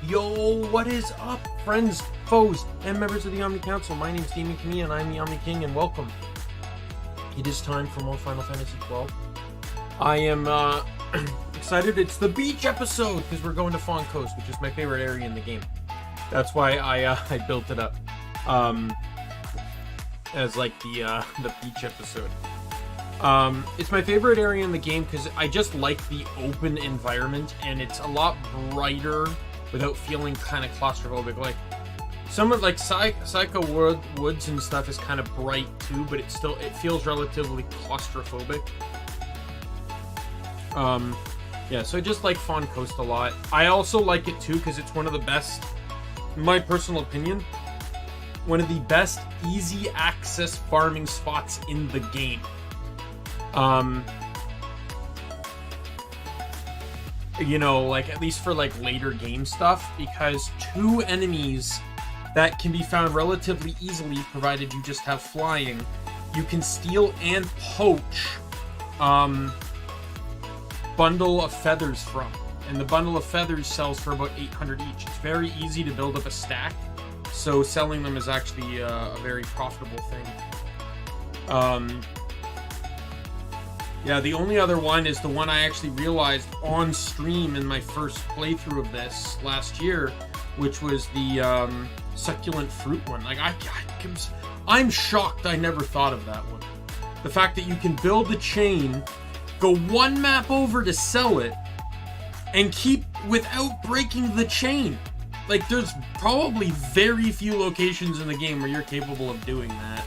Yo, what is up, friends, foes, and members of the Omni Council? My name is Daimien Kamiya and I'm the Omni King, and welcome. It is time for more Final Fantasy XII. I am excited. It's the beach episode because we're going to Phon Coast, which is my favorite area in the game. That's why I built it up as like the beach episode. It's my favorite area in the game because I just like the open environment, and it's a lot brighter without feeling kind of claustrophobic. Like some of like Psycho Woods and stuff is kind of bright too, but it feels relatively claustrophobic. Yeah, so I just like Phon Coast a lot. I also like it too because it's one of the best, in my personal opinion, one of the best easy access farming spots in the game. You know, like at least for like later game stuff, because two enemies that can be found relatively easily, provided you just have flying, you can steal and poach bundle of feathers from, and the bundle of feathers sells for about 800 each. It's very easy to build up a stack, so selling them is actually a very profitable thing. Yeah, the only other one is the one I actually realized on stream in my first playthrough of this last year, which was the succulent fruit one. Like, I'm shocked I never thought of that one. The fact that you can build the chain, go one map over to sell it, and keep without breaking the chain. Like, there's probably very few locations in the game where you're capable of doing that,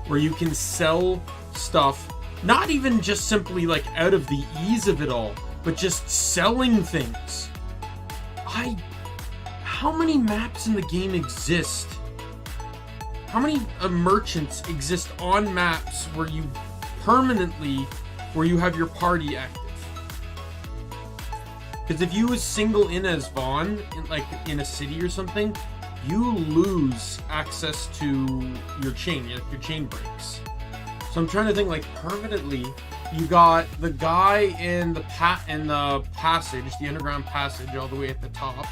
where you can sell stuff. Not even just simply like out of the ease of it all, but just selling things. How many maps in the game exist? How many merchants exist on maps where you have your party active? Because if you single in as Vaan, in a city or something, you lose access to your chain. Your chain breaks. So I'm trying to think, like, permanently, you got the guy in the passage, the underground passage all the way at the top.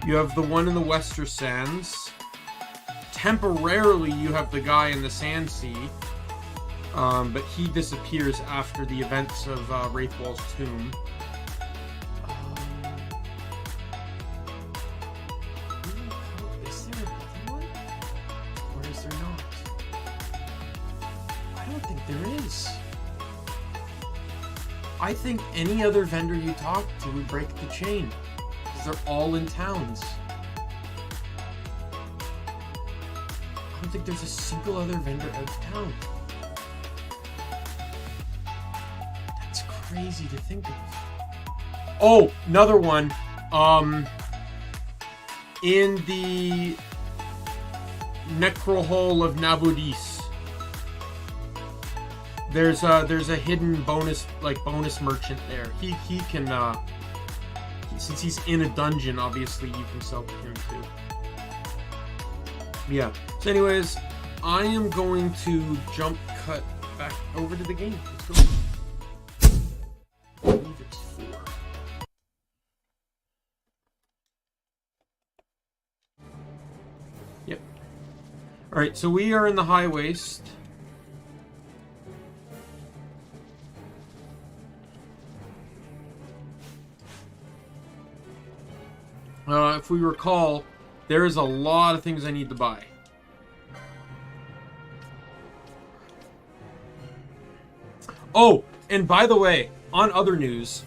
You have the one in the Western Sands. Temporarily, you have the guy in the Sand Sea. But he disappears after the events of Wraithwall's tomb. Is there another one? Or is there not? I don't think there is. I think any other vendor you talk to would break the chain, because they're all in towns. I don't think there's a single other vendor out of town. That's crazy to think of. Oh, another one. In the Necrohole of Nabudis. There's a hidden bonus merchant there. He can since he's in a dungeon, obviously you can sell to him too. Yeah. So anyways, I am going to jump cut back over to the game. Let's go. I believe it's 4. Yep. Alright, so we are in the High Waste. If we recall, there is a lot of things I need to buy. Oh, and by the way, on other news,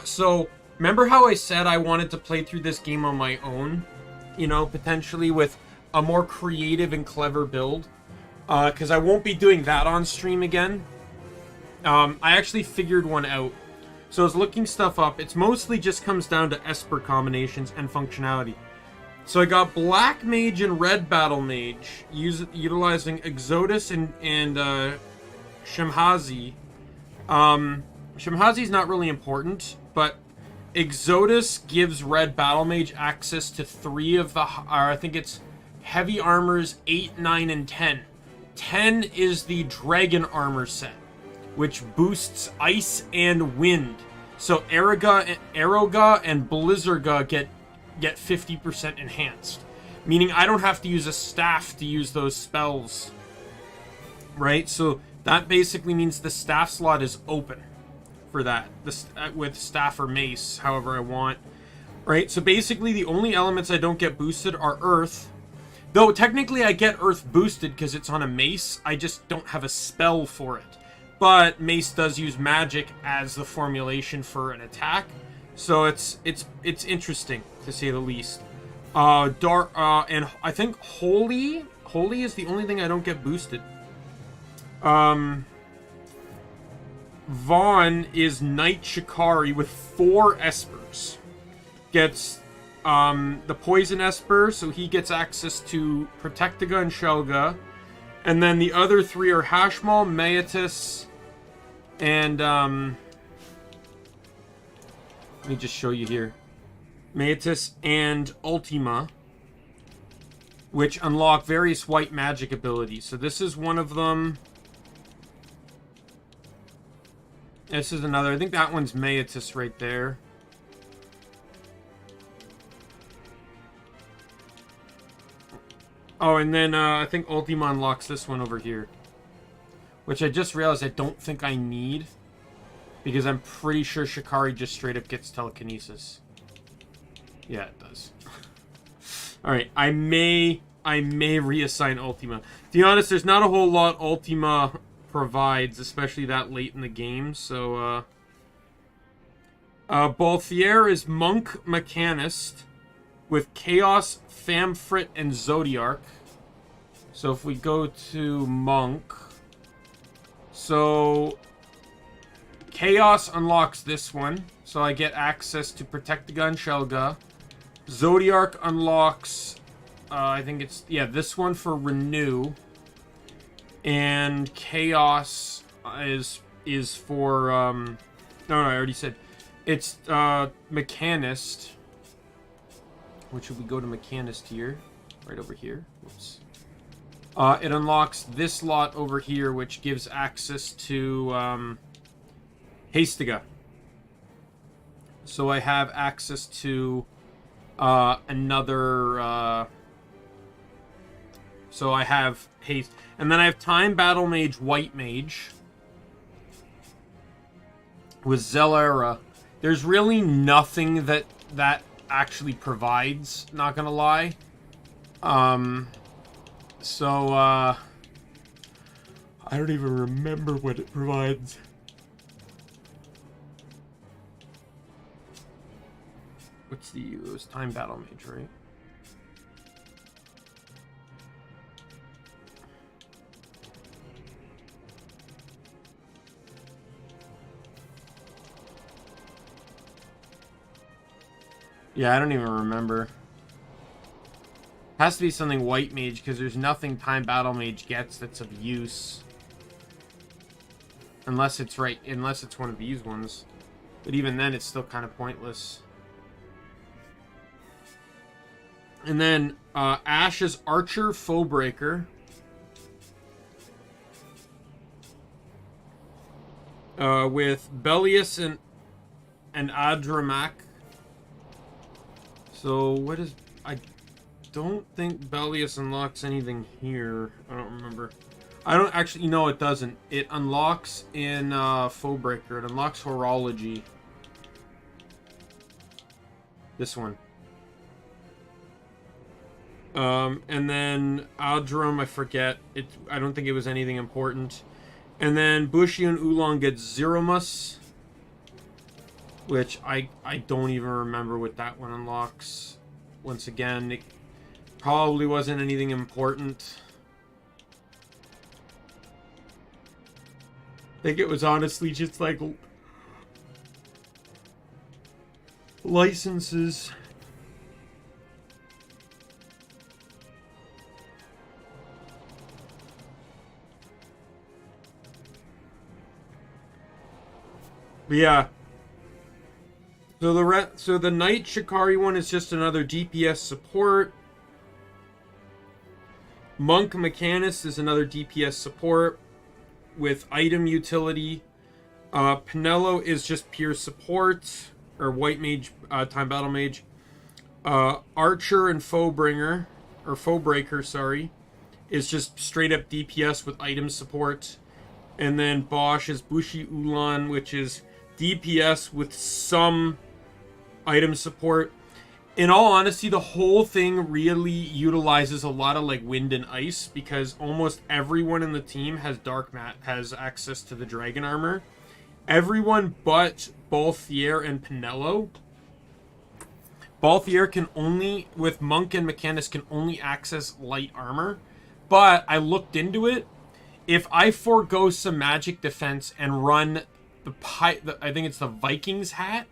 so remember how I said I wanted to play through this game on my own? You know, potentially with a more creative and clever build? Because I won't be doing that on stream again. I actually figured one out. So I was looking stuff up. It's mostly just comes down to Esper combinations and functionality. So I got Black Mage and Red Battlemage, utilizing Exodus and Shemhazi. Shemhazi's not really important, but Exodus gives Red Battlemage access to 3 of the, I think it's heavy armors 8, 9, and 10. 10 is the Dragon armor set, which boosts ice and wind. So Aeroga and Blizzarga get get 50% enhanced. Meaning I don't have to use a staff to use those spells. Right? So that basically means the staff slot is open for that. With staff or mace, however I want. Right? So basically the only elements I don't get boosted are earth. Though technically I get earth boosted because it's on a mace. I just don't have a spell for it. But mace does use magic as the formulation for an attack. So it's interesting to say the least. And I think holy is the only thing I don't get boosted. Vaan is Knight Shikari with 4 Espers. Gets the Poison Esper, so he gets access to Protectiga and Shelga. And then the other 3 are Hashmal, Mateus, and let me just show you here. Mateus and Ultima, which unlock various white magic abilities. So this is one of them. This is another. I think that one's Mateus right there. Oh, and then I think Ultima unlocks this one over here. Which I just realized I don't think I need. Because I'm pretty sure Shikari just straight up gets telekinesis. Yeah, it does. Alright, I may reassign Ultima. To be honest, there's not a whole lot Ultima provides, especially that late in the game, so Balthier is Monk Machinist with Chaos, Famfrit, and Zodiarch. So if we go to Monk, so Chaos unlocks this one, so I get access to Protectiga and Shelga. Zodiarch unlocks, I think it's, yeah, this one for Renew. And Chaos is for, no, I already said. It's Machinist. Which should we go to Machinist here? Right over here. Whoops. It unlocks this lot over here, which gives access to Hastiga. So I have access to another... so I have haste. And then I have Time Battlemage White Mage. With Zelera. There's really nothing that actually provides, not gonna lie. So I don't even remember what it provides. What's the... It was Time Battlemage, right? Yeah, I don't even remember. Has to be something White Mage, because there's nothing Time Battle Mage gets that's of use. Unless it's unless it's one of these ones. But even then, it's still kind of pointless. And then, Ashe is Archer Foebreaker. With Belias and Adrammelech. So, what is... I don't think Belias unlocks anything here. I don't remember. I don't actually... No, it doesn't. It unlocks in Foebreaker. It unlocks Horology. This one. And then Adram, I forget. I don't think it was anything important. And then Bushi and Ulhan get Zeromus. Which I don't even remember what that one unlocks. Once again, it probably wasn't anything important. I think it was honestly just like licenses. But yeah. So the Knight Shikari one is just another DPS support. Monk Machinist is another DPS support with item utility. Penello is just pure support, or White Mage, Time Battle Mage. Archer and Foebreaker, sorry, is just straight up DPS with item support. And then Basch is Bushi Ulhan, which is DPS with some item support. In all honesty, the whole thing really utilizes a lot of like wind and ice, because almost everyone in the team has has access to the dragon armor. Everyone but Balthier and Penello. Balthier can only, with Monk and Machinist, can only access light armor. But I looked into it. If I forego some magic defense and run I think it's the Vikings hat,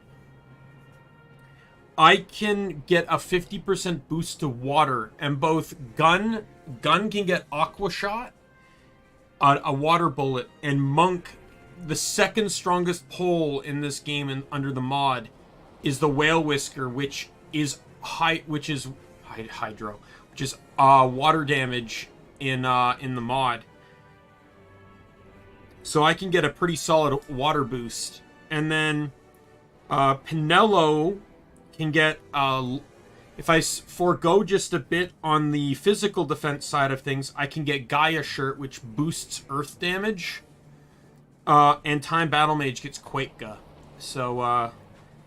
I can get a 50% boost to water, and both gun can get aqua shot, a water bullet, and Monk, the second strongest pole in this game and under the mod, is the Whale Whisker, which is hydro, which is water damage in the mod. So I can get a pretty solid water boost. And then Penello can get, if I forego just a bit on the physical defense side of things, I can get Gaia Shirt, which boosts earth damage. And Time Battlemage gets Quakega. So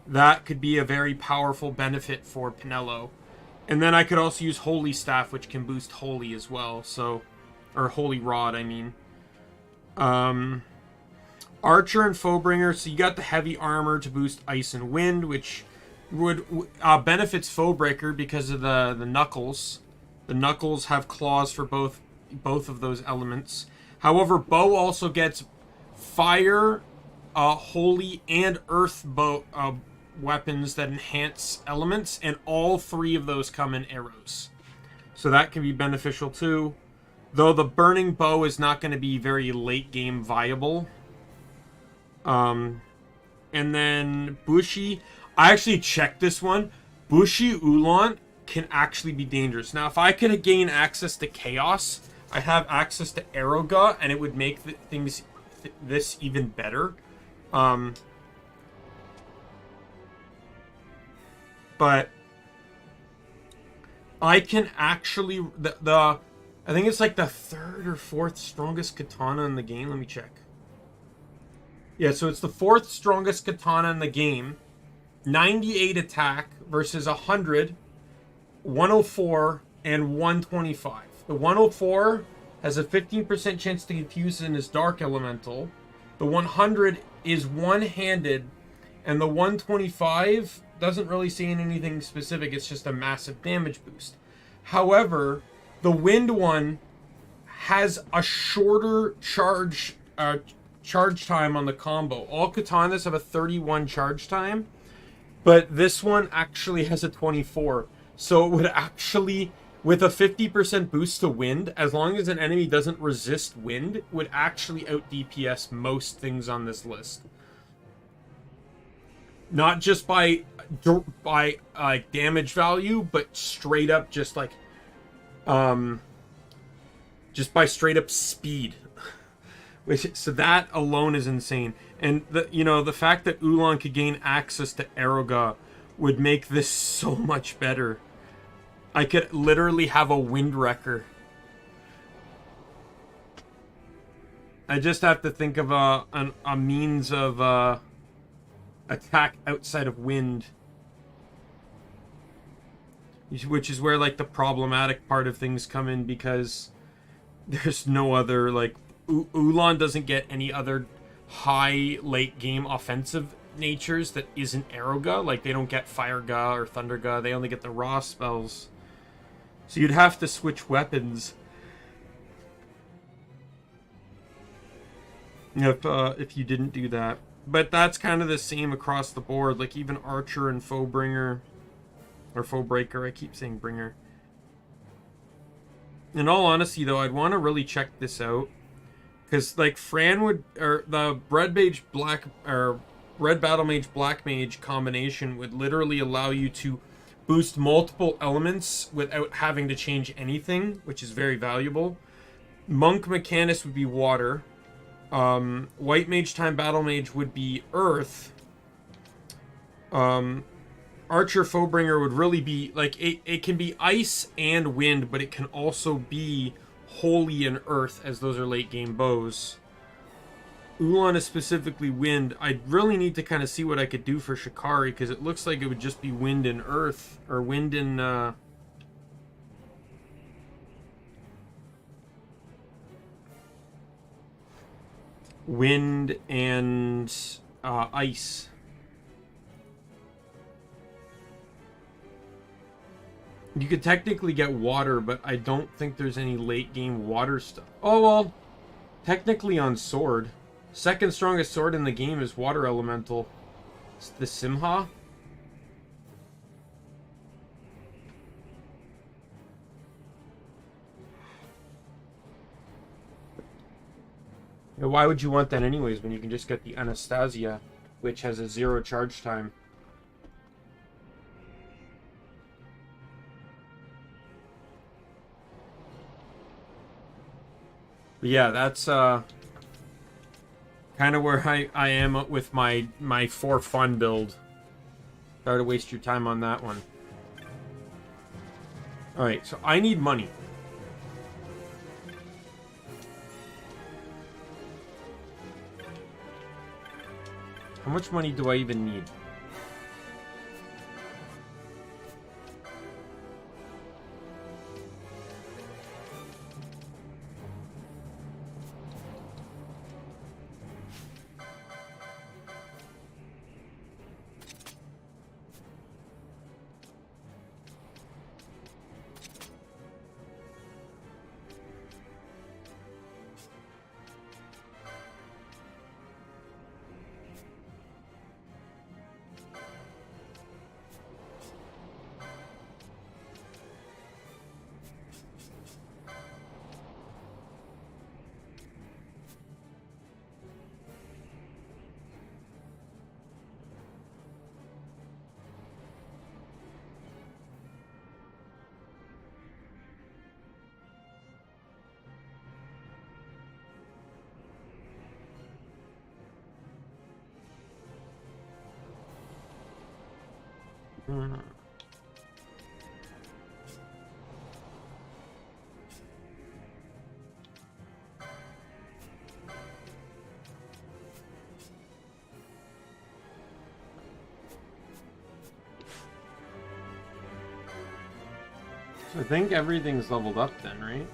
that could be a very powerful benefit for Penello. And then I could also use Holy Staff, which can boost Holy as well. So, or Holy Rod, I mean. Archer and Foebreaker, so you got the heavy armor to boost ice and wind, which would benefits Foebreaker because of the knuckles. The knuckles have claws for both of those elements. However, bow also gets fire, holy, and earth bow weapons that enhance elements, and all three of those come in arrows. So that can be beneficial too. Though the burning bow is not going to be very late game viable. And then Bushi, I actually checked this one. Bushi Ulhan can actually be dangerous. Now, if I could gain access to Chaos, I'd have access to Aeroga, and it would make this even better. But I can actually I think it's like the third or fourth strongest katana in the game. Let me check. Yeah, so it's the fourth strongest katana in the game. 98 attack versus 100, 104, and 125. The 104 has a 15% chance to confuse in his Dark Elemental. The 100 is one-handed, and the 125 doesn't really say anything specific. It's just a massive damage boost. However, the wind one has a shorter charge time on the combo. All katanas have a 31 charge time, but this one actually has a 24. So it would actually, with a 50% boost to wind, as long as an enemy doesn't resist wind, would actually out DPS most things on this list. Not just by damage value, but straight up just like just by straight up speed. So that alone is insane. And the fact that Ulhan could gain access to Aeroga would make this so much better. I could literally have a Wind Wrecker. I just have to think of a means of attack outside of wind, which is where like the problematic part of things come in, because there's no other, like, Ulhan doesn't get any other high late game offensive natures that isn't Aeroga. Like, they don't get Fire Ga or Thunder Ga. They only get the raw spells. So you'd have to switch weapons if you didn't do that. But that's kind of the same across the board. Like, even Archer and Foebreaker, I keep saying Bringer. In all honesty, though, I'd want to really check this out, because like Fran would, or the Red Battlemage Black Mage combination would literally allow you to boost multiple elements without having to change anything, which is very valuable. Monk Machinist would be water. White Mage Time Battlemage would be earth. Archer Foebreaker would really be like it can be ice and wind, but it can also be holy and earth, as those are late game bows. Ulhan is specifically wind. I really need to kind of see what I could do for Shikari, because it looks like it would just be wind and earth, or wind and wind and ice. You could technically get water, but I don't think there's any late game water stuff. Oh, well, technically on sword. Second strongest sword in the game is water elemental. It's the Simha. Why would you want that anyways when you can just get the Anastasia, which has a 0 charge time? But yeah, that's kind of where I am with my for fun build. Sorry to waste your time on that one. Alright, so I need money. How much money do I even need? So I think everything's leveled up then, right?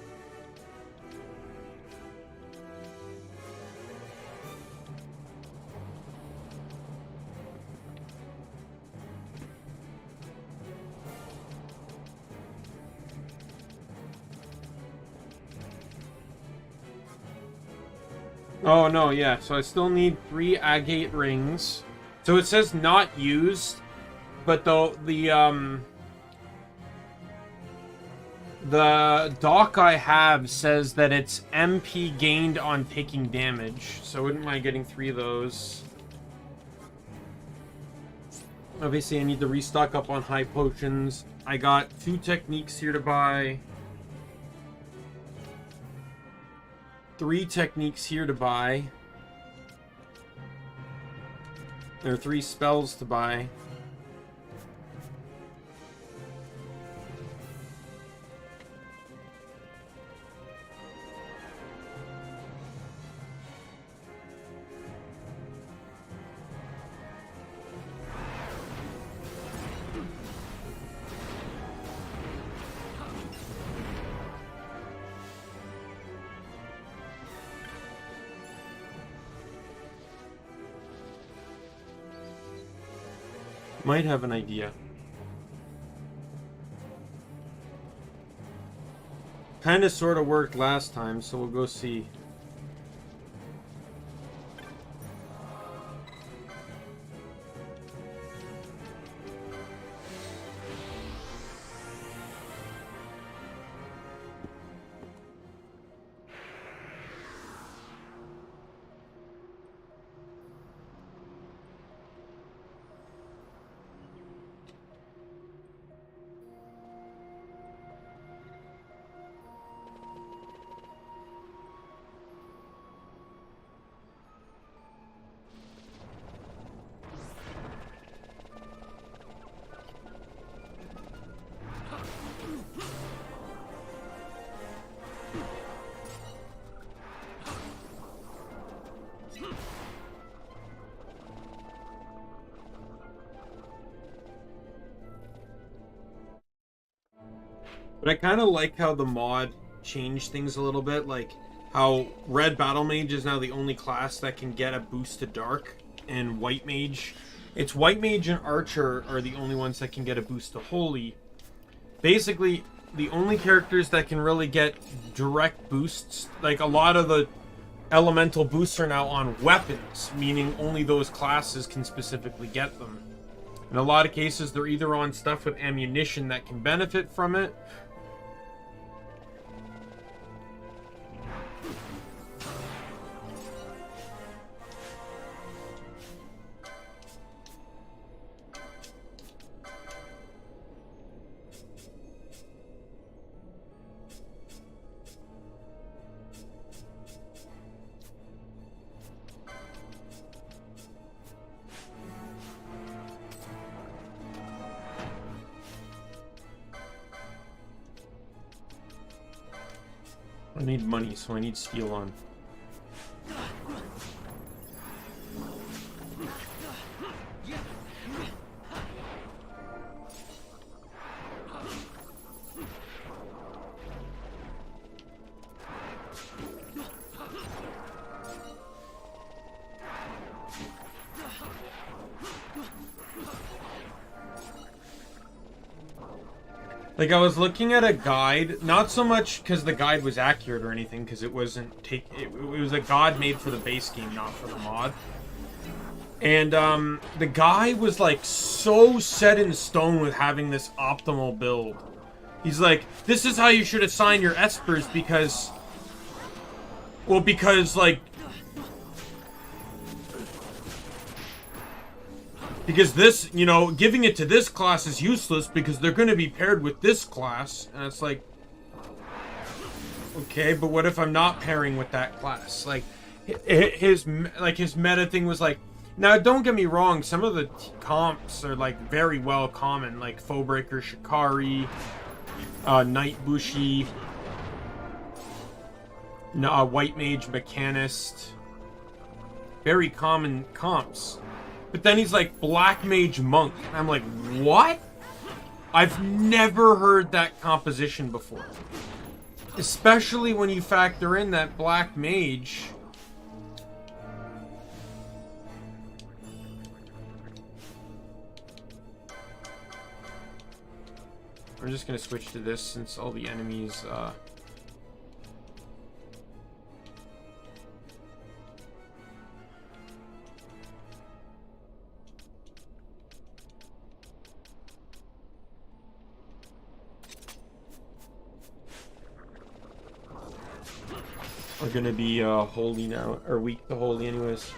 Oh, no, yeah. So I still need 3 agate rings. So it says not used, but the doc I have says that it's MP gained on taking damage. So I wouldn't mind getting 3 of those. Obviously, I need to restock up on high potions. I got 2 techniques here to buy. 3 techniques here to buy. There are 3 spells to buy. Might have an idea. Kinda sorta worked last time, so we'll go see. But I kind of like how the mod changed things a little bit, like how red Battlemage is now the only class that can get a boost to dark, and white mage, it's white mage and archer are the only ones that can get a boost to holy. Basically, the only characters that can really get direct boosts, like a lot of the elemental boosts are now on weapons, meaning only those classes can specifically get them. In a lot of cases, they're either on stuff with ammunition that can benefit from it, I need money, so I need steel on. Like, I was looking at a guide, not so much because the guide was accurate or anything, because it wasn't it was a guide made for the base game, not for the mod. And the guy was like so set in stone with having this optimal build. He's like, this is how you should assign your Espers because, well, because like, because this, you know, giving it to this class is useless because they're going to be paired with this class. And it's like, okay, but what if I'm not pairing with that class? Like, his meta thing was like, now don't get me wrong, some of the comps are like very well common, like Foebreaker, Shikari, Knight Bushi, White Mage, Machinist. Very common comps. But then he's like, Black Mage Monk. And I'm like, what? I've never heard that composition before. Especially when you factor in that Black Mage... I'm just going to switch to this since all the enemies... are gonna be holy now, or weak to holy anyways.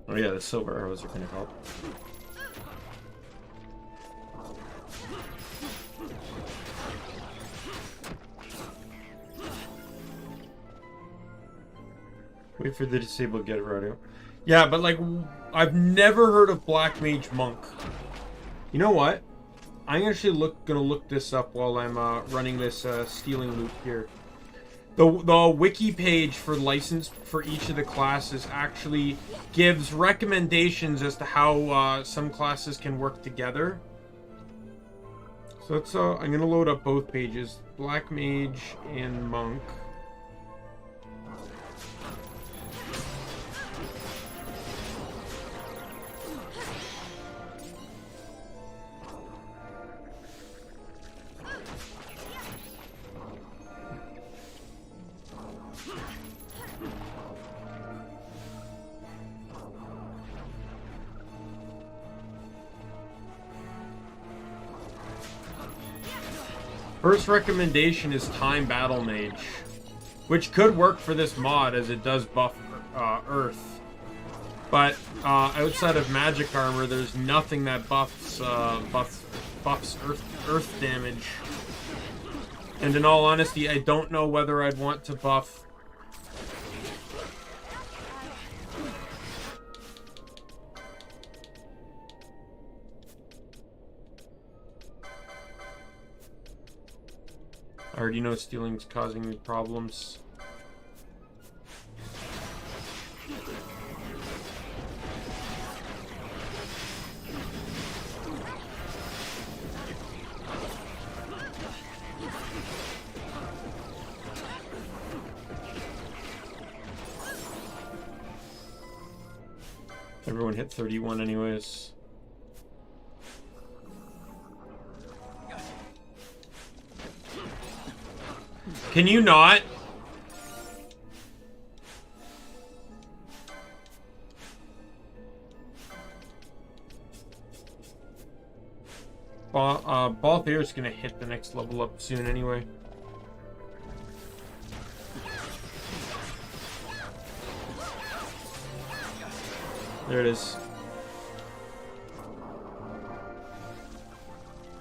Oh yeah, the silver arrows are gonna help. Wait for the disabled get radio. Yeah, but like, I've never heard of Black Mage Monk. You know what? I'm actually gonna look this up while I'm running this stealing loop here. The wiki page for license for each of the classes actually gives recommendations as to how some classes can work together. So let's I'm gonna load up both pages, Black Mage and Monk. First recommendation is Time Battlemage, which could work for this mod as it does buff Earth. But outside of magic armor, there's nothing that buffs Earth damage. And in all honesty, I don't know whether I'd want to buff. I already know stealing's causing me problems. Everyone hit 31 anyways. Can you not? Balthier is gonna hit the next level up soon anyway. There it is.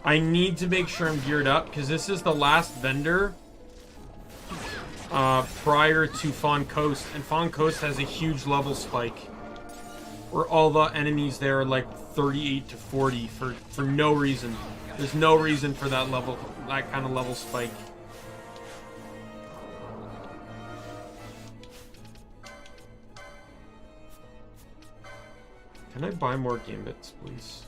I need to make sure I'm geared up because this is the last vendor prior to Phon Coast, and Phon Coast has a huge level spike where all the enemies there are like 38 to 40 for no reason. There's no reason for that kind of level spike. Can I buy more gambits, please?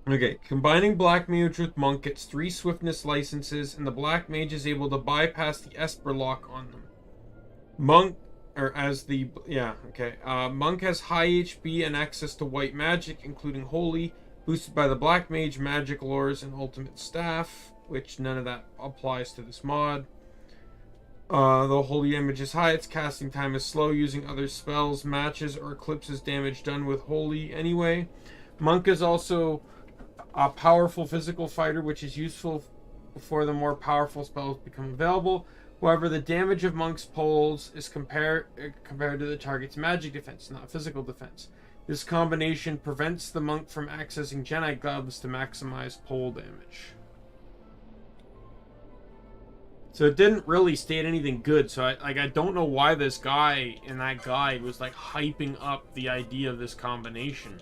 Okay, combining Black Mage with Monk gets 3 swiftness licenses, and the Black Mage is able to bypass the Esper lock on them. Monk has high HP and access to white magic, including Holy, boosted by the Black Mage, Magic Lures, and Ultimate Staff, which none of that applies to this mod. The Holy image is high, its casting time is slow, using other spells, matches, or eclipses damage done with Holy anyway. Monk is also a powerful physical fighter, which is useful before the more powerful spells become available. However, the damage of Monk's poles is compared to the target's magic defense, not physical defense. This combination prevents the Monk from accessing Jedi gloves to maximize pole damage. So it didn't really state anything good, so I don't know why this guy in that guide was like hyping up the idea of this combination.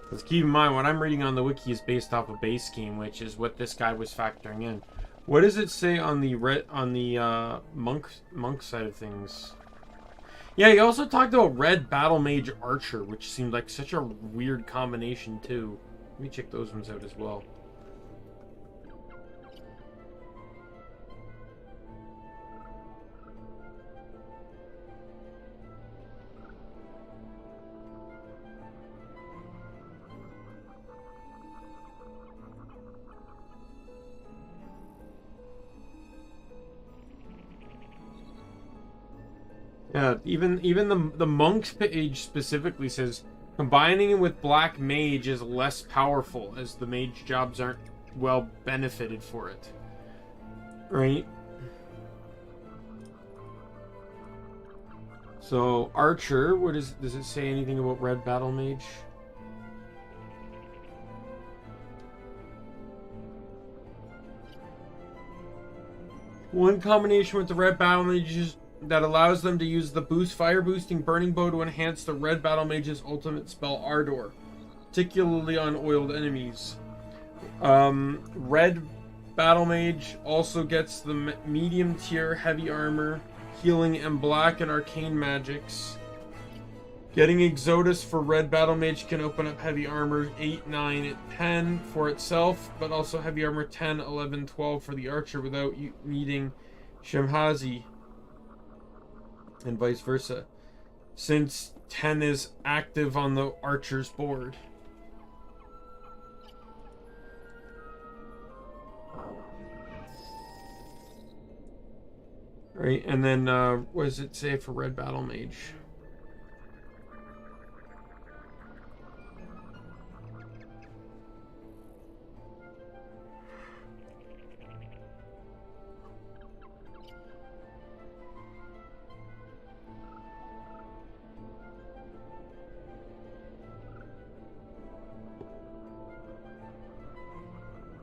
Let's keep in mind, what I'm reading on the wiki is based off a base scheme, which is what this guy was factoring in. What does it say on the monk side of things? Yeah, he also talked about red Battlemage Archer, which seemed like such a weird combination too. Let me check those ones out as well. Yeah, even the Monk's page specifically says combining it with Black Mage is less powerful as the mage jobs aren't well benefited for it. Right? So Archer, does it say anything about Red Battle Mage? One combination with the Red Battle Mage that allows them to use the fire boosting Burning Bow to enhance the Red Battle Mage's ultimate spell Ardor, particularly on oiled enemies. Red Battle Mage also gets the medium tier heavy armor, healing, and black and arcane magics. Getting Exodus for red Battlemage can open up heavy armor 8, 9, and 10 for itself, but also heavy armor 10, 11, 12 for the archer without needing Shemhazi, and vice versa, since 10 is active on the archer's board. Right, and then what does it say for red Battlemage?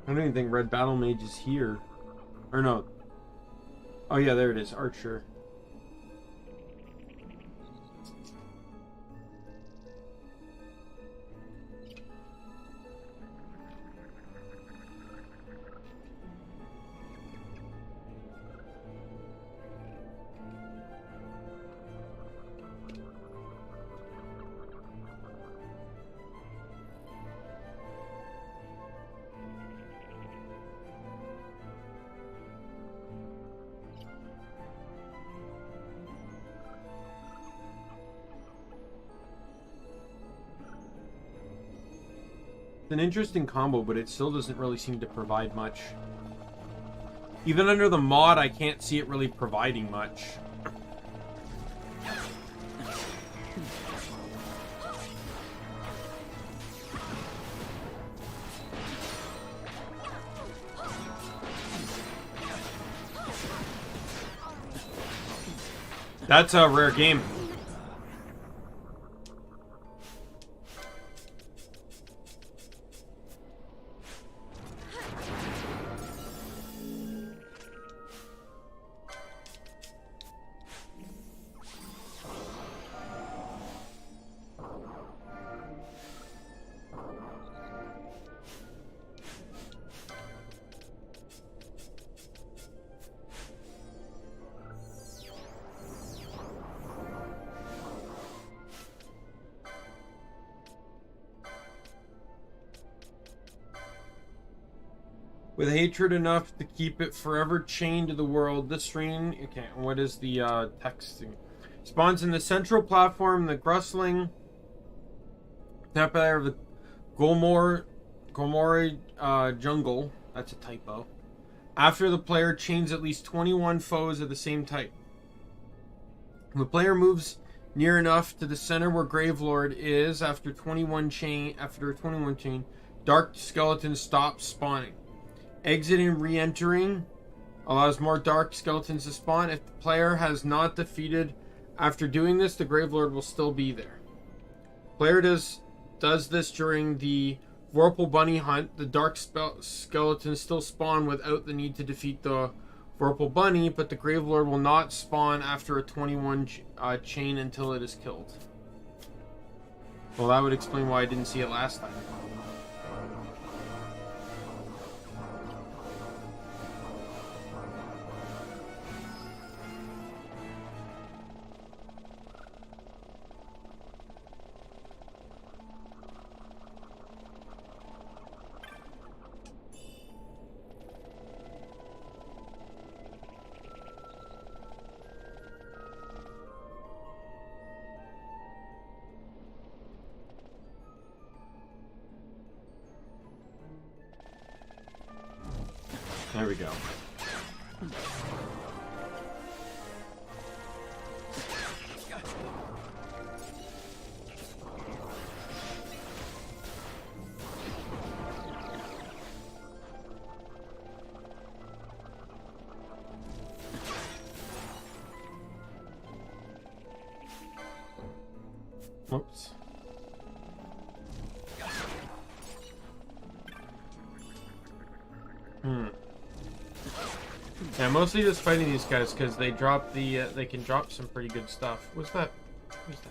I don't even think red Battlemage is here. Or no. Oh yeah, there it is. Archer. It's an interesting combo, but it still doesn't really seem to provide much. Even under the mod, I can't see it really providing much. That's a rare game. With hatred enough to keep it forever chained to the world, this ring... Okay, what is the texting? Spawns in the central platform, the Grustling, Templar of the Golmori jungle. That's a typo. After the player chains at least 21 foes of the same type. The player moves near enough to the center where Gravelord is after 21 chain, Dark Skeletons stop spawning. Exiting and re-entering allows more dark skeletons to spawn. If the player has not defeated after doing this, the Gravelord will still be there. Player does this during the Vorpal Bunny hunt. The dark skeletons still spawn without the need to defeat the Vorpal Bunny, but the Gravelord will not spawn after a 21 chain until it is killed. Well, that would explain why I didn't see it last time. There we go. Whoops. Yeah, mostly just fighting these guys because they drop the they can drop some pretty good stuff. What's that? What's that?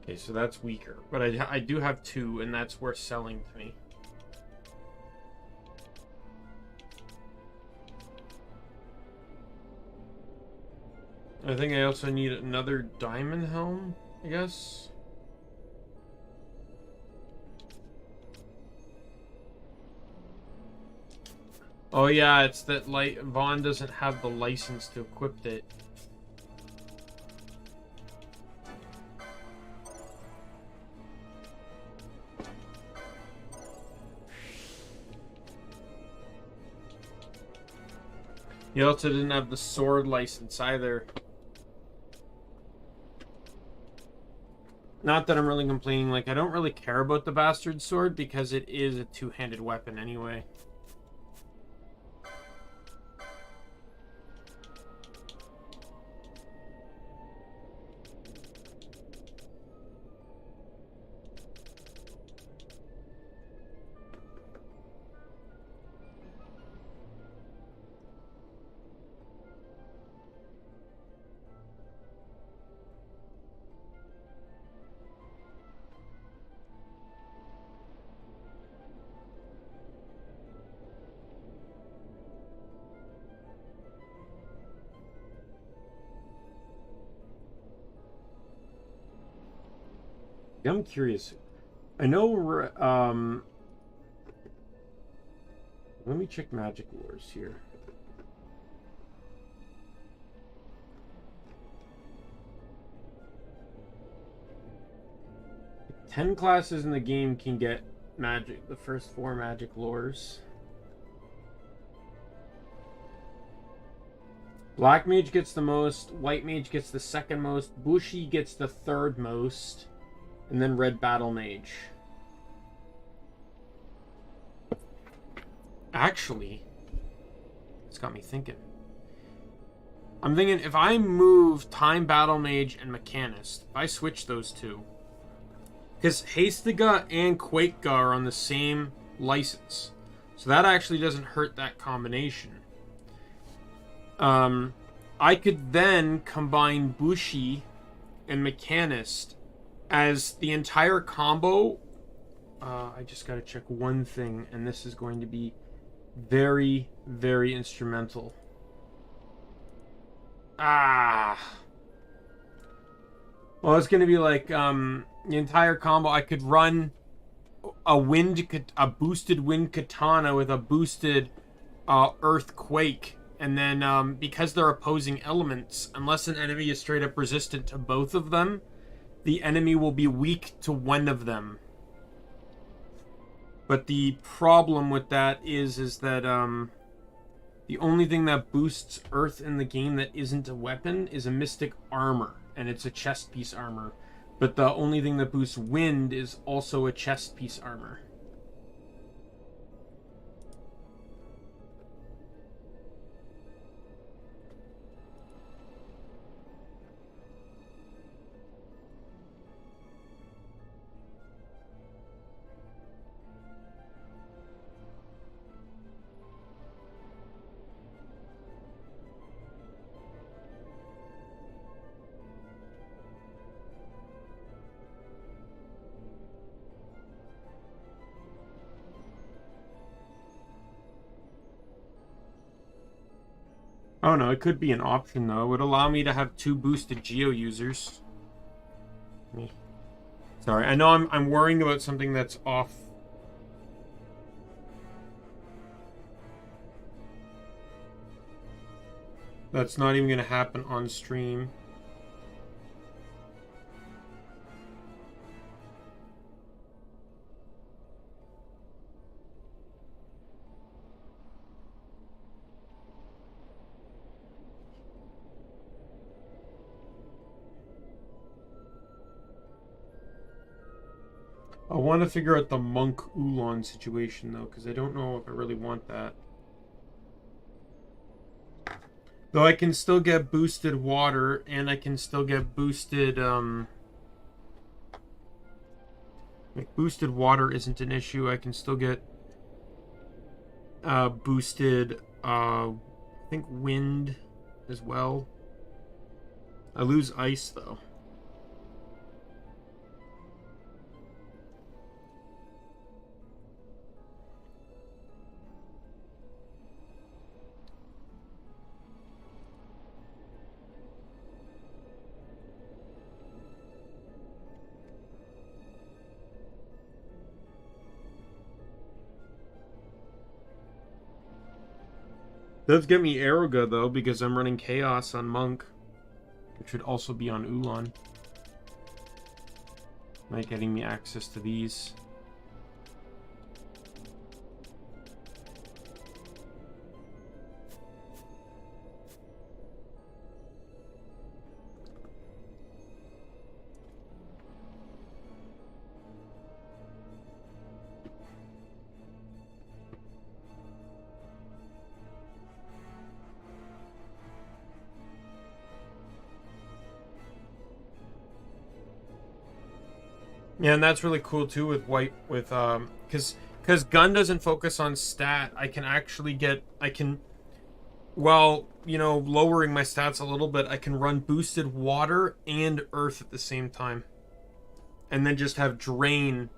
Okay, so that's weaker, but I do have 2, and that's worth selling to me. I think I also need another diamond helm, I guess. Oh yeah, it's that Vaan doesn't have the license to equip it. He also didn't have the sword license either. Not that I'm really complaining, like, I don't really care about the bastard sword because it is a two-handed weapon anyway. I'm curious. I know, let me check Magic Wars here. 10 classes in the game can get magic, the first 4 magic lores. Black Mage gets the most, White Mage gets the second most, Bushi gets the third most, and then Red Battlemage. Actually, it's got me thinking. I'm thinking if I move Time Battlemage and Machinist, if I switch those two, because Hastega and Quakega are on the same license, so that actually doesn't hurt that combination. I could then combine Bushi and Machinist as the entire combo. I just gotta check one thing, and this is going to be very, very instrumental. Well, it's gonna be like the entire combo. I could run a boosted wind katana with a boosted earthquake, and then because they're opposing elements, unless an enemy is straight up resistant to both of them, the enemy will be weak to one of them. But the problem with that is that the only thing that boosts Earth in the game that isn't a weapon is a Mystic Armor, and it's a chest piece armor. But the only thing that boosts Wind is also a chest piece armor. Oh no, it could be an option though. It would allow me to have 2 boosted Geo users. Sorry, I know I'm worrying about something that's off. That's not even going to happen on stream. I want to figure out the Monk Ulhan situation, though, because I don't know if I really want that. Though I can still get boosted water, and I can still get boosted, like, boosted water isn't an issue. I can still get, boosted, I think wind as well. I lose ice, though. Does get me Aeroga though, because I'm running Chaos on Monk, which would also be on Ulhan. Like getting me access to these. Yeah, and that's really cool too with white with because gun doesn't focus on stat. I can actually get while, you know, lowering my stats a little bit, I can run boosted water and earth at the same time. And then just have drain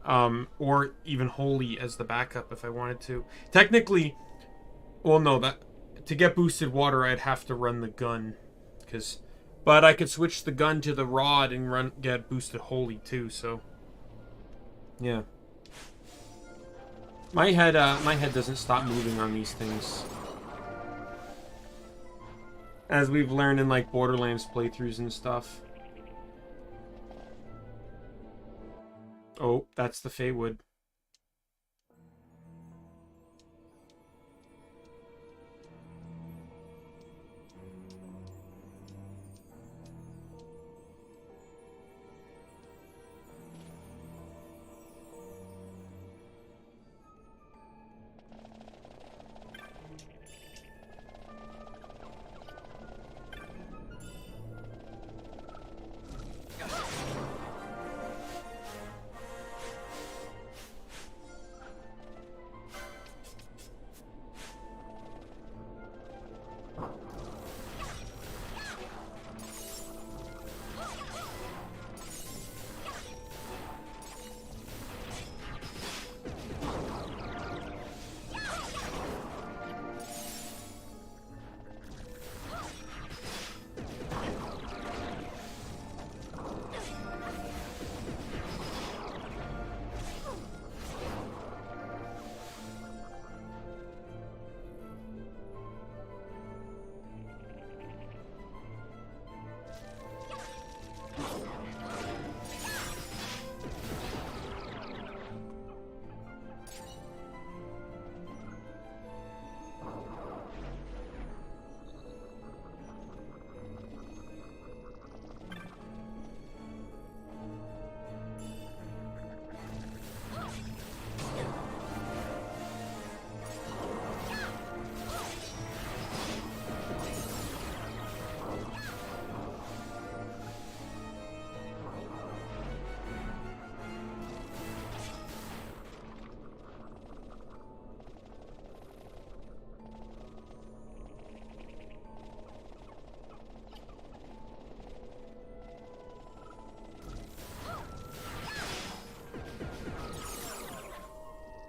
or even holy as the backup if I wanted to. Technically, well no, that to get boosted water I'd have to run the gun but I could switch the gun to the rod and get boosted holy too, so yeah. My head doesn't stop moving on these things. As we've learned in like Borderlands playthroughs and stuff. Oh, that's the Feywood.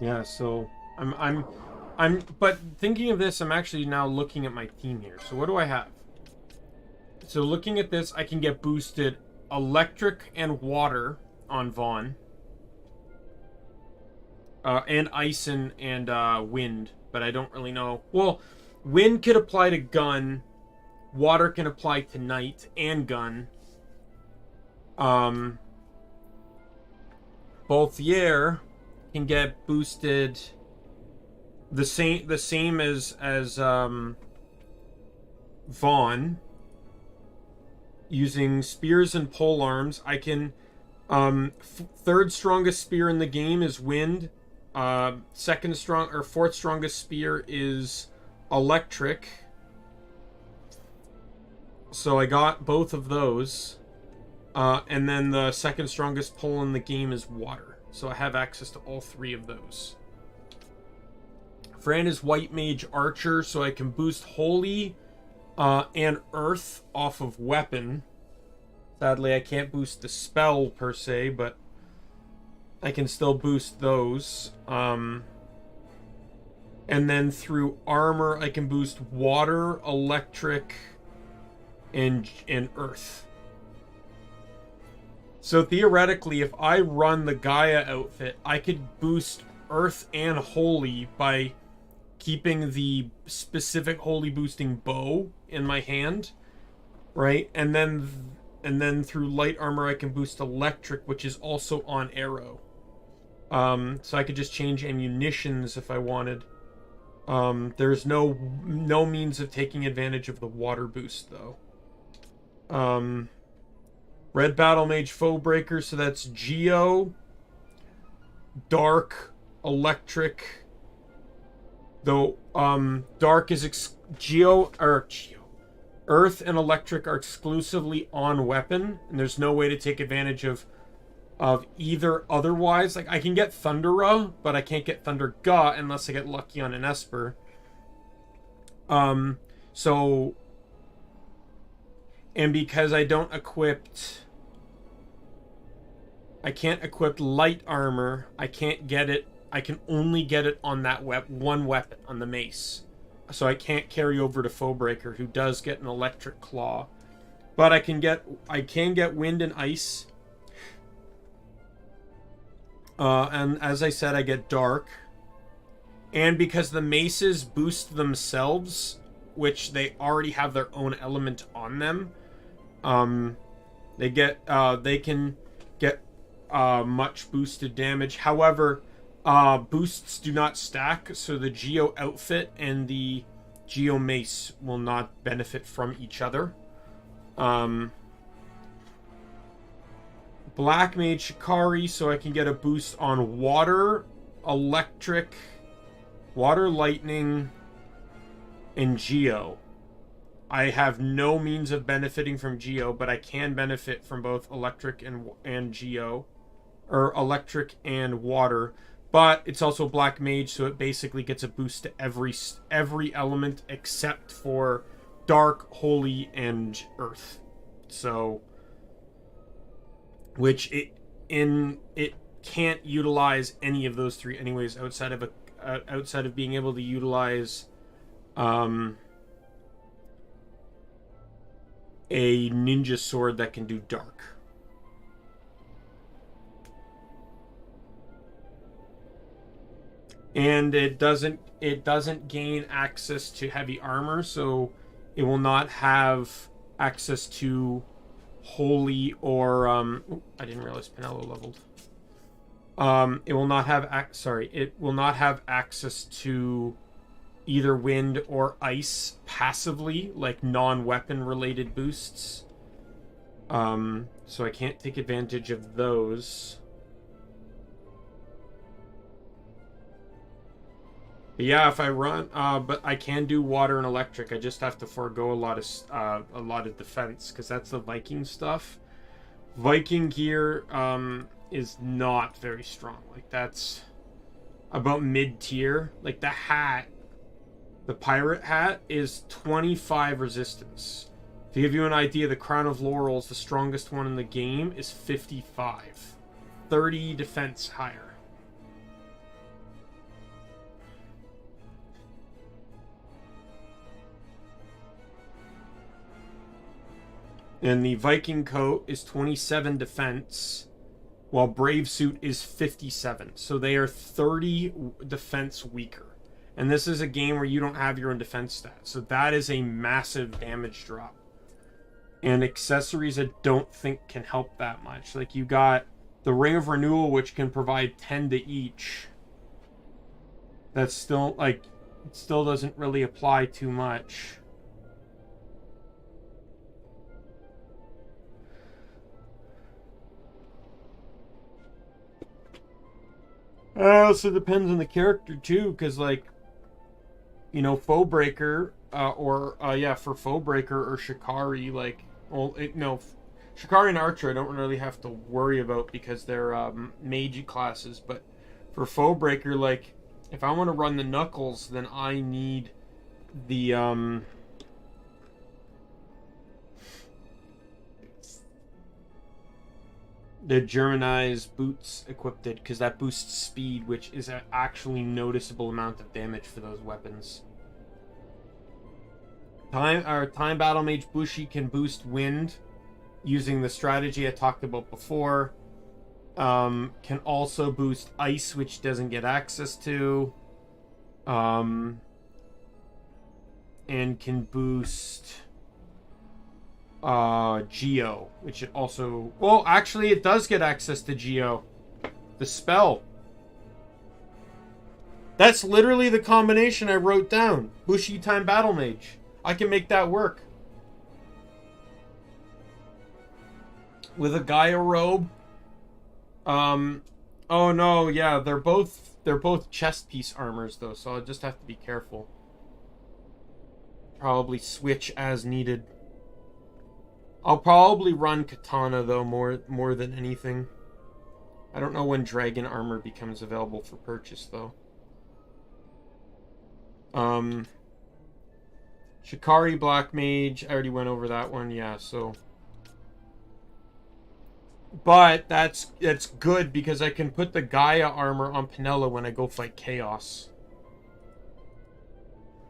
Yeah, so but thinking of this, I'm actually now looking at my team here. So what do I have? So looking at this, I can get boosted electric and water on Vaan. And ice and wind, but I don't really know. Well, wind could apply to gun, water can apply to night and gun. Balthier can get boosted the same as Vaan, using spears and pole arms. I can third strongest spear in the game is wind. Fourth strongest spear is electric. So I got both of those. And then the second strongest pole in the game is water. So I have access to all three of those. Fran is white mage archer, so I can boost holy and earth off of weapon. Sadly, I can't boost the spell per se, but I can still boost those. And then through armor, I can boost water, electric, and earth. So theoretically, if I run the Gaia outfit, I could boost earth and holy by keeping the specific holy boosting bow in my hand, right? And then through light armor I can boost electric, which is also on arrow. So I could just change ammunitions if I wanted. There's no means of taking advantage of the water boost though. Red Battlemage Foebreaker, so that's Geo, Dark, Electric. Though Dark is Geo. Earth and Electric are exclusively on weapon, and there's no way to take advantage of either otherwise. Like I can get Thundera, but I can't get Thunder Ga unless I get lucky on an Esper. So, and because I don't I can't equip light armor, I can't get it. I can only get it on that one weapon, on the mace. So I can't carry over to Foebreaker, who does get an electric claw. But I can get wind and ice. And as I said, I get dark. And because the maces boost themselves, which they already have their own element on them, they can get much boosted damage. However, boosts do not stack, so the Geo outfit and the Geo mace will not benefit from each other. Black Mage Shikari, so I can get a boost on water, electric, water, lightning, and Geo. I have no means of benefiting from Geo, but I can benefit from both electric and Geo, or electric and water. But it's also Black Mage, so it basically gets a boost to every element except for Dark, Holy, and Earth. So, which it can't utilize any of those three anyways, outside of being able to utilize a ninja sword that can do dark. And it doesn't gain access to heavy armor, so it will not have access to holy or I didn't realize Penello leveled. It will not have access to either wind or ice passively, like non-weapon related boosts. So I can't take advantage of those. But yeah, if I run, but I can do water and electric. I just have to forego a lot of defense, because that's the Viking stuff. Viking gear is not very strong. Like that's about mid-tier. Like the hat, the pirate hat, is 25 resistance. To give you an idea, the Crown of Laurels, the strongest one in the game, is 55. 30 defense higher. And the Viking coat is 27 defense, while Brave suit is 57. So they are 30 defense weaker. And this is a game where you don't have your own defense stats. So that is a massive damage drop. And accessories I don't think can help that much. Like you got the Ring of Renewal, which can provide 10 to each. That's still, like, it still doesn't really apply too much. It also depends on the character too, because like, you know, Foebreaker, for Foebreaker or Shikari, like, well, Shikari and Archer I don't really have to worry about because they're Mage classes, but for Foebreaker, like, if I want to run the Knuckles, then I need the Germanized boots equipped, because that boosts speed, which is an actually noticeable amount of damage for those weapons. Time Battle Mage Bushi can boost wind using the strategy I talked about before. Can also boost ice, which doesn't get access to. and can boost Geo, which it also... Well, actually, it does get access to Geo. The spell. That's literally the combination I wrote down. Bushi time Battlemage. I can make that work. With a Gaia robe. Oh no, yeah, they're both chest piece armors though, so I'll just have to be careful. Probably switch as needed. I'll probably run katana though more than anything. I don't know when dragon armor becomes available for purchase though. Shikari Black Mage, I already went over that one, yeah, so. But that's good because I can put the Gaia armor on Penello when I go fight Chaos.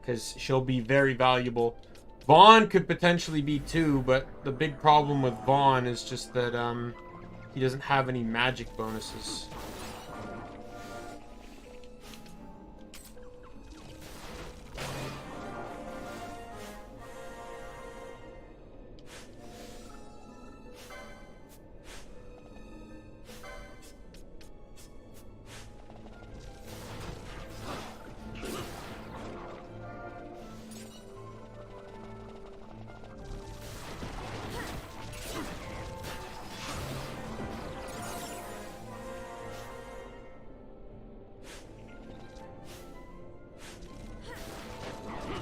Because she'll be very valuable. Vaan could potentially be too, but the big problem with Vaan is just that he doesn't have any magic bonuses.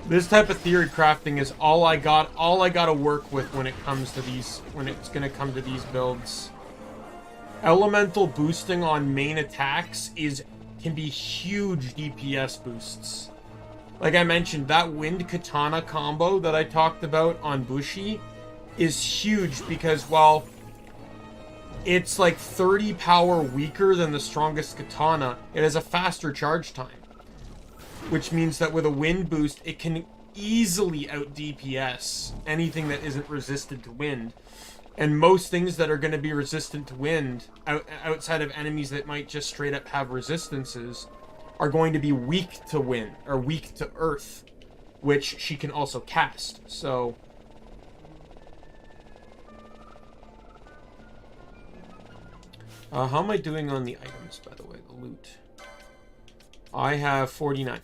This type of theory crafting is all I gotta work with when it comes to these, when it's gonna come to these builds. Elemental boosting on main attacks can be huge DPS boosts. Like I mentioned, that wind katana combo that I talked about on Bushi is huge because while it's like 30 power weaker than the strongest katana, it has a faster charge time. Which means that with a wind boost, it can easily out DPS anything that isn't resistant to wind. And most things that are going to be resistant to wind, outside of enemies that might just straight up have resistances, are going to be weak to wind, or weak to earth, which she can also cast. So... how am I doing on the items, by the way, the loot? I have 49.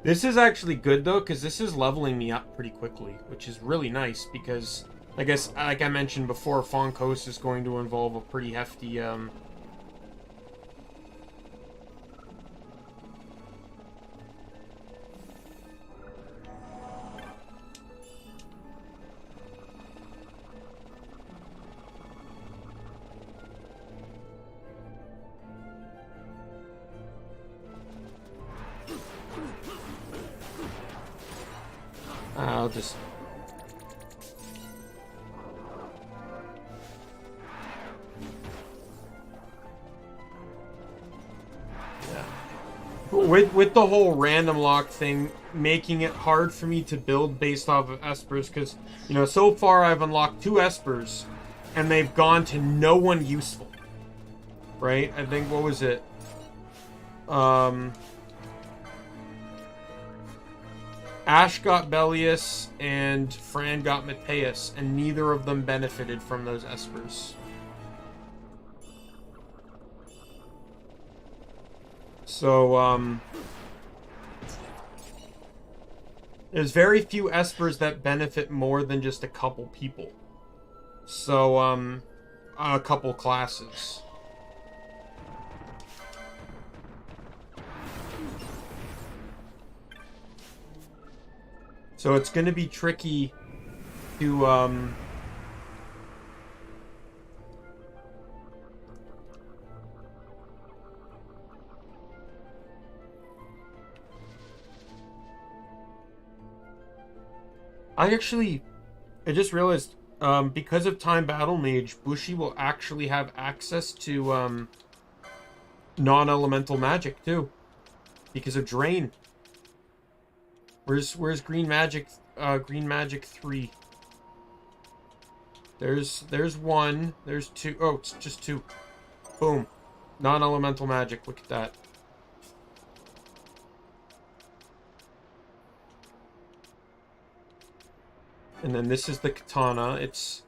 This is actually good though, because this is leveling me up pretty quickly, which is really nice because, like I mentioned before, Phon Coast is going to involve a pretty hefty I'll just... Yeah. With the whole random lock thing, making it hard for me to build based off of Espers, because, you know, so far I've unlocked 2 Espers, and they've gone to no one useful. Right? I think, what was it? Ashe got Belias and Fran got Mateus, and neither of them benefited from those Espers. So, there's very few Espers that benefit more than just a couple people. So, a couple classes. So it's going to be tricky to, I just realized, because of Time Battlemage, Bushi will actually have access to, non-elemental magic, too. Because of Drain. Where's Green Magic 3? There's 1, there's 2. Oh, it's just 2. Boom. Non-elemental magic. Look at that. And then this is the katana. It's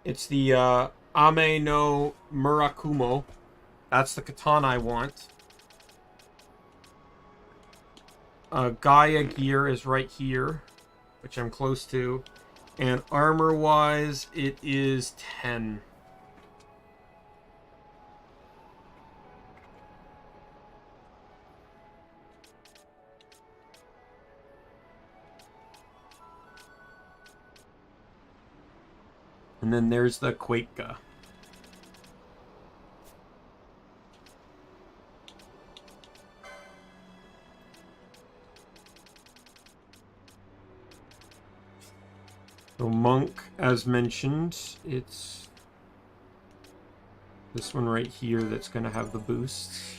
the Ame no Murakumo. That's the katana I want. Gaia gear is right here, which I'm close to. And armor-wise, it is 10. And then there's the Quakeca. So monk, as mentioned, it's this one right here that's going to have the boosts.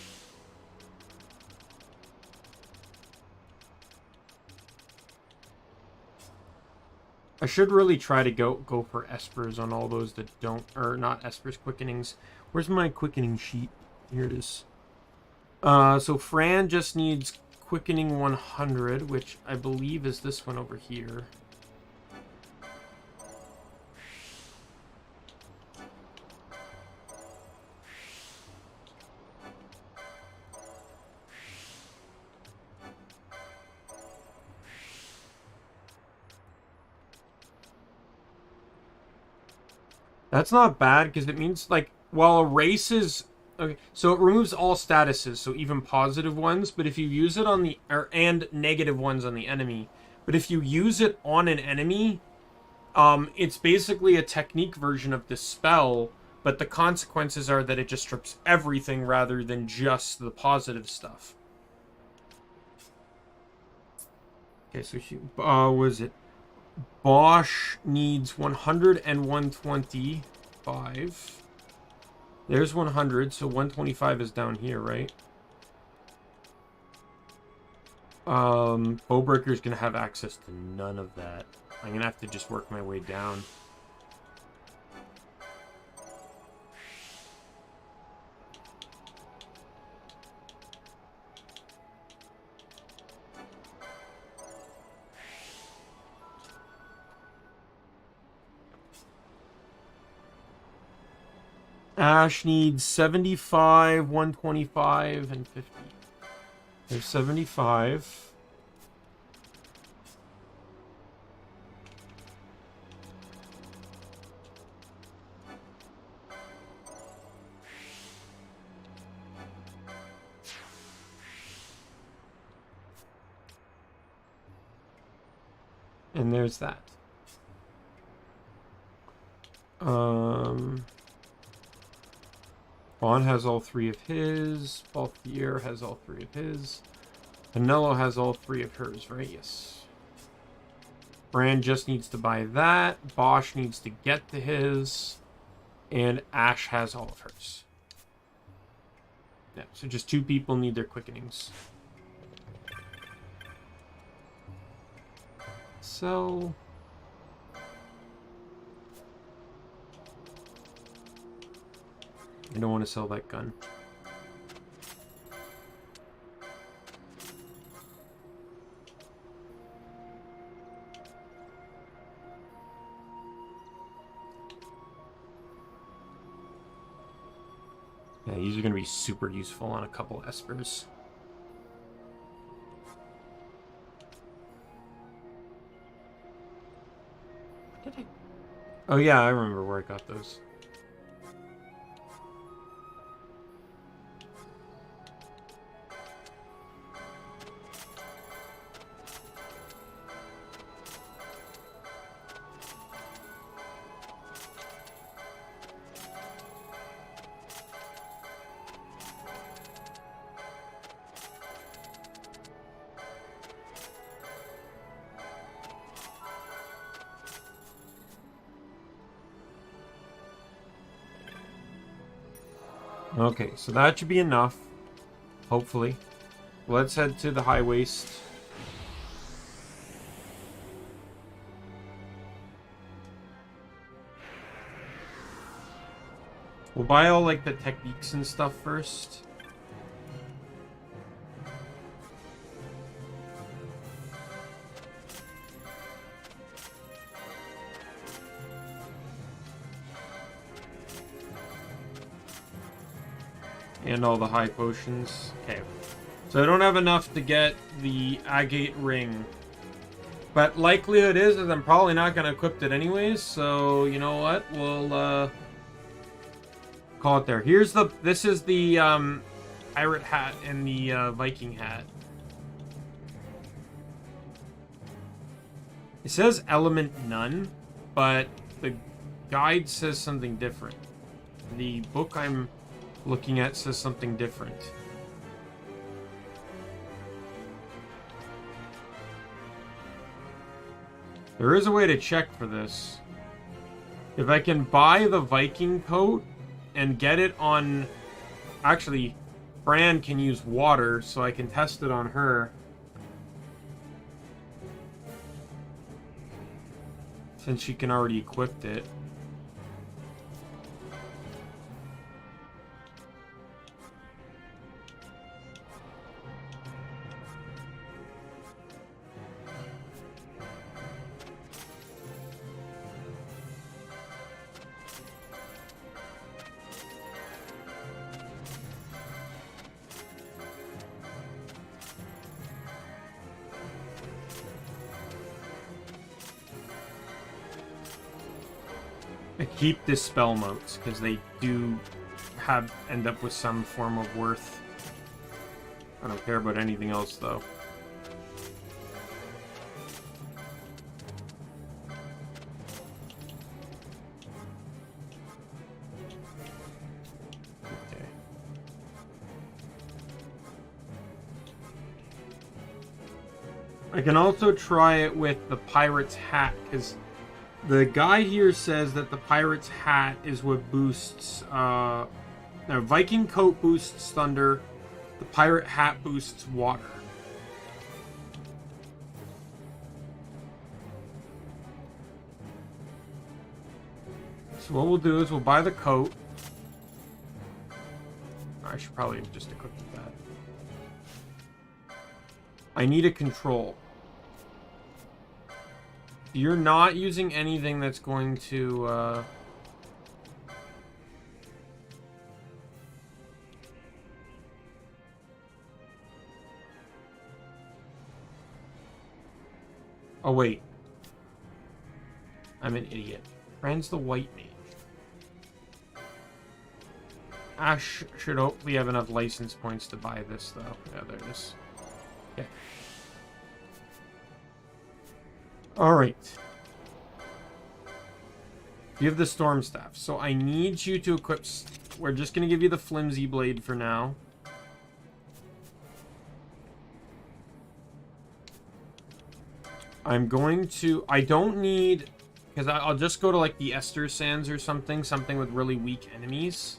I should really try to go for Espers on all those that don't, or not Espers, quickenings. Where's my quickening sheet? Here it is. So Fran just needs quickening 100, which I believe is this one over here. That's not bad, because it means, like, while a race is... Okay, so it removes all statuses, so even positive ones, but if you use it on the... and negative ones on the enemy. But if you use it on an enemy, it's basically a technique version of the spell, but the consequences are that it just strips everything rather than just the positive stuff. Okay, so she... was it? Basch needs 100 and 125. There's 100, so 125 is down here, right? Foebreaker is going to have access to none of that. I'm going to have to just work my way down. Ashe needs 75, 125, and 50. There's 75. And there's that. Vaan has all three of his. Balthier has all three of his. Penello has all three of hers, right? Yes. Fran just needs to buy that. Basch needs to get to his. And Ashe has all of hers. Yeah, so just 2 people need their quickenings. So... I don't want to sell that gun. Yeah, these are going to be super useful on a couple Espers. Did I? Oh yeah, I remember where I got those. Okay, so that should be enough. Hopefully. Let's head to the high waste. We'll buy all, like, the techniques and stuff first. And all the high potions. Okay. So I don't have enough to get the agate ring. But likelihood is that I'm probably not going to equip it anyways. So, you know what? We'll, call it there. This is the, pirate hat and the, Viking hat. It says element none, but the guide says something different. The book I'm looking at says something different. There is a way to check for this. If I can buy the Viking coat and get it on... Actually, Fran can use water, so I can test it on her. Since she can already equip it. I keep dispel motes because they do end up with some form of worth. I don't care about anything else though. Okay. I can also try it with the pirate's hat because the guide here says that the pirate's hat is what boosts, no, Viking coat boosts thunder, the pirate hat boosts water. So what we'll do is we'll buy the coat. I should probably have just equipped that. I need a control. You're not using anything that's going to, Oh, wait. I'm an idiot. Fran's the white mage. Ashe should hopefully have enough license points to buy this, though. Yeah, there it is. Okay. Alright. You have the storm staff. So I need you to equip... We're just going to give you the flimsy blade for now. I'm going to... I don't need... Because I'll just go to like the Ester Sands or something. Something with really weak enemies.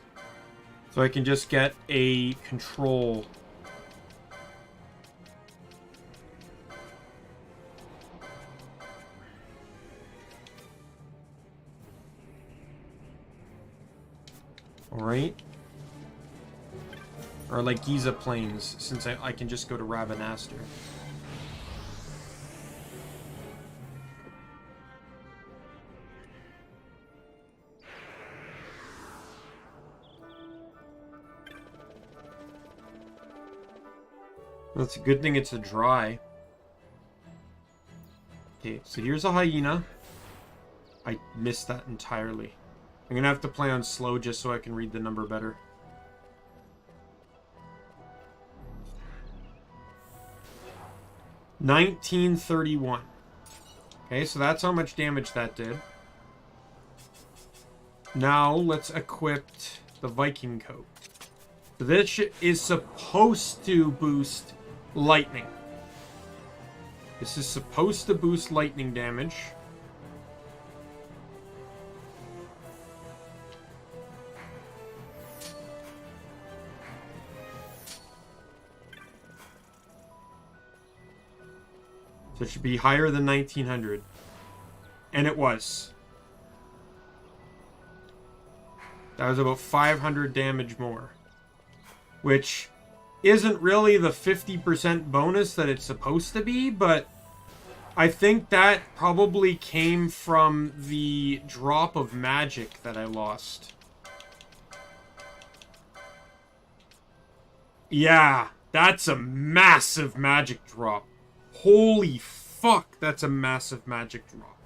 So I can just get a control... Alright. Or like Giza Plains, since I can just go to Ravenaster. That's a good thing it's a dry. Okay, so here's a hyena. I missed that entirely. I'm gonna have to play on slow just so I can read the number better. $1931. Okay, so that's how much damage that did. Now let's equip the Viking coat. So this is supposed to boost lightning. This is supposed to boost lightning damage. So it should be higher than 1900. And it was. That was about 500 damage more. Which isn't really the 50% bonus that it's supposed to be, but I think that probably came from the drop of magic that I lost. Yeah, that's a massive magic drop. Holy fuck, that's a massive magic drop.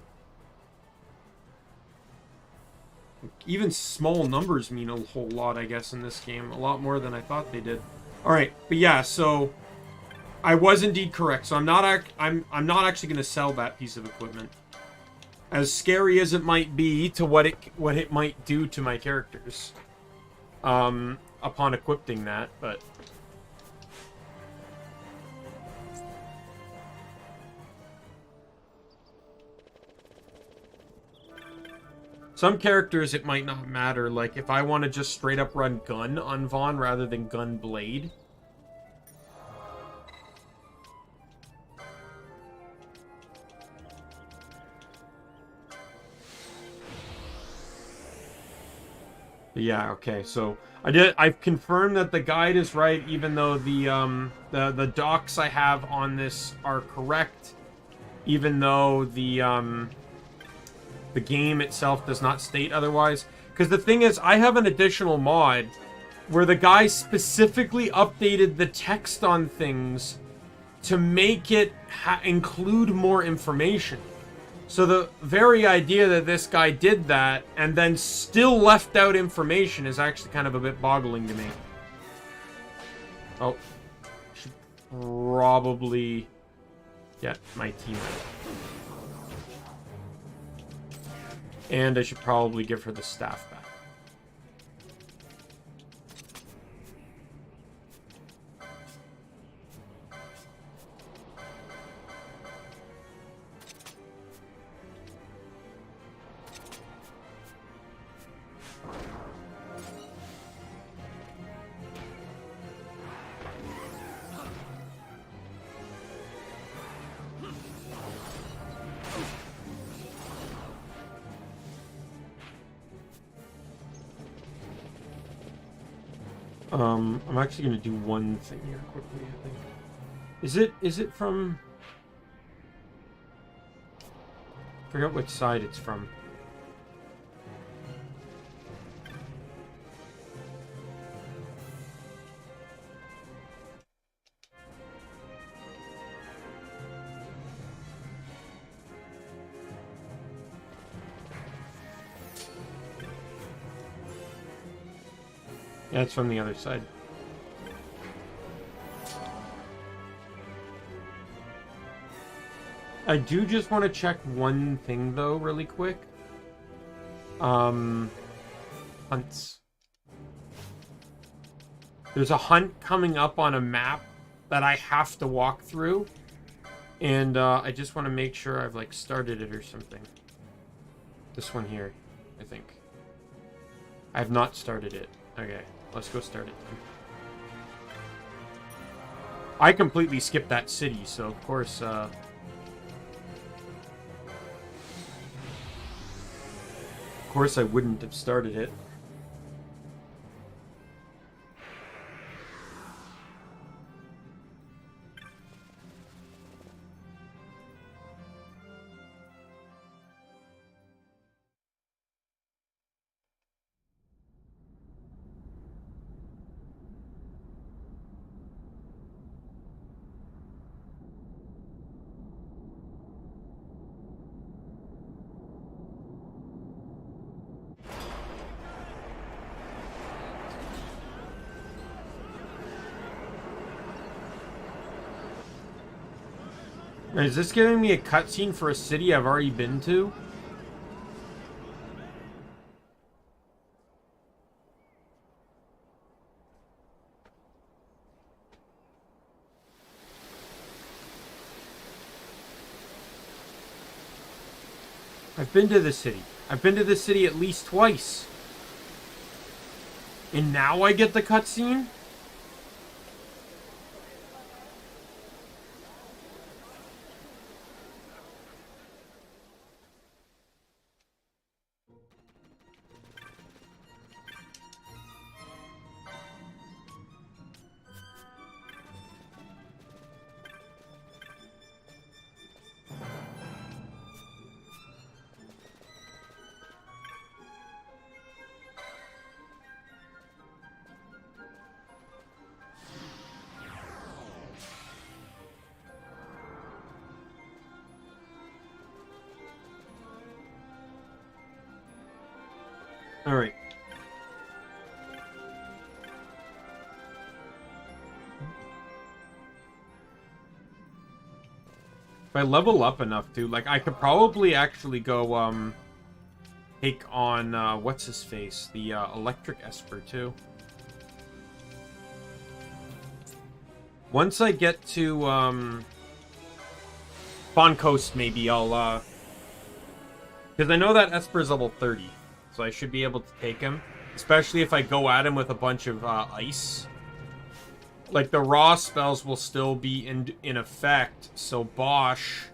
Even small numbers mean a whole lot, I guess, in this game. A lot more than I thought they did. Alright, but yeah, so I was indeed correct. So I'm not actually going to sell that piece of equipment. As scary as it might be to what it might do to my characters. Upon equipping that, but some characters, it might not matter. Like, if I want to just straight up run gun on Vaan rather than gun blade. But yeah, okay, so I've confirmed that the guide is right, even though the docs I have on this are correct, even though the game itself does not state otherwise. Because the thing is, I have an additional mod where the guy specifically updated the text on things to make it include more information. So the very idea that this guy did that and then still left out information is actually kind of a bit boggling to me. Oh. Should probably get my teammate. And I should probably give her the staff back. I'm actually going to do one thing here quickly, I think. Is it from... I forgot which side it's from. Yeah, it's from the other side. I do just want to check one thing, though, really quick. Hunts. There's a hunt coming up on a map that I have to walk through. And I just want to make sure I've, like, started it or something. This one here, I think. I have not started it. Okay, let's go start it then. I completely skipped that city, so of course, Of course I wouldn't have started it. Is this giving me a cutscene for a city I've already been to? I've been to the city. I've been to the city at least twice. And now I get the cutscene? All right. If I level up enough to, like, I could probably actually go, take on, what's his face? The, electric Esper, too. Once I get to, Phon Coast, maybe I'll, because I know that Esper is level 30, so I should be able to take him. Especially if I go at him with a bunch of, ice. Like, the raw spells will still be in effect, so Basch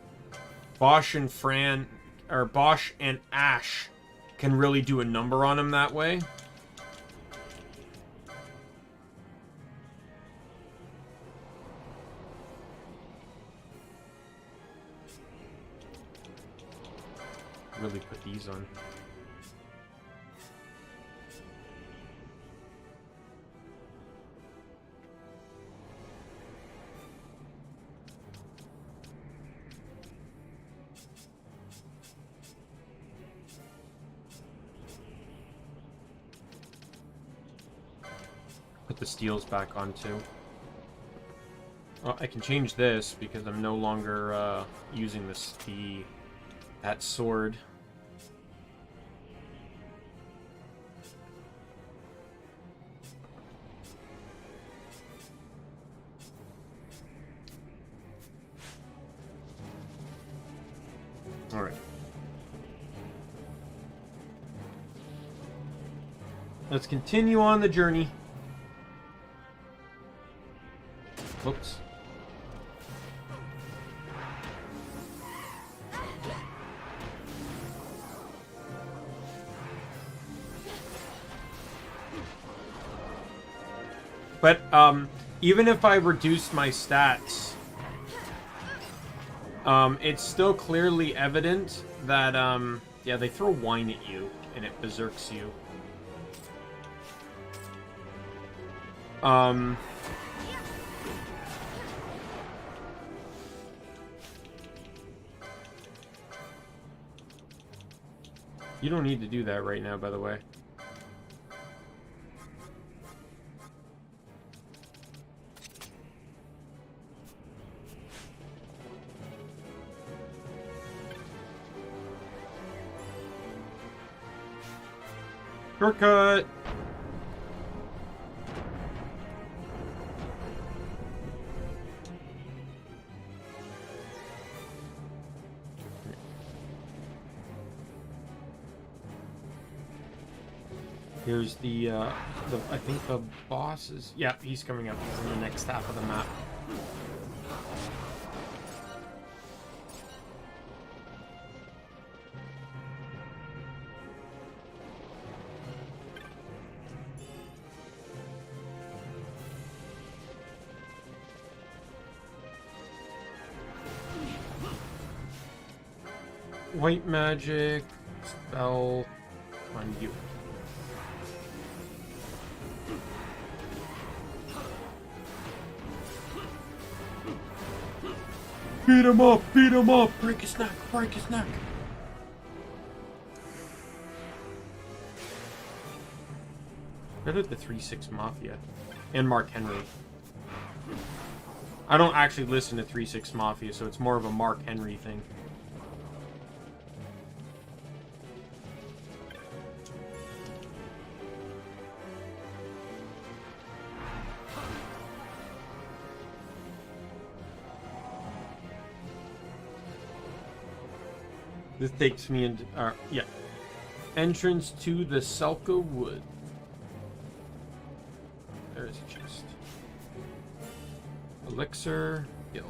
and Fran, or Basch and Ashe can really do a number on him that way. Really put these on. Put the steels back on too. Well, I can change this because I'm no longer using that sword. All right. Let's continue on the journey. Whoops. But even if I reduce my stats, it's still clearly evident that yeah, they throw wine at you and it berserks you. You don't need to do that right now, by the way. Shortcut! Here's the I think the boss is... Yeah, he's coming up. He's in the next half of the map. White magic spell on you. Beat him up! Beat him up! Break his neck! Break his neck! Better the 3-6 Mafia. And Mark Henry. I don't actually listen to 3-6 Mafia, so it's more of a Mark Henry thing. This takes me into, yeah. Entrance to the Selka Wood. There's a chest. Elixir, Gill.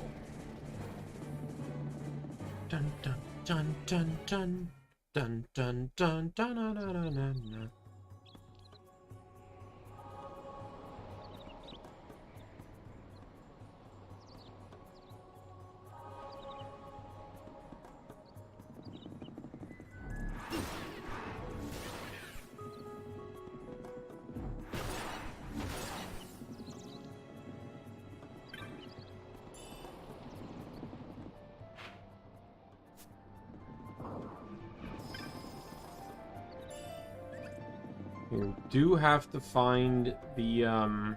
Dun dun dun dun dun dun dun dun dun dun dun dun dun. We do have to find the,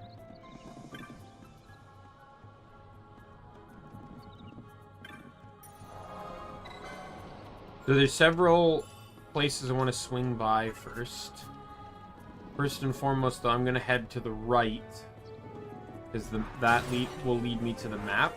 So there's several places I want to swing by first. First and foremost, though, I'm going to head to the right, because that will lead me to the map.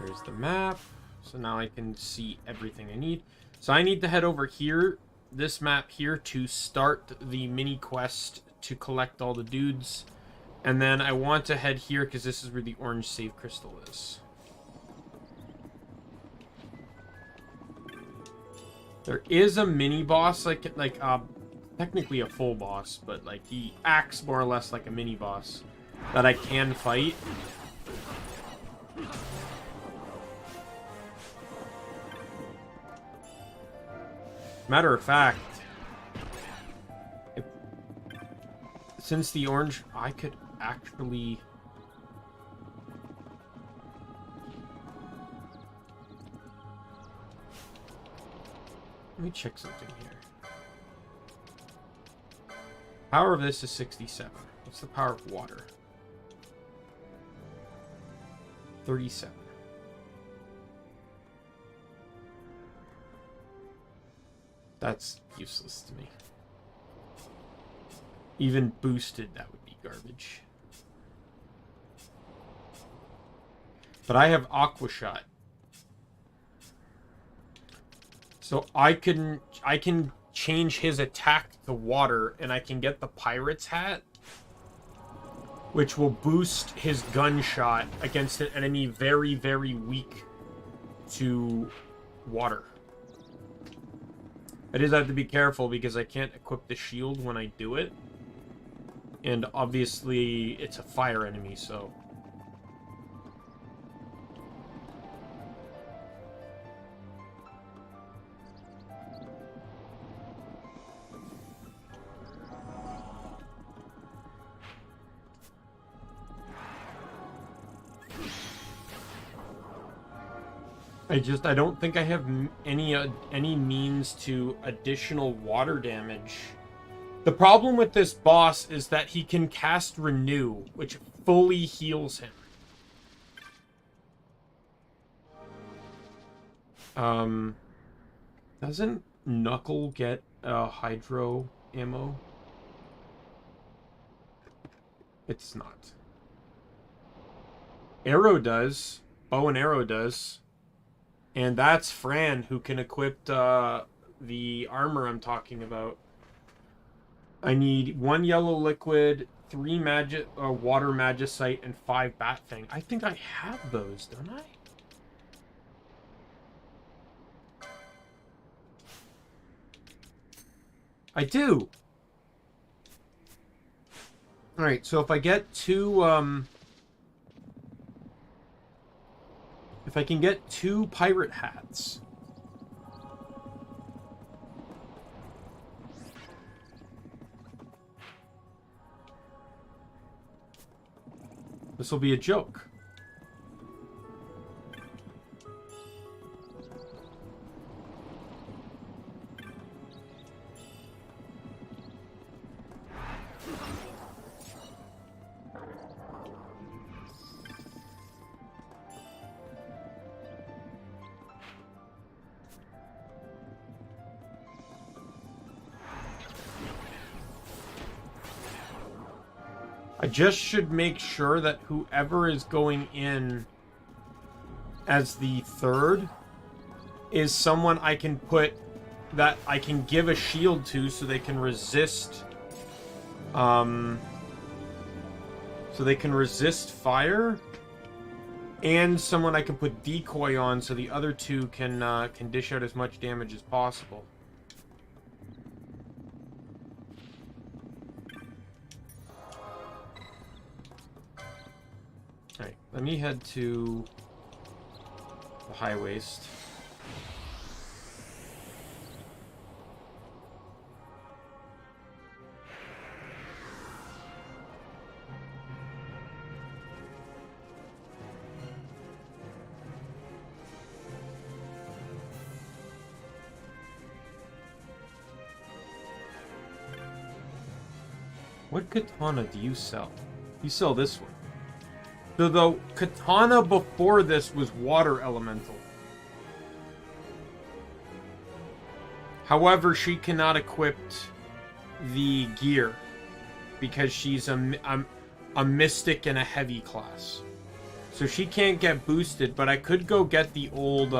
There's the map. So now I can see everything I need. So I need to head over here, this map here, to start the mini quest to collect all the dudes. And then I want to head here because this is where the orange save crystal is. There is a mini boss, like technically a full boss, but like he acts more or less like a mini boss that I can fight. Matter of fact, since the orange, I could actually... Let me check something here. Power of this is 67. What's the power of water? 37. That's useless to me. Even boosted, that would be garbage. But I have Aqua Shot. So I can change his attack to water, and I can get the Pirate's Hat, which will boost his gunshot against an enemy very, very weak to water. I just have to be careful because I can't equip the shield when I do it. And obviously, it's a fire enemy, so... I don't think I have any means to additional water damage. The problem with this boss is that he can cast Renew, which fully heals him. Doesn't Knuckle get hydro ammo? It's not. Arrow does. Bow and arrow does. And that's Fran, who can equip the armor I'm talking about. I need 1 yellow liquid, 3 water magicite, and 5 bat fang. I think I have those, don't I? I do. Alright, so if I get 2, if I can get 2 pirate hats. This will be a joke. I just should make sure that whoever is going in as the third is someone I can put, that I can give a shield to so they can resist, so they can resist fire, and someone I can put decoy on so the other two can dish out as much damage as possible. Alright, let me head to the high waste. What katana do you sell? You sell this one. So the katana before this was water elemental. However, she cannot equip the gear because she's a mystic and a heavy class. So she can't get boosted, but I could go get the old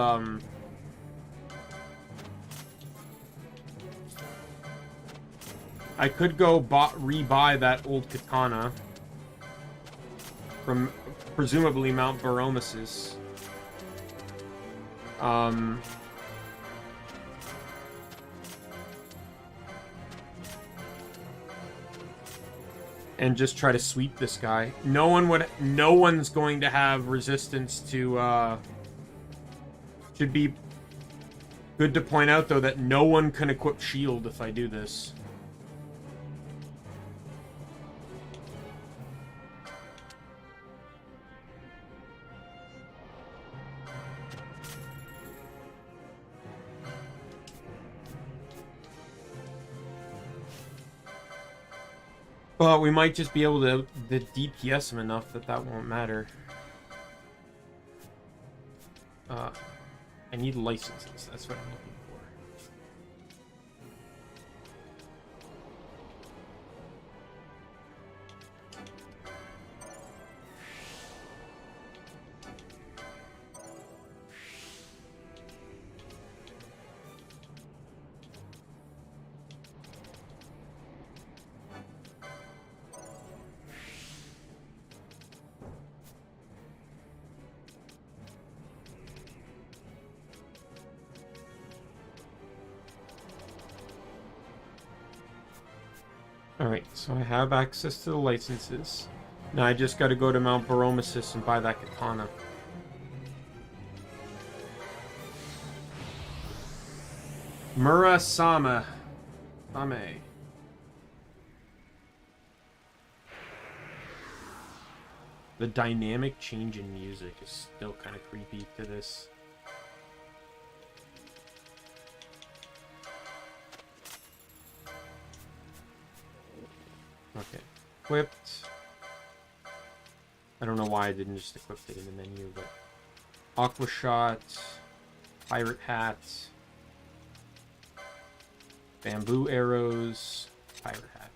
I could go rebuy that old katana from presumably Mount Baromesis. And just try to sweep this guy. No one's going to have resistance to should be good to point out though that no one can equip shield if I do this. But we might just be able to DPS him enough that won't matter. I need licenses. That's what I'm looking for. Alright, so I have access to the licenses. Now I just gotta go to Mount Baromesis and buy that katana. Murasame. Same. The dynamic change in music is still kind of creepy to this. Okay, equipped. I don't know why I didn't just equip it in the menu, but Aqua Shot, Pirate Hat, Bamboo Arrows, Pirate Hat.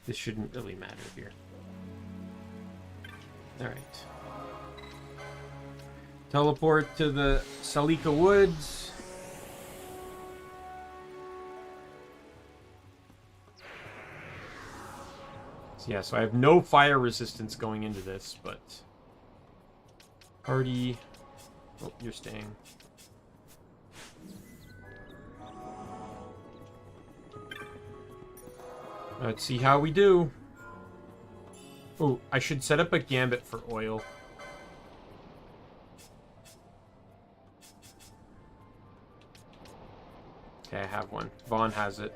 This shouldn't really matter here. Alright. Teleport to the Salika Woods. So yeah, so I have no fire resistance going into this, but... Party... Oh, you're staying. Let's see how we do. Oh, I should set up a gambit for oil. Okay, I have one. Vaan has it.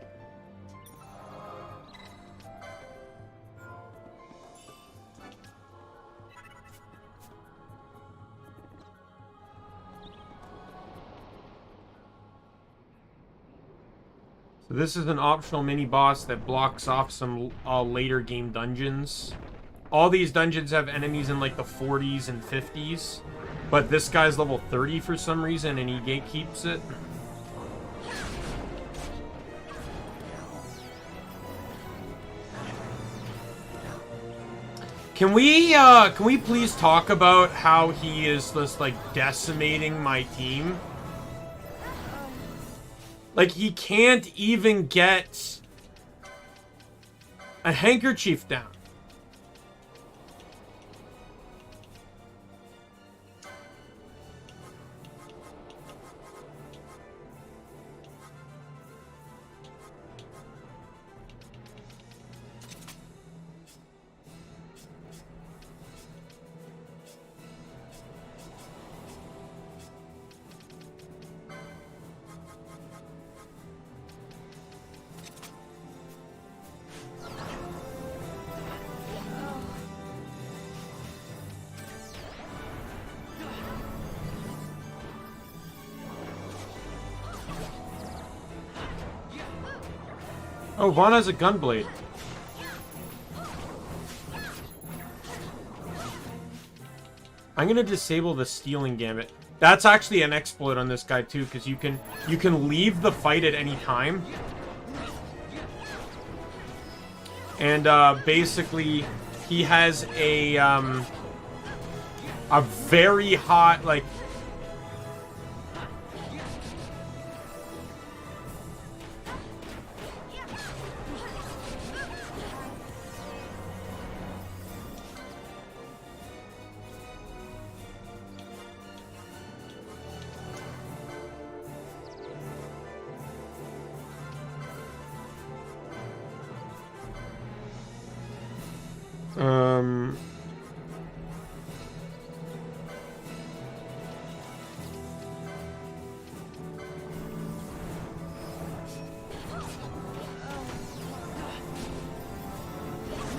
So this is an optional mini-boss that blocks off some later game dungeons. All these dungeons have enemies in like the 40s and 50s. But this guy's level 30 for some reason and he gatekeeps it. Can we please talk about how he is just like decimating my team? Like, he can't even get a handkerchief down. Oh, Vaan has a gunblade. I'm gonna disable the stealing gambit. That's actually an exploit on this guy too, because you can leave the fight at any time. And basically he has a very hot, like,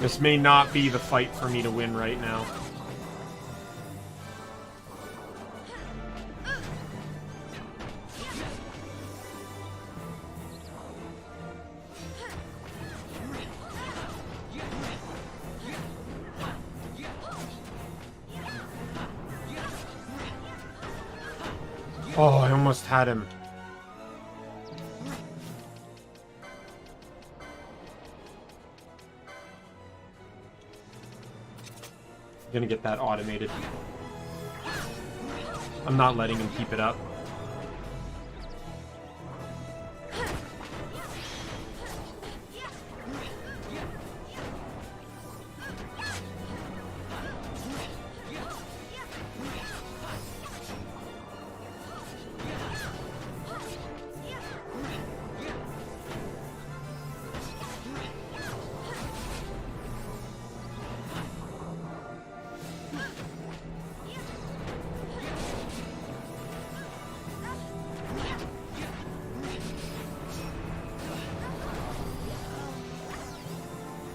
this may not be the fight for me to win right now. Oh, I almost had him. I'm gonna get that automated. I'm not letting him keep it up.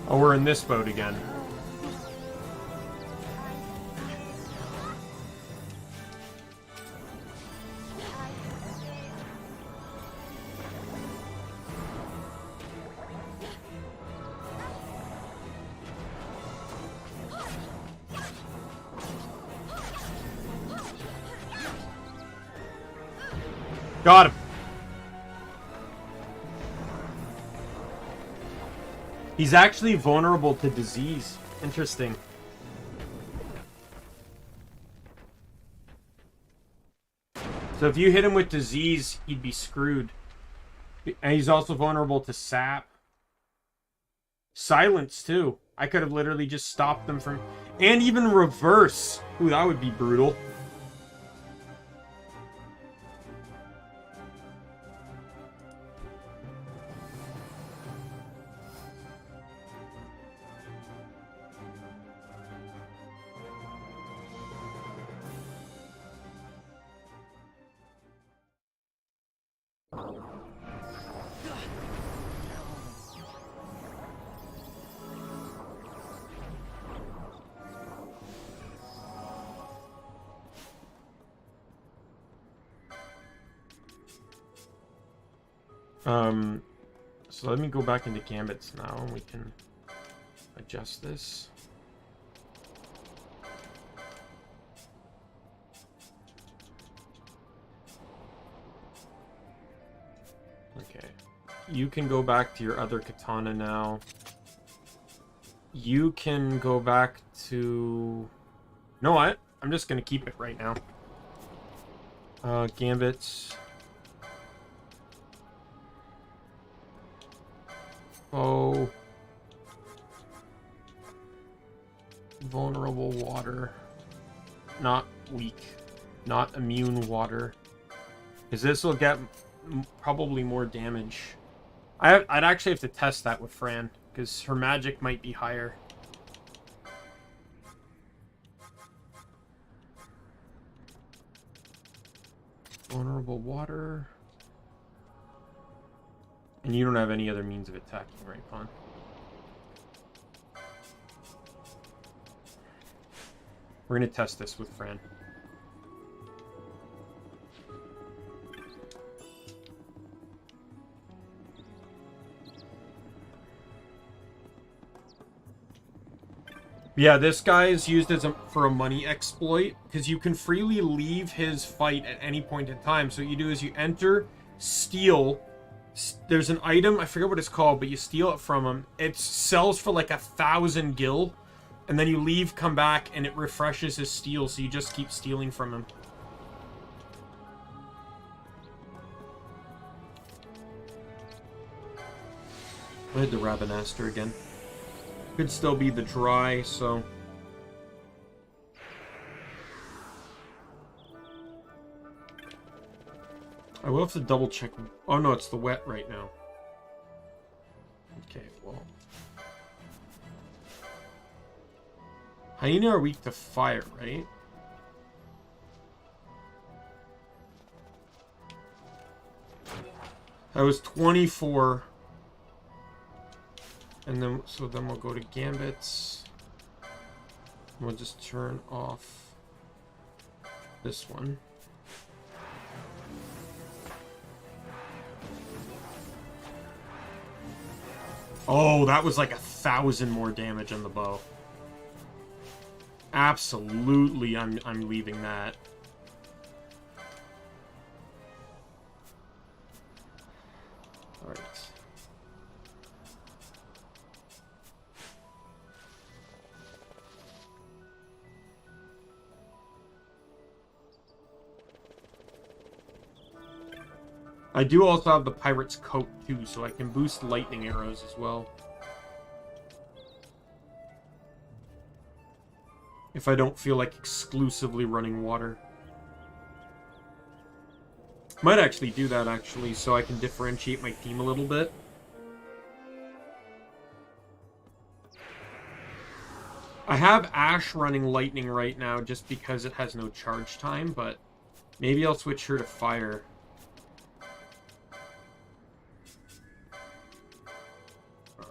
Oh, we're in this boat again. Got him. He's actually vulnerable to disease. Interesting. So if you hit him with disease, he'd be screwed. And he's also vulnerable to sap. Silence, too. I could have literally just stopped them from... And even reverse. Ooh, that would be brutal. So let me go back into gambits now, and we can adjust this. Okay. You can go back to your other katana now. You can go back to... You know what? I'm just going to keep it right now. Gambits. Oh. Vulnerable water. Not weak. Not immune water. Because this will get probably more damage. I'd actually have to test that with Fran. Because her magic might be higher. Vulnerable water. And you don't have any other means of attacking, right, Phon? We're going to test this with Fran. Yeah, this guy is used as for a money exploit, because you can freely leave his fight at any point in time. So what you do is you enter, steal. There's an item, I forget what it's called, but you steal it from him. It sells for like 1,000 gil, and then you leave, come back, and it refreshes his steal, so you just keep stealing from him. I had the Rabbinaster again. Could still be the dry, so... I will have to double check. Oh no, it's the wet right now. Okay, well... Hyena are weak to fire, right? That was 24... And then, so then we'll go to Gambits. We'll just turn off this one. Oh, that was like 1,000 more damage on the bow. Absolutely, I'm leaving that. All right. I do also have the Pirate's Coat, too, so I can boost lightning arrows as well. If I don't feel like exclusively running water. Might actually do that, actually, so I can differentiate my team a little bit. I have Ashe running lightning right now just because it has no charge time, but maybe I'll switch her to fire.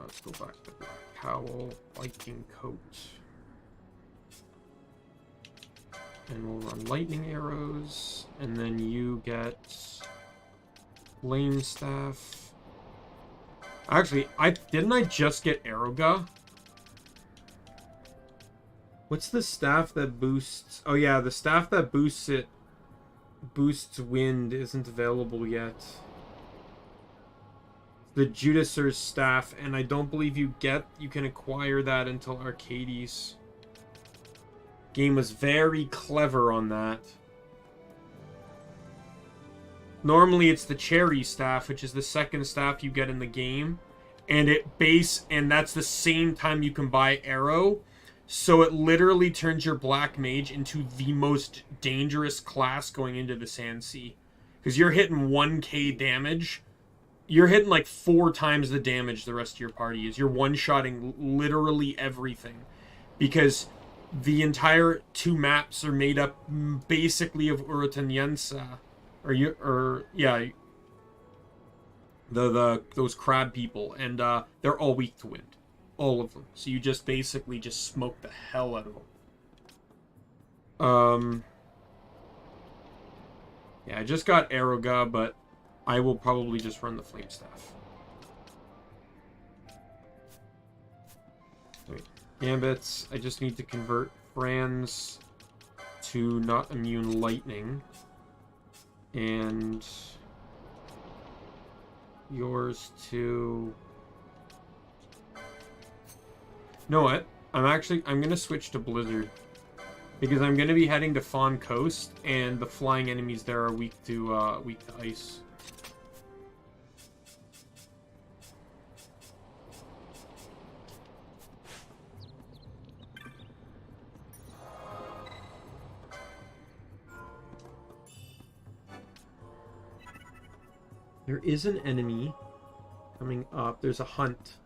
Let's go back to Black Cowl, Viking Coat. And we'll run lightning arrows, and then you get flame staff. Actually, didn't I just get Aeroga? What's the staff that boosts? Oh yeah, the staff that boosts wind isn't available yet. The Judicer's staff, and I don't believe you can acquire that until Arcades. Game was very clever on that. Normally it's the Cherry staff, which is the second staff you get in the game, and that's the same time you can buy Arrow. So it literally turns your Black Mage into the most dangerous class going into the Sand Sea, because you're hitting 1k damage. You're hitting like 4 times the damage the rest of your party is. You're one-shotting literally everything. Because the entire 2 maps are made up basically of Urutanyensa. Those crab people. And they're all weak to wind. All of them. So you just basically just smoke the hell out of them. Yeah, I just got Aeroga, but I will probably just run the Flame Staff. Wait, Gambits. I just need to convert Fran's to not immune lightning. And yours to... You know what? I'm going to switch to Blizzard. Because I'm going to be heading to Phon Coast, and the flying enemies there are weak to ice. There is an enemy coming up. There's a hunt.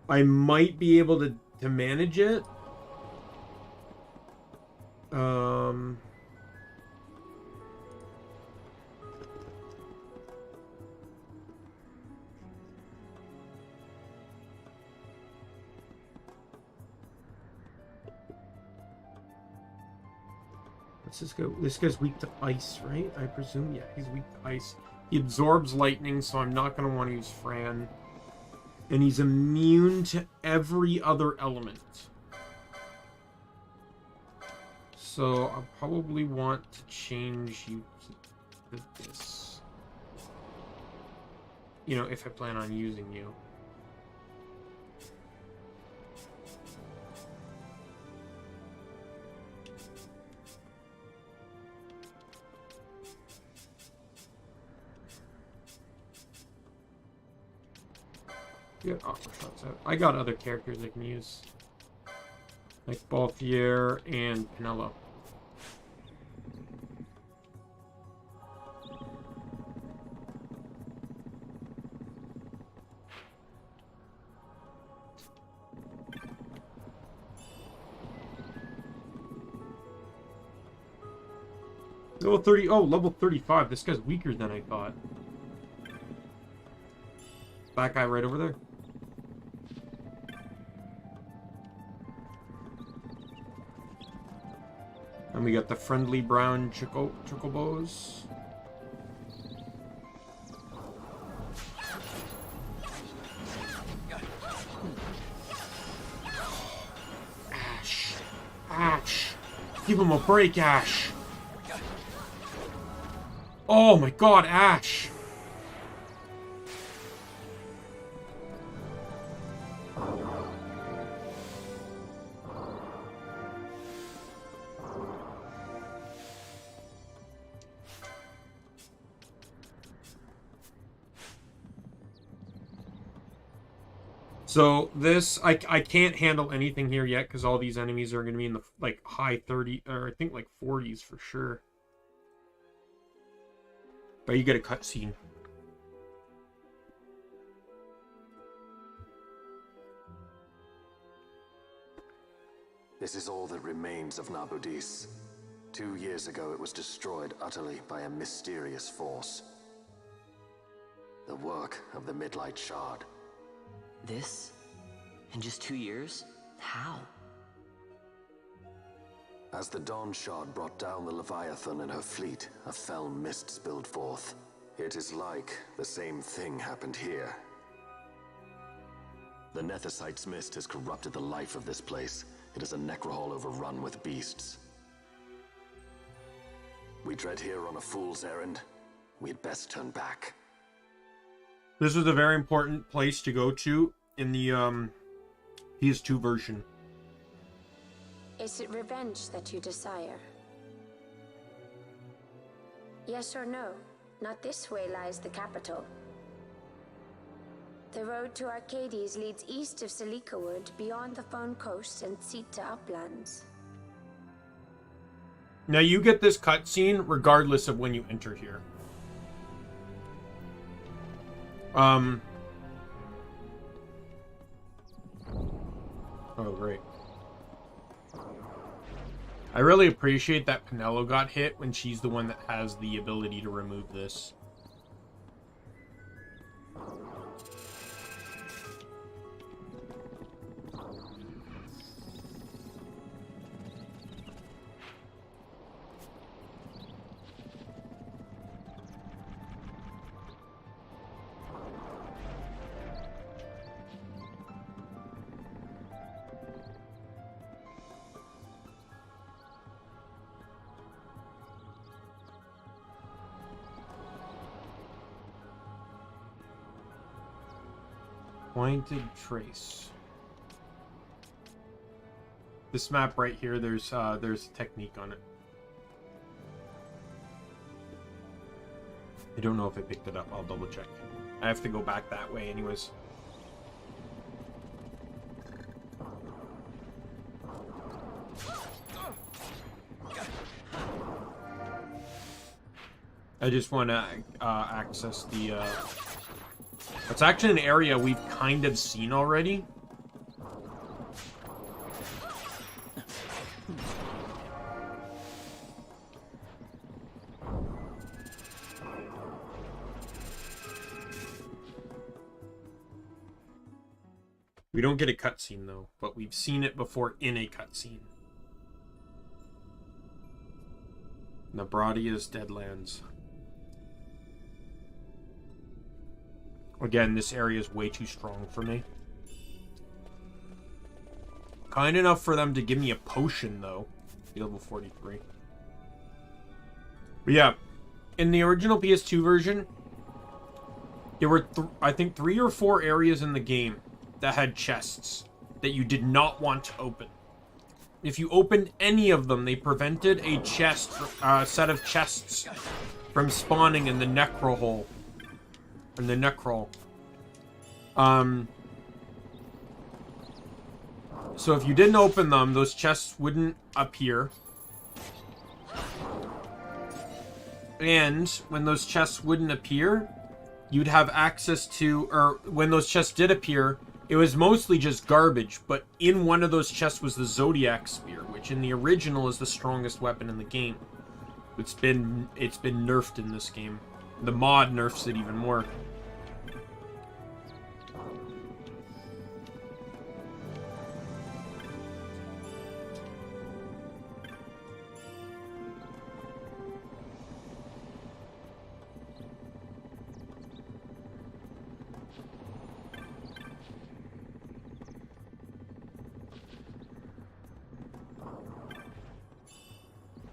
I might be able to manage it. Let's just go. This guy's weak to ice, right? I presume. Yeah, he's weak to ice. He absorbs lightning, so I'm not going to want to use Fran. And he's immune to every other element. So I probably want to change you to this. You know, if I plan on using you. Get offer shots out. I got other characters I can use. Like Balthier and Penello. Level 30. Oh, level 35. This guy's weaker than I thought. That guy right over there. And we got the friendly brown chocobos. Ashe. Ashe. Give him a break, Ashe. Oh my god, Ashe. So this, I can't handle anything here yet because all these enemies are going to be in the like high 30, or I think like 40s for sure. But you get a cutscene. This is all that remains of Nabudis. 2 years ago it was destroyed utterly by a mysterious force. The work of the Midlight Shard. This? In just 2 years? How? As the Dawn Shard brought down the Leviathan and her fleet, a fell mist spilled forth. It is like the same thing happened here. The Nethicite's mist has corrupted the life of this place. It is a necrohol overrun with beasts. We tread here on a fool's errand. We'd best turn back. This was a very important place to go to in the PS2 version. Is it revenge that you desire? Yes or no? Not this way lies the capital. The road to Arcades leads east of Silikawood, beyond the Phon Coast and Sita uplands. Now you get this cutscene regardless of when you enter here. Oh, great. I really appreciate that Penello got hit when she's the one that has the ability to remove this. Pointed trace. This map right here, there's a technique on it. I don't know if I picked it up. I'll double check. I have to go back that way anyways. I just want to access the it's actually an area we've kind of seen already. We don't get a cutscene though, but we've seen it before in a cutscene. Nabradia's Deadlands. Again, this area is way too strong for me. Kind enough for them to give me a potion, though, be level 43. But yeah, in the original PS2 version, there were, I think, 3 or 4 areas in the game that had chests that you did not want to open. If you opened any of them, they prevented a set of chests from spawning in the necro hole. In the necrol. So if you didn't open them, those chests wouldn't appear. And when those chests wouldn't appear, you'd have access to, or when those chests did appear, it was mostly just garbage, but in one of those chests was the Zodiac Spear, which in the original is the strongest weapon in the game. It's been nerfed in this game. The mod nerfs it even more.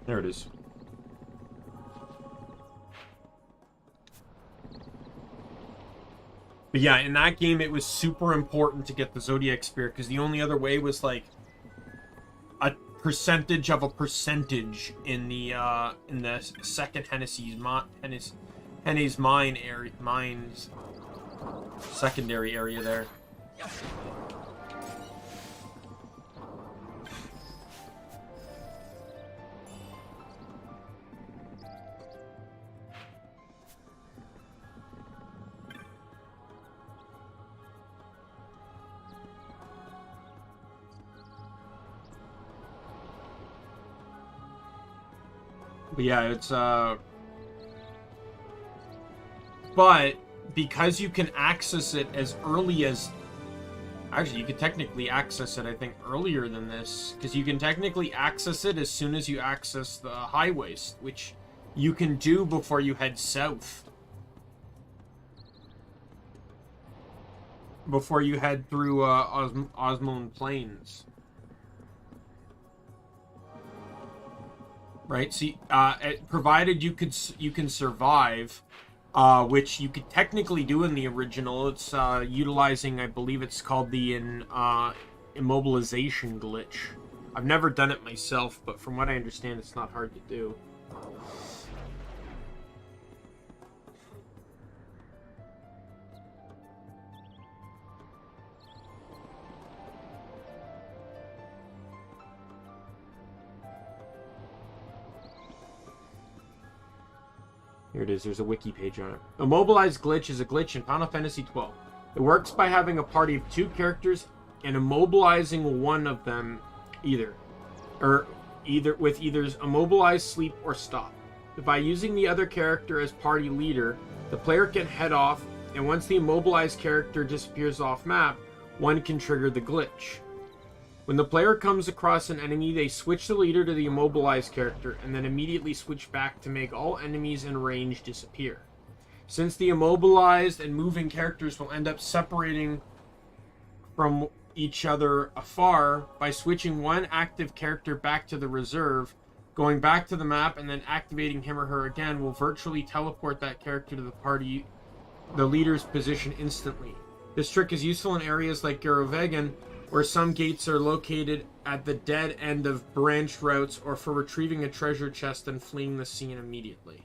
There it is. But yeah, in that game, it was super important to get the Zodiac Spear, because the only other way was, like, a percentage of a percentage in the second Hennessy's mine area, mine's secondary area there. But yeah, it's, but because you can access it as early as... Actually, you could technically access it, I think, earlier than this. Because you can technically access it as soon as you access the highways, which you can do before you head south. Before you head through Osmone Plains. Right, see, provided you can survive, which you could technically do in the original. It's utilizing, I believe it's called the immobilization glitch. I've never done it myself, but from what I understand, it's not hard to do. Here it is, there's a wiki page on it. Immobilized glitch is a glitch in Final Fantasy XII. It works by having a party of 2 characters and immobilizing one of them with either immobilize, sleep, or stop. By using the other character as party leader, the player can head off, and once the immobilized character disappears off map, one can trigger the glitch. When the player comes across an enemy, they switch the leader to the immobilized character, and then immediately switch back to make all enemies in range disappear. Since the immobilized and moving characters will end up separating from each other afar, by switching one active character back to the reserve, going back to the map, and then activating him or her again will virtually teleport that character to the leader's position instantly. This trick is useful in areas like Garovegan, where some gates are located at the dead end of branched routes, or for retrieving a treasure chest and fleeing the scene immediately.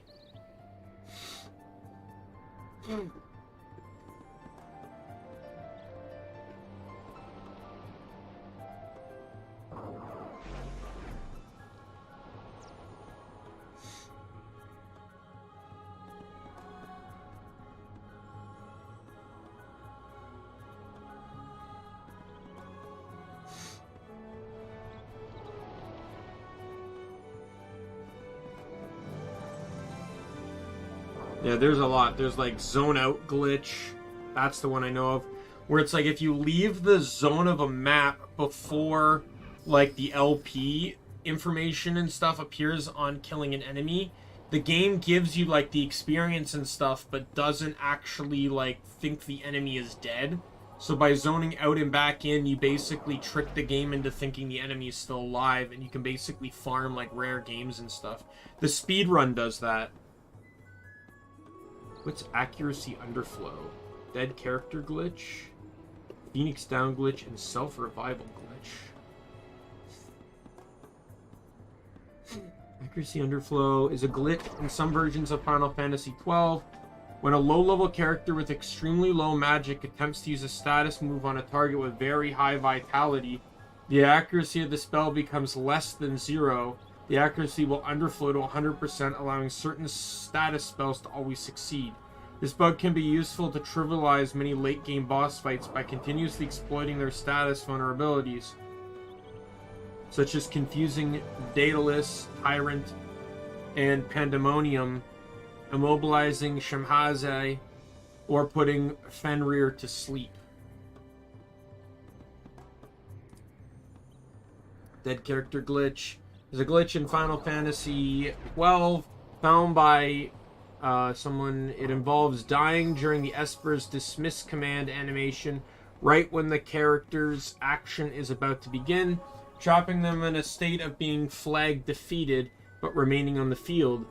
Yeah, there's a lot. There's like zone out glitch. That's the one I know of. Where it's like if you leave the zone of a map before like the LP information and stuff appears on killing an enemy, the game gives you like the experience and stuff, but doesn't actually like think the enemy is dead. So by zoning out and back in, you basically trick the game into thinking the enemy is still alive, and you can basically farm like rare games and stuff. The speed run does that. What's accuracy underflow? Dead character glitch, Phoenix down glitch, and self-revival glitch. Accuracy underflow is a glitch in some versions of Final Fantasy XII. When a low-level character with extremely low magic attempts to use a status move on a target with very high vitality, the accuracy of the spell becomes less than 0. The accuracy will underflow to 100%, allowing certain status spells to always succeed. This bug can be useful to trivialize many late-game boss fights by continuously exploiting their status vulnerabilities, such as confusing Daedalus, Tyrant, and Pandemonium, immobilizing Shemhaze, or putting Fenrir to sleep. Dead character glitch is a glitch in Final Fantasy XII found by someone. It involves dying during the Espers dismiss command animation right when the character's action is about to begin, dropping them in a state of being flagged defeated but remaining on the field.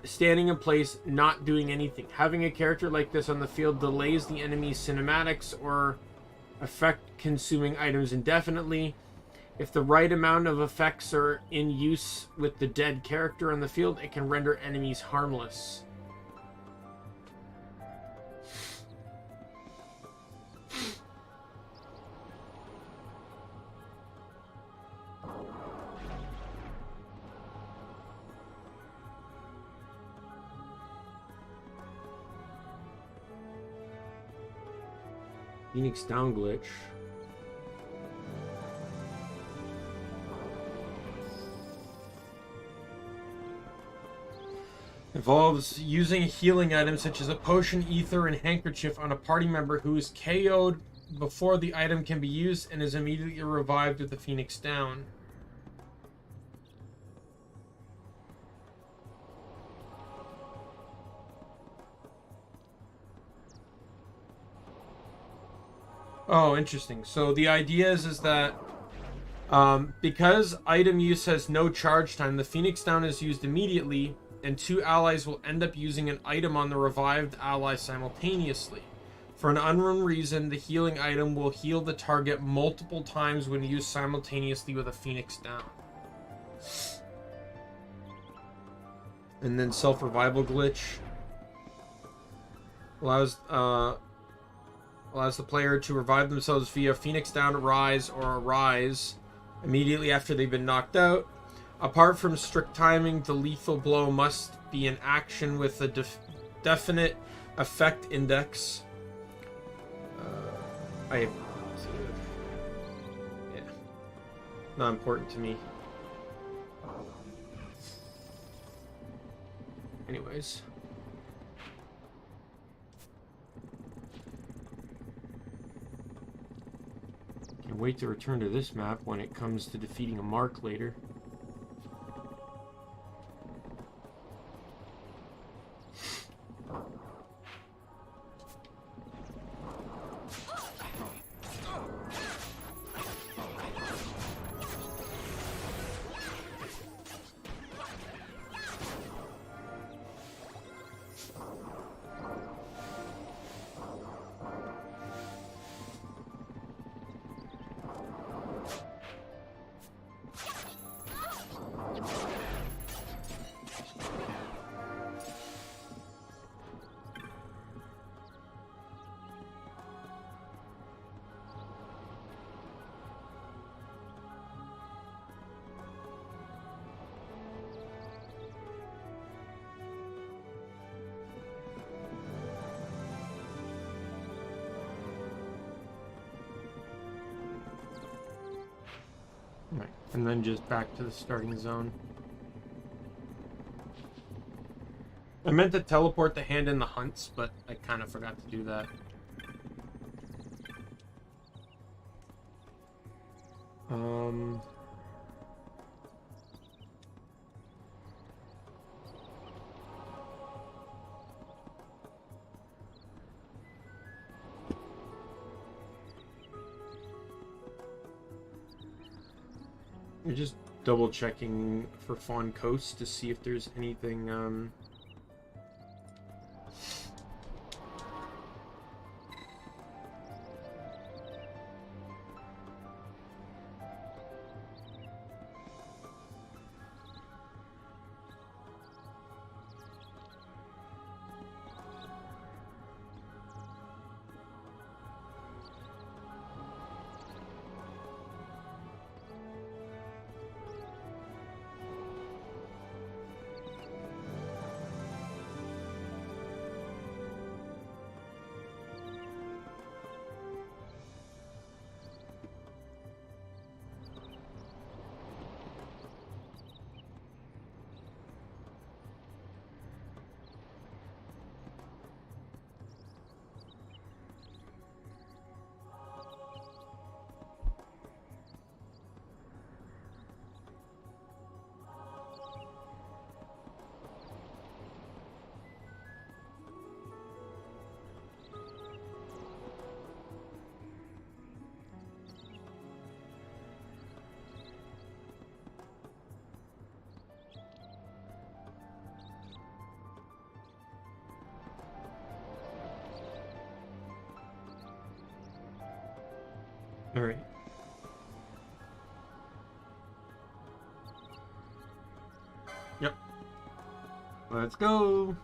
Standing in place, not doing anything. Having a character like this on the field delays the enemy's cinematics or effect consuming items indefinitely. If the right amount of effects are in use with the dead character on the field, it can render enemies harmless. Phoenix down glitch. Involves using healing items such as a potion, ether, and handkerchief on a party member who is KO'd before the item can be used and is immediately revived with the Phoenix down. Oh, interesting. So the idea is that because item use has no charge time, the Phoenix down is used immediately, and two allies will end up using an item on the revived ally simultaneously. For an unknown reason, the healing item will heal the target multiple times when used simultaneously with a Phoenix down. And then self-revival glitch allows the player to revive themselves via Phoenix down, rise, or arise immediately after they've been knocked out. Apart from strict timing, the lethal blow must be an action with a definite effect index. Yeah, not important to me. Anyways. Can't wait to return to this map when it comes to defeating a mark later. Right, and then just back to the starting zone. I meant to teleport the hand in the hunts, but I kind of forgot to do that. I'm just double checking for Phon Coast to see if there's anything All right. Yep. Let's go.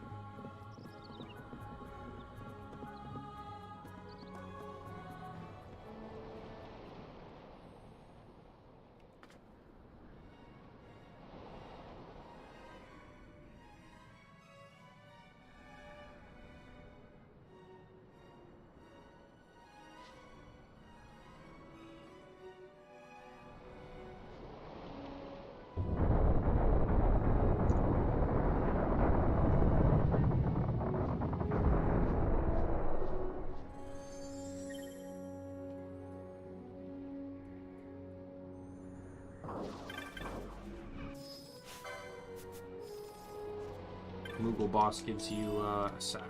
Moogle boss gives you a sack.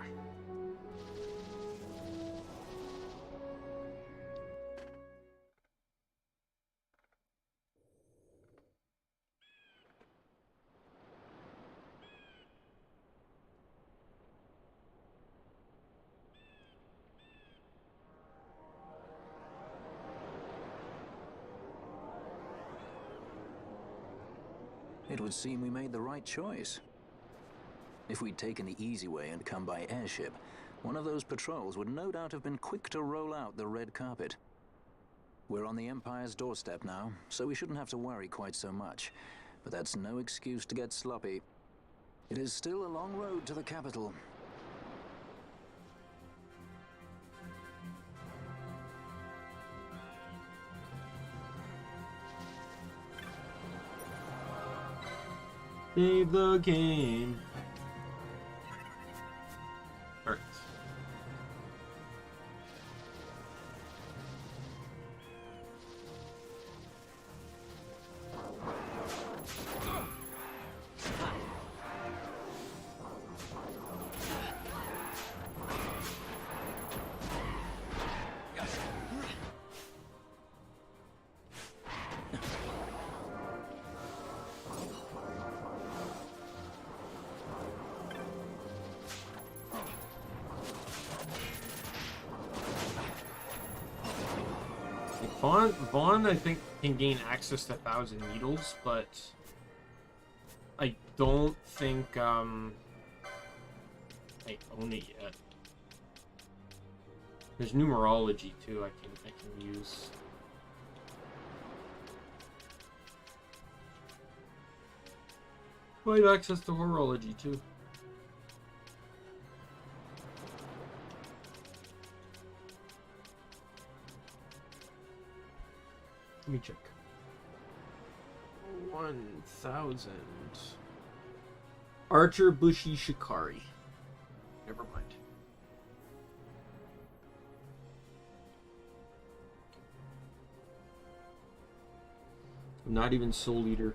It would seem we made the right choice. If we'd taken the easy way and come by airship, one of those patrols would no doubt have been quick to roll out the red carpet. We're on the Empire's doorstep now, so we shouldn't have to worry quite so much. But that's no excuse to get sloppy. It is still a long road to the capital. Save the game. All right. Vaan, I think, can gain access to 1,000 needles, but I don't think I own it yet. There's numerology too. I can use. I have access to horology too. Let me check. 1,000. Archer, Bushi, Shikari. Never mind. I'm not even Soul Eater.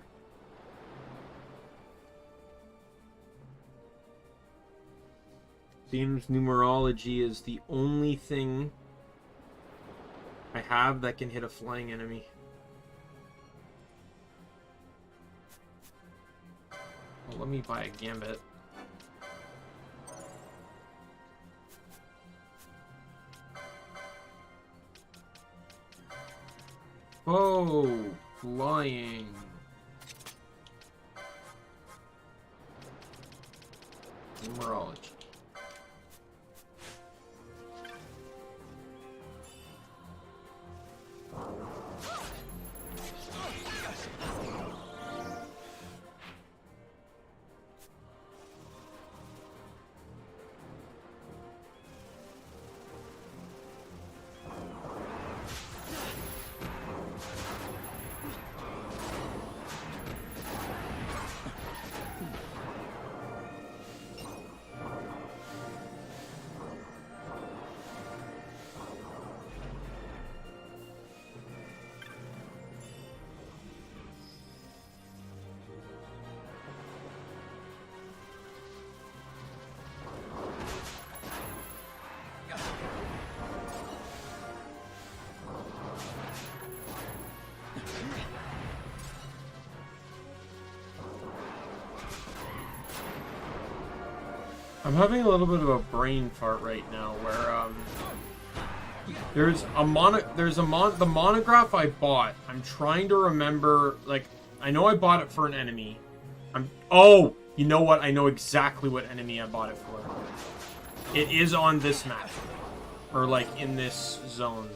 Seems numerology is the only thing I have that can hit a flying enemy. let me buy a gambit. Whoa, flying. Numerology. I'm having a little bit of a brain fart right now, where the monograph I bought. I'm trying to remember, like, I know I bought it for an enemy. Oh, you know what? I know exactly what enemy I bought it for. It is on this map, or like in this zone.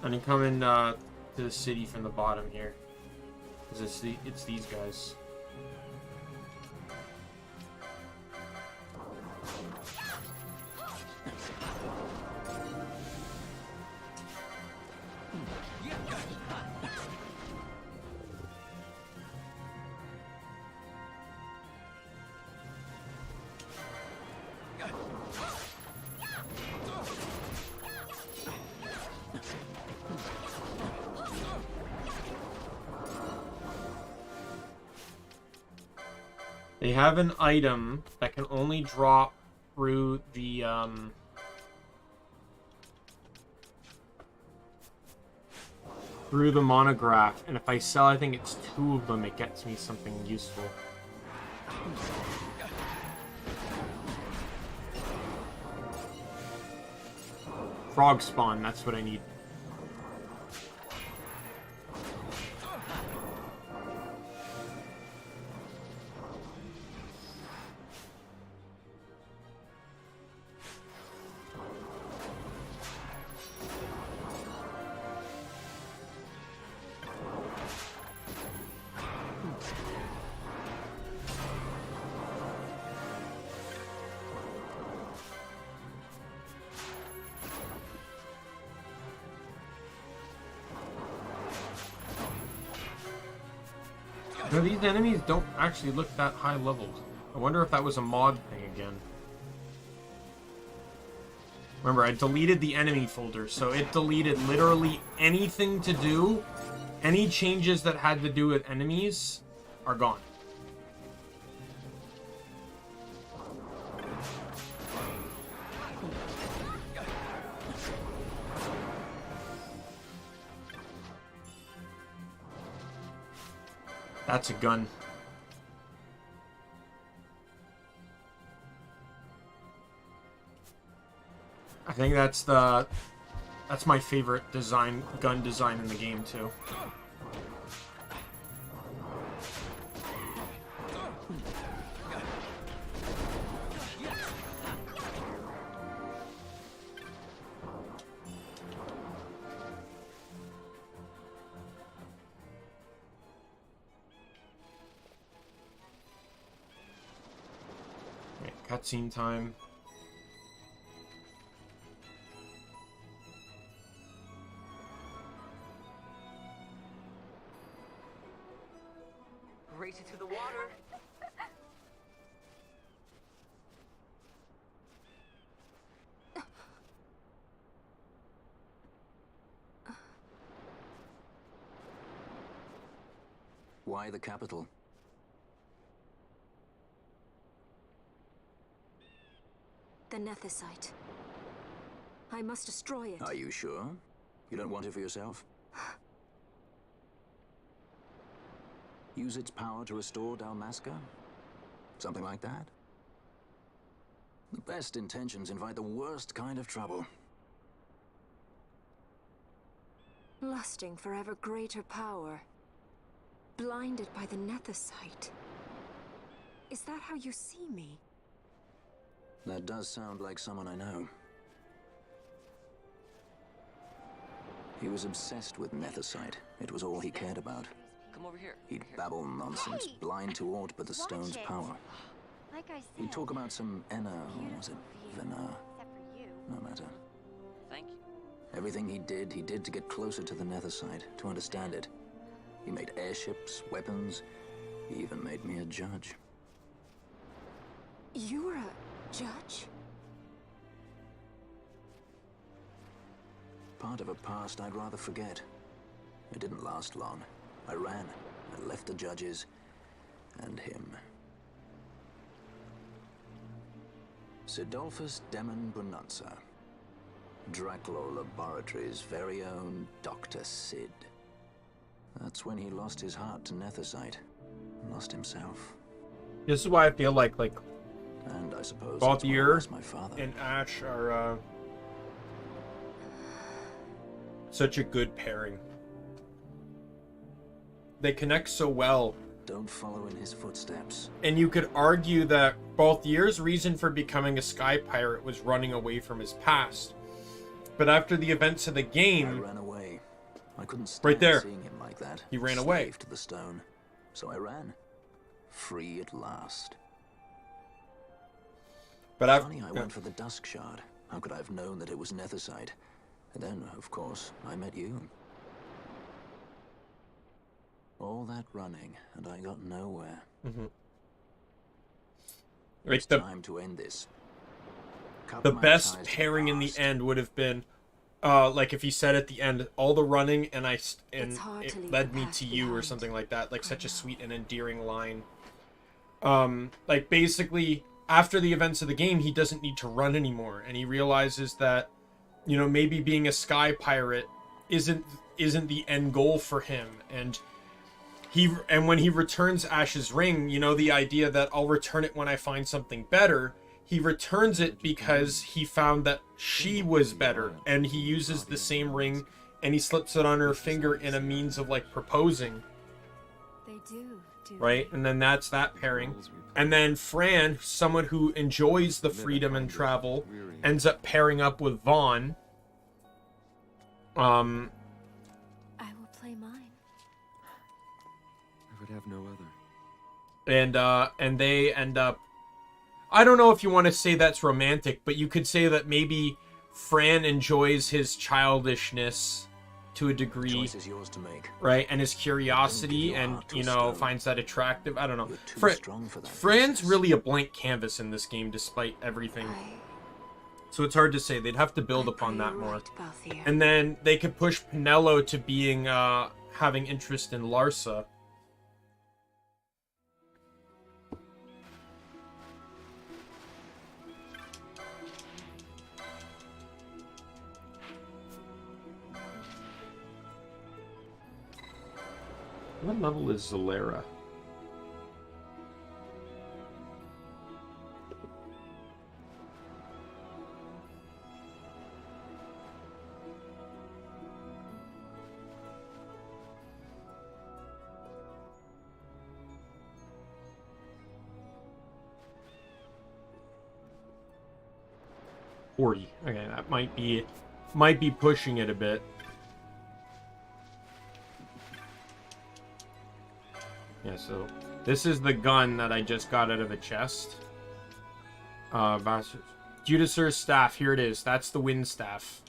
And I'm coming to the city from the bottom here, because it's these guys. They have an item that can only drop through the monograph, and if I sell, I think it's 2 of them, it gets me something useful. Frog spawn, that's what I need. No, these enemies don't actually look that high leveled. I wonder if that was a mod thing again. Remember, I deleted the enemy folder, so it deleted literally anything to do. Any changes that had to do with enemies are gone. That's a gun. I think that's my favorite gun design in the game too. Cutscene time. Race it to the water. Why the capital? The Nethicite. I must destroy it. Are you sure? You don't want it for yourself? Use its power to restore Dalmasca? Something like that? The best intentions invite the worst kind of trouble. Lusting for ever greater power. Blinded by the Nethicite. Is that how you see me? That does sound like someone I know. He was obsessed with Nethicite. It was all he cared about. Come over here. He'd babble nonsense, Hey! blind to aught but the stone's it. power. Like I said, He'd talk about some Enna, or was it Vena? except for you. No matter. Thank you. Everything he did to get closer to the Nethicite, to understand it. He made airships, weapons. He even made me a judge. You were a judge? Part of a past I'd rather forget. It didn't last long. I ran. I left the judges and him. Sidolphus Demon Bonanza. Draclaw Laboratories' very own Dr. Sid. That's when he lost his heart to Nethicite. Lost himself. This is why I feel like And I suppose that's why I Balthier lost my father. and Ashe are such a good pairing. They connect so well. Don't follow in his footsteps. And you could argue that Balthier's reason for becoming a sky pirate was running away from his past. But after the events of the I game, ran away. I couldn't stand Right there. seeing him like that. He ran away. Slave to the stone. So I ran. Free at last. but I've, Funny, I went for the Dusk Shard. How could I have known that it was Nethicite? And then, of course, I met you. All that running, and I got nowhere. like It's the time to end this. Cut the my best ties to pairing in the past. end would have been like if he said at the end, all the running and It's hard to it leave led the me past to you, or behind. something like that. Like I such a know. sweet and endearing line. Like basically after the events of the game, he doesn't need to run anymore, and he realizes that, you know, maybe being a sky pirate isn't the end goal for him. And when he returns Ashe's ring, you know, the idea that I'll return it when I find something better, he returns it because he found that she was better, and he uses the same ring and he slips it on her finger in a means of like proposing, They do. right? And then that's that pairing. And then Fran, someone who enjoys the freedom and travel, ends up pairing up with Vaan. I will play mine. I would have no other. And they end up, I don't know if you want to say that's romantic, but you could say that maybe Fran enjoys his childishness to a degree, Choice is yours to make. right? And his curiosity, Don't give your and, heart to you a know, stone. finds that attractive. I don't know. You're too Fra- strong for that. Fran's princess. really a blank canvas in this game, despite everything. So it's hard to say. They'd have to build upon that more. Balthier. And then they could push Penello to being, having interest in Larsa. What level is Zalera? Okay, that might be pushing it a bit. Yeah, so this is the gun that I just got out of the chest. Judicer's staff, here it is. That's the wind staff.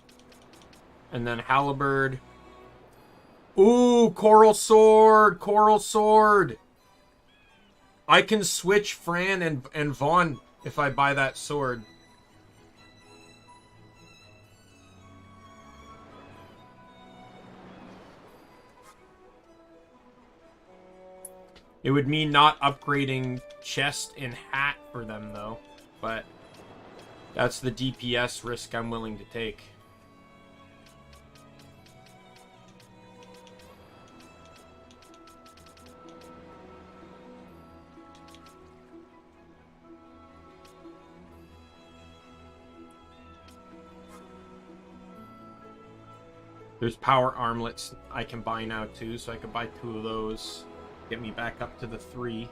And then halberd. Ooh, coral sword, coral sword. I can switch Fran and Vaan if I buy that sword. It would mean not upgrading chest and hat for them, though. But that's the DPS risk I'm willing to take. There's power armlets I can buy now too, so I could buy 2 of those. Get me back up to the 3.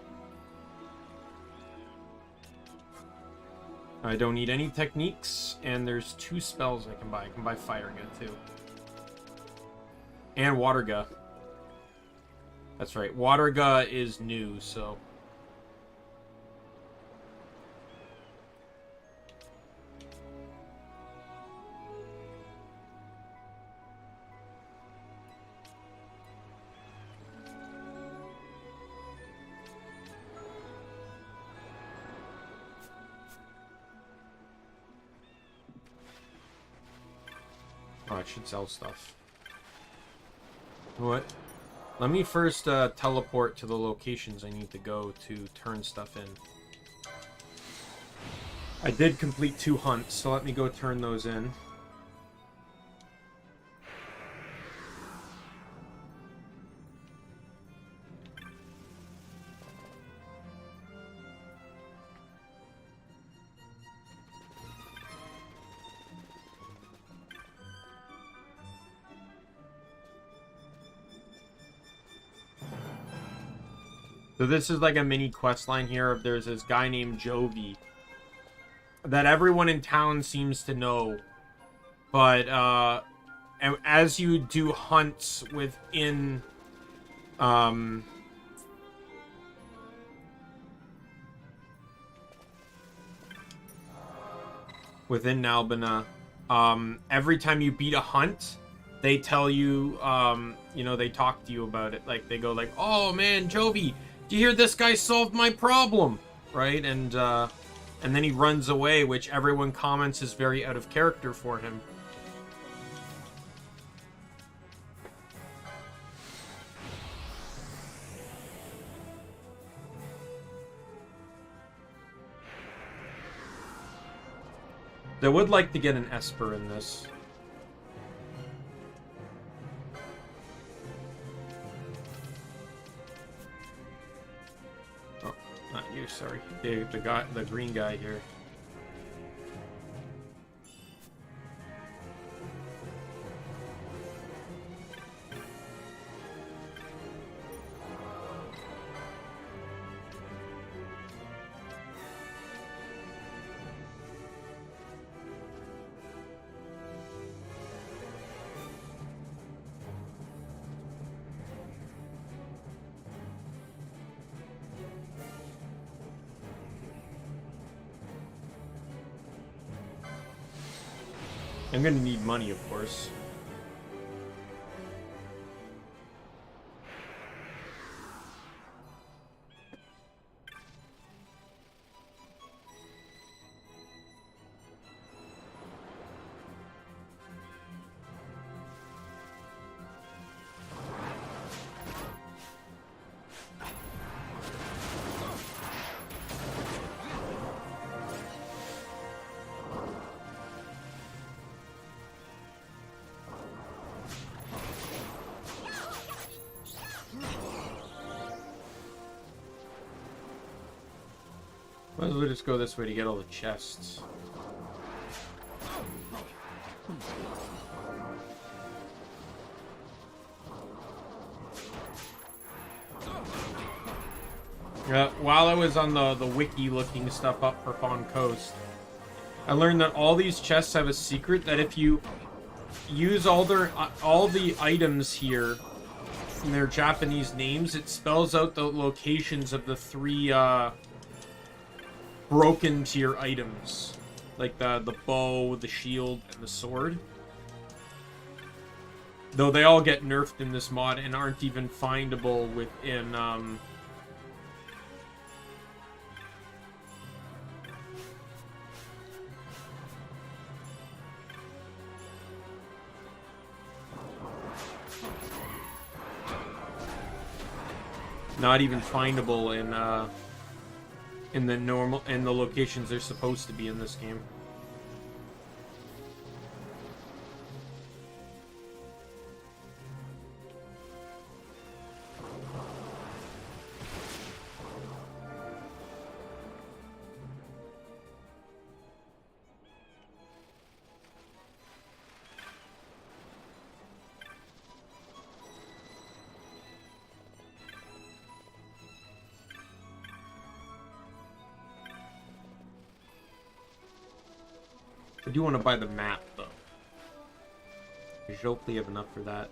I don't need any techniques, and there's 2 spells I can buy. I can buy Fire Gun too. And Water Gun. That's right, Water Gun is new, so... Oh, I should sell stuff. What? Let me first teleport to the locations I need to go to turn stuff in. I did complete 2 hunts, so let me go turn those in. So this is like a mini quest line here. There's this guy named Jovi that everyone in town seems to know. But as you do hunts within within Nalbina, every time you beat a hunt, they tell you, you know, they talk to you about it. Like, they go like, oh man, Jovi, do you hear this guy solved my problem? Right? And then he runs away, which everyone comments is very out of character for him. They would like to get an Esper in this. Oh, not you, sorry. The green guy here. I'm gonna need money, of course. Might as well just go this way to get all the chests. While I was on the wiki looking stuff up for Phon Coast, I learned that all these chests have a secret that if you use all the items here in their Japanese names, it spells out the locations of the 3 broken tier items, like the bow, the shield, and the sword. Though they all get nerfed in this mod and aren't even findable within not even findable in the locations they're supposed to be in this game. I do want to buy the map, though. I should hopefully have enough for that.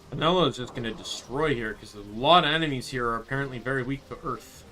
Penello is just going to destroy here, because a lot of enemies here are apparently very weak to Earth.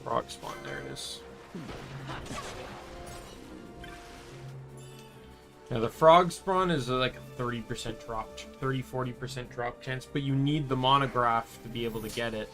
Frog spawn, there it is. Now the frog spawn is like a 30% drop, 30-40% drop chance, but you need the monograph to be able to get it.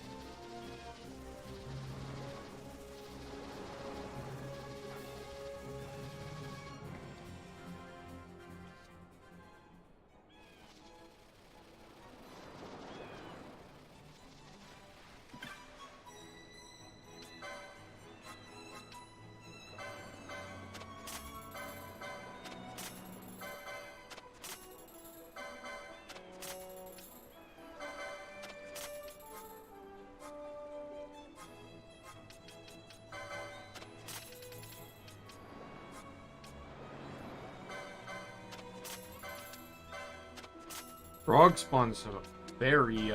Frog spawns are very,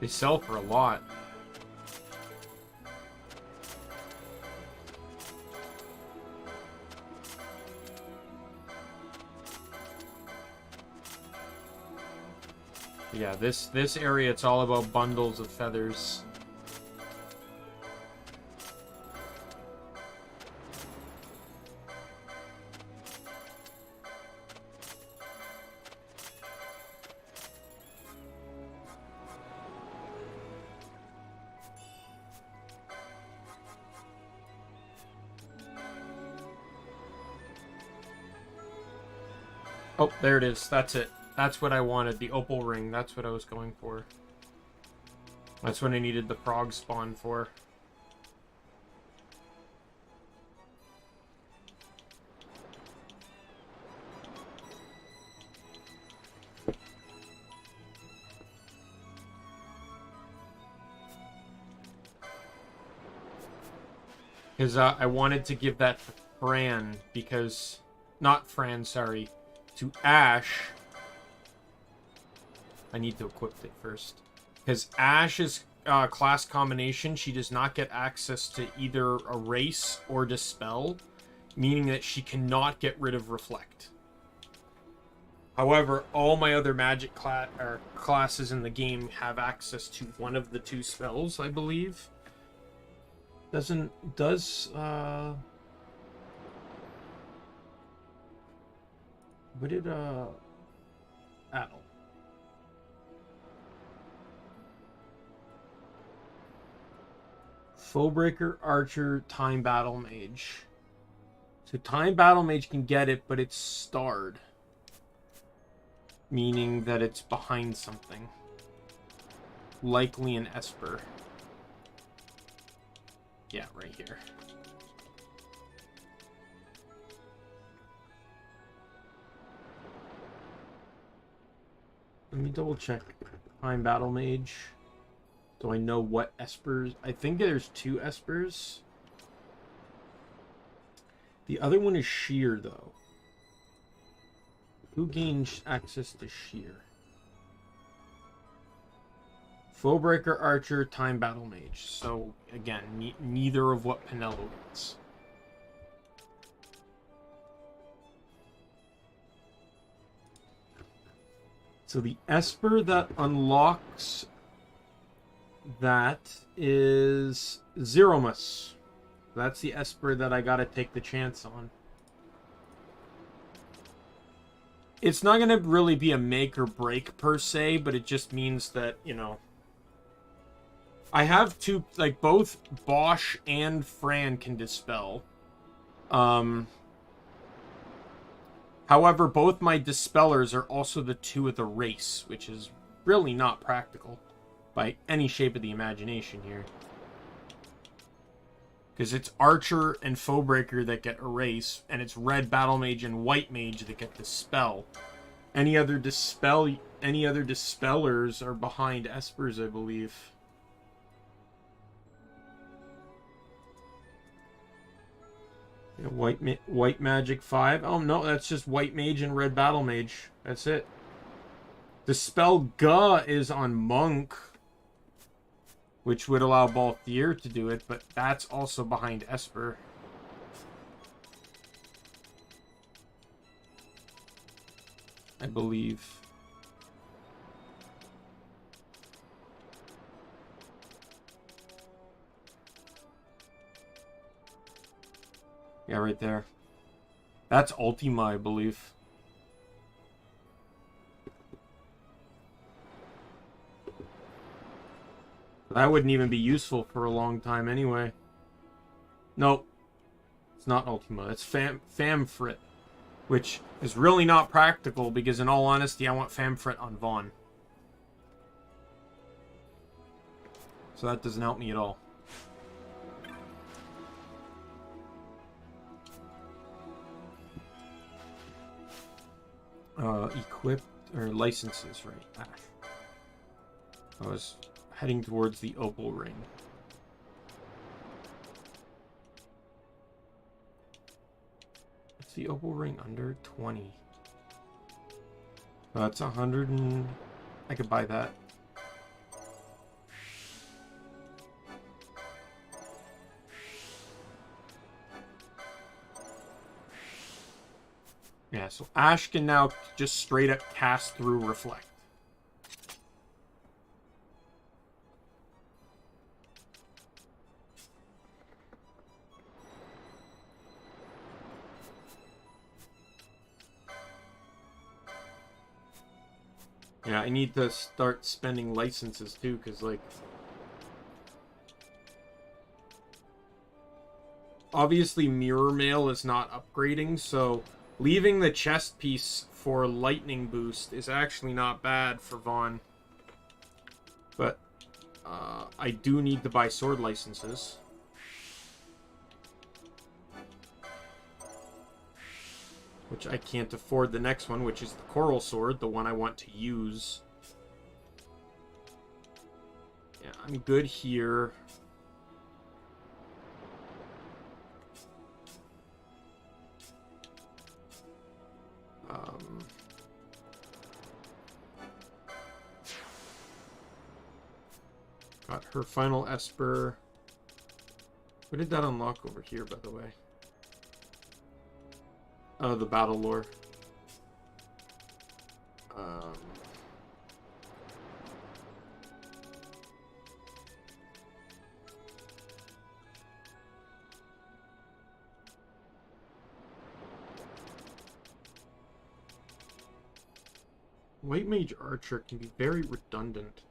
they sell for a lot. Yeah, this area, it's all about bundles of feathers. Oh, there it is. That's it. That's what I wanted. The opal ring. That's what I was going for. That's what I needed the frog spawn for. Because I wanted to give that to Fran, because... Not Fran, sorry. To Ashe. I need to equip it first. Because Ashe's class combination, she does not get access to either Erase or Dispel, meaning that she cannot get rid of Reflect. However, all my other magic classes in the game have access to one of the two spells, I believe. What did Adel? Foebreaker, Archer, Time Battlemage. So Time Battlemage can get it, but it's starred. meaning that it's behind something. Likely an Esper. Yeah, right here. Let me double check. I'm Battlemage. Do I know what Espers? I think there's 2 Espers. The other one is Sheer, though. Who gains access to Sheer? Foebreaker, Archer, Time Battlemage. So, again, neither of what Penello gets. So the Esper that unlocks that is Zeromus. That's the Esper that I gotta take the chance on. It's not gonna really be a make or break per se, but it just means that, you know, I have 2, like, both Basch and Fran can dispel. However, both my dispellers are also the 2 of the race, which is really not practical by any shape of the imagination here. Because it's Archer and Foebreaker that get erase, and it's Red Battlemage and White Mage that get dispel. Any other dispellers are behind Espers, I believe. Yeah, white Magic 5. Oh no, that's just White Mage and Red Battlemage. That's it. Dispel Ga is on Monk, which would allow Balthier to do it, but that's also behind Esper. I believe. Yeah, right there. That's Ultima, I believe. That wouldn't even be useful for a long time anyway. Nope. It's not Ultima. It's Famfrit. Which is really not practical because, in all honesty, I want Famfrit on Vaan. So that doesn't help me at all. Equipped, or licenses, right? Ashe. I was heading towards the Opal Ring. What's the Opal Ring under? 20. That's 100 and... I could buy that. Yeah, so Ashe can now just straight up cast through Reflect. Yeah, I need to start spending licenses too, because, like, obviously Mirror Mail is not upgrading, so leaving the chest piece for lightning boost is actually not bad for Vaan. But I do need to buy sword licenses. Which I can't afford the next one, which is the Coral Sword, the one I want to use. Yeah, I'm good here. Got her final Esper. What did that unlock over here, by the way? Oh, the battle lore. White Mage Archer can be very redundant.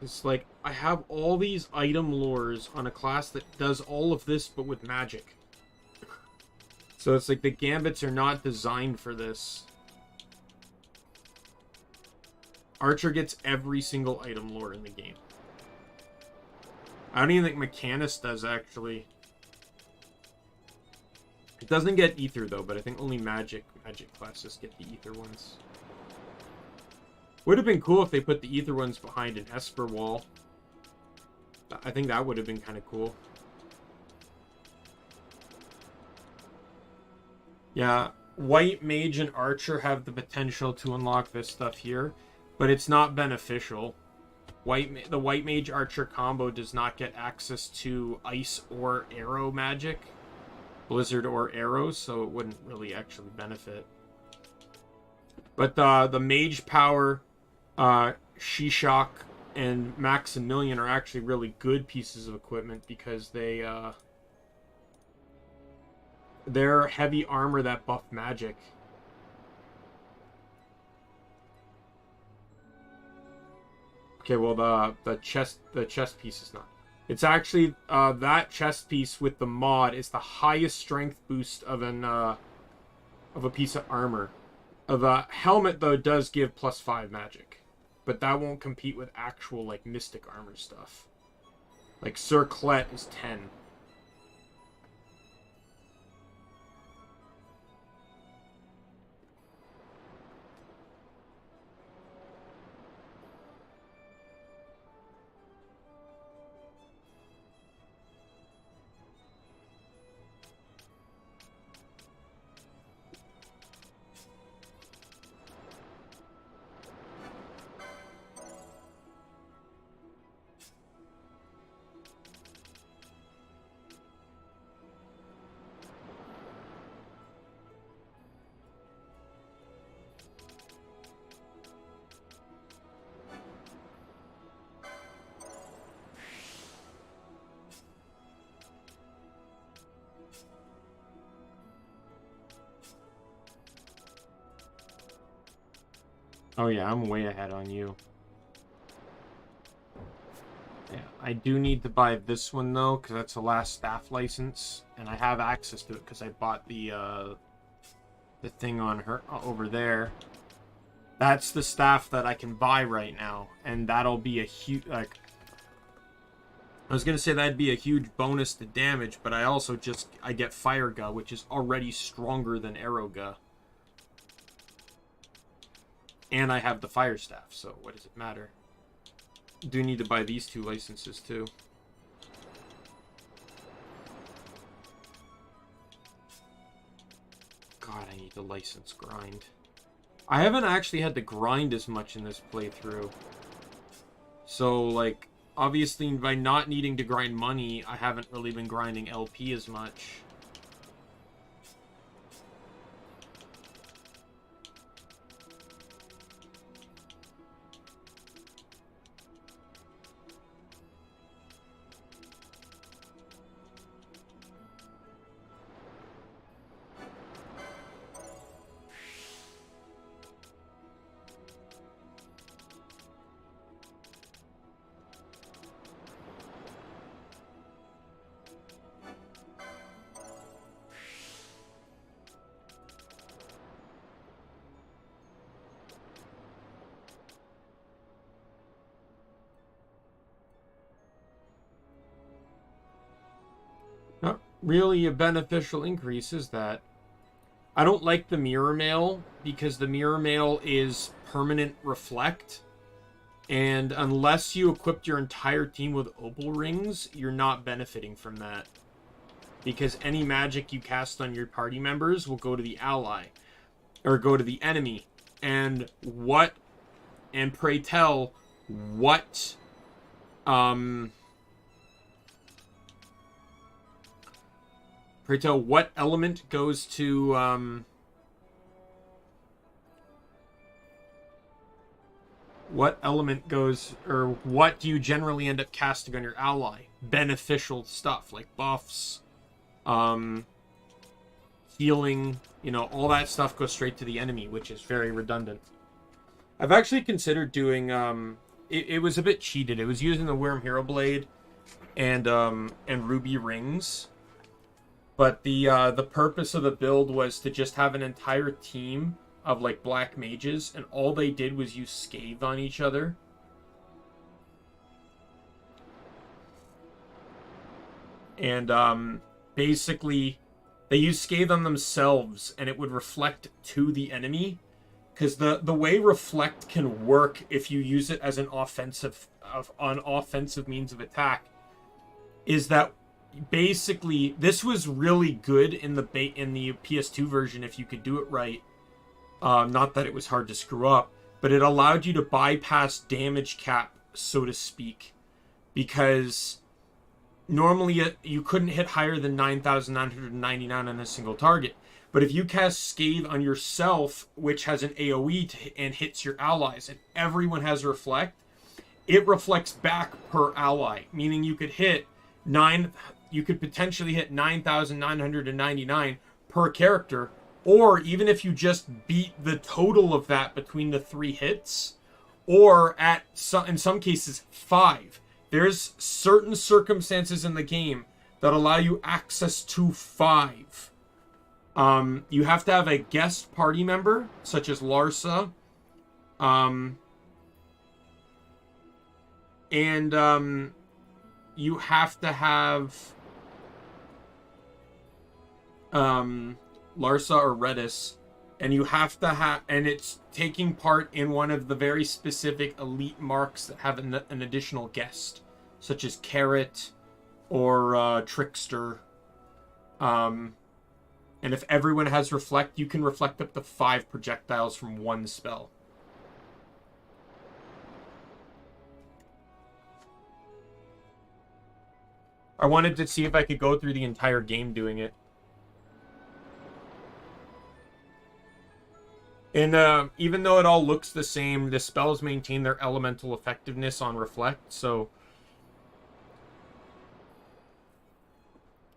It's like, I have all these item lores on a class that does all of this, but with magic. So it's like the gambits are not designed for this. Archer gets every single item lore in the game. I don't even think Machinist does, actually. It doesn't get Ether, though, but I think only Magic classes get the Ether ones. Would have been cool if they put the Ether ones behind an Esper wall. I think that would have been kind of cool. Yeah, White Mage and Archer have the potential to unlock this stuff here, but it's not beneficial. The White Mage Archer combo does not get access to Ice or Arrow magic, Blizzard or Arrows, so it wouldn't really actually benefit. But the Mage Power, Shishak, and Maximilian are actually really good pieces of equipment because they're heavy armor that buff magic. Okay, well the chest piece is not. It's actually that chest piece with the mod is the highest strength boost of a piece of armor. The helmet though does give +5 magic, but that won't compete with actual like mystic armor stuff. Like Circlet is 10. Oh yeah, I'm way ahead on you. Yeah, I do need to buy this one though, because that's the last staff license, and I have access to it because I bought the thing on her over there. That's the staff that I can buy right now, and that'll be a huge like. I was gonna say that'd be a huge bonus to damage, but I also I get Fire Ga, which is already stronger than Arrow Ga. And I have the Fire Staff, so what does it matter? Do need to buy these 2 licenses too. God, I need to license grind. I haven't actually had to grind as much in this playthrough. So, like, obviously by not needing to grind money, I haven't really been grinding LP as much. Not really a beneficial increase, is that? I don't like the mirror mail because the mirror mail is permanent reflect, and unless you equipped your entire team with opal rings, you're not benefiting from that, because any magic you cast on your party members will go to the ally or go to the enemy. And pray tell what pray tell what element goes to what element goes, or what do you generally end up casting on your ally? Beneficial stuff like buffs, healing, all that stuff goes straight to the enemy, which is very redundant. I've actually considered doing it was a bit cheated. It was using the Worm Hero Blade and Ruby Rings. But the purpose of the build was to just have an entire team of like black mages, and all they did was use scathe on each other. And basically they use scathe on themselves, and it would reflect to the enemy. Because the way reflect can work if you use it as an offensive means of attack is that basically this was really good in the PS2 version if you could do it right. Not that it was hard to screw up, but it allowed you to bypass damage cap, so to speak, because normally you couldn't hit higher than 9,999 on a single target. But if you cast Scathe on yourself, which has an AoE and hits your allies, and everyone has Reflect, it reflects back per ally, meaning you could potentially hit 9,999 per character, or even if you just beat the total of that between the 3 hits, or in some cases 5. There's certain circumstances in the game that allow you access to 5. You have to have a guest party member, such as Larsa, and you have to have Larsa or Redis, and you have to have, and it's taking part in one of the very specific elite marks that have an additional guest, such as Carrot or Trickster. And if everyone has Reflect, you can reflect up to 5 projectiles from one spell. I wanted to see if I could go through the entire game doing it. And even though it all looks the same, the spells maintain their elemental effectiveness on Reflect, so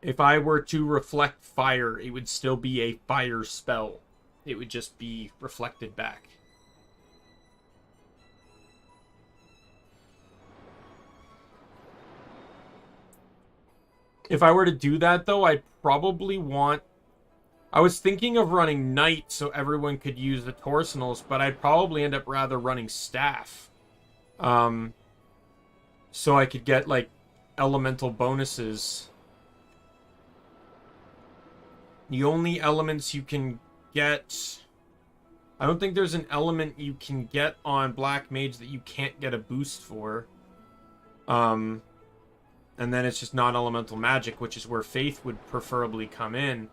if I were to reflect fire, it would still be a fire spell. It would just be reflected back. If I were to do that, though, I'd probably want... I was thinking of running Knight so everyone could use the Torsenals, but I'd probably end up rather running Staff. So I could get, like, elemental bonuses. The only elements you can get... I don't think there's an element you can get on Black Mage that you can't get a boost for. And then it's just non-elemental magic, which is where Faith would preferably come in.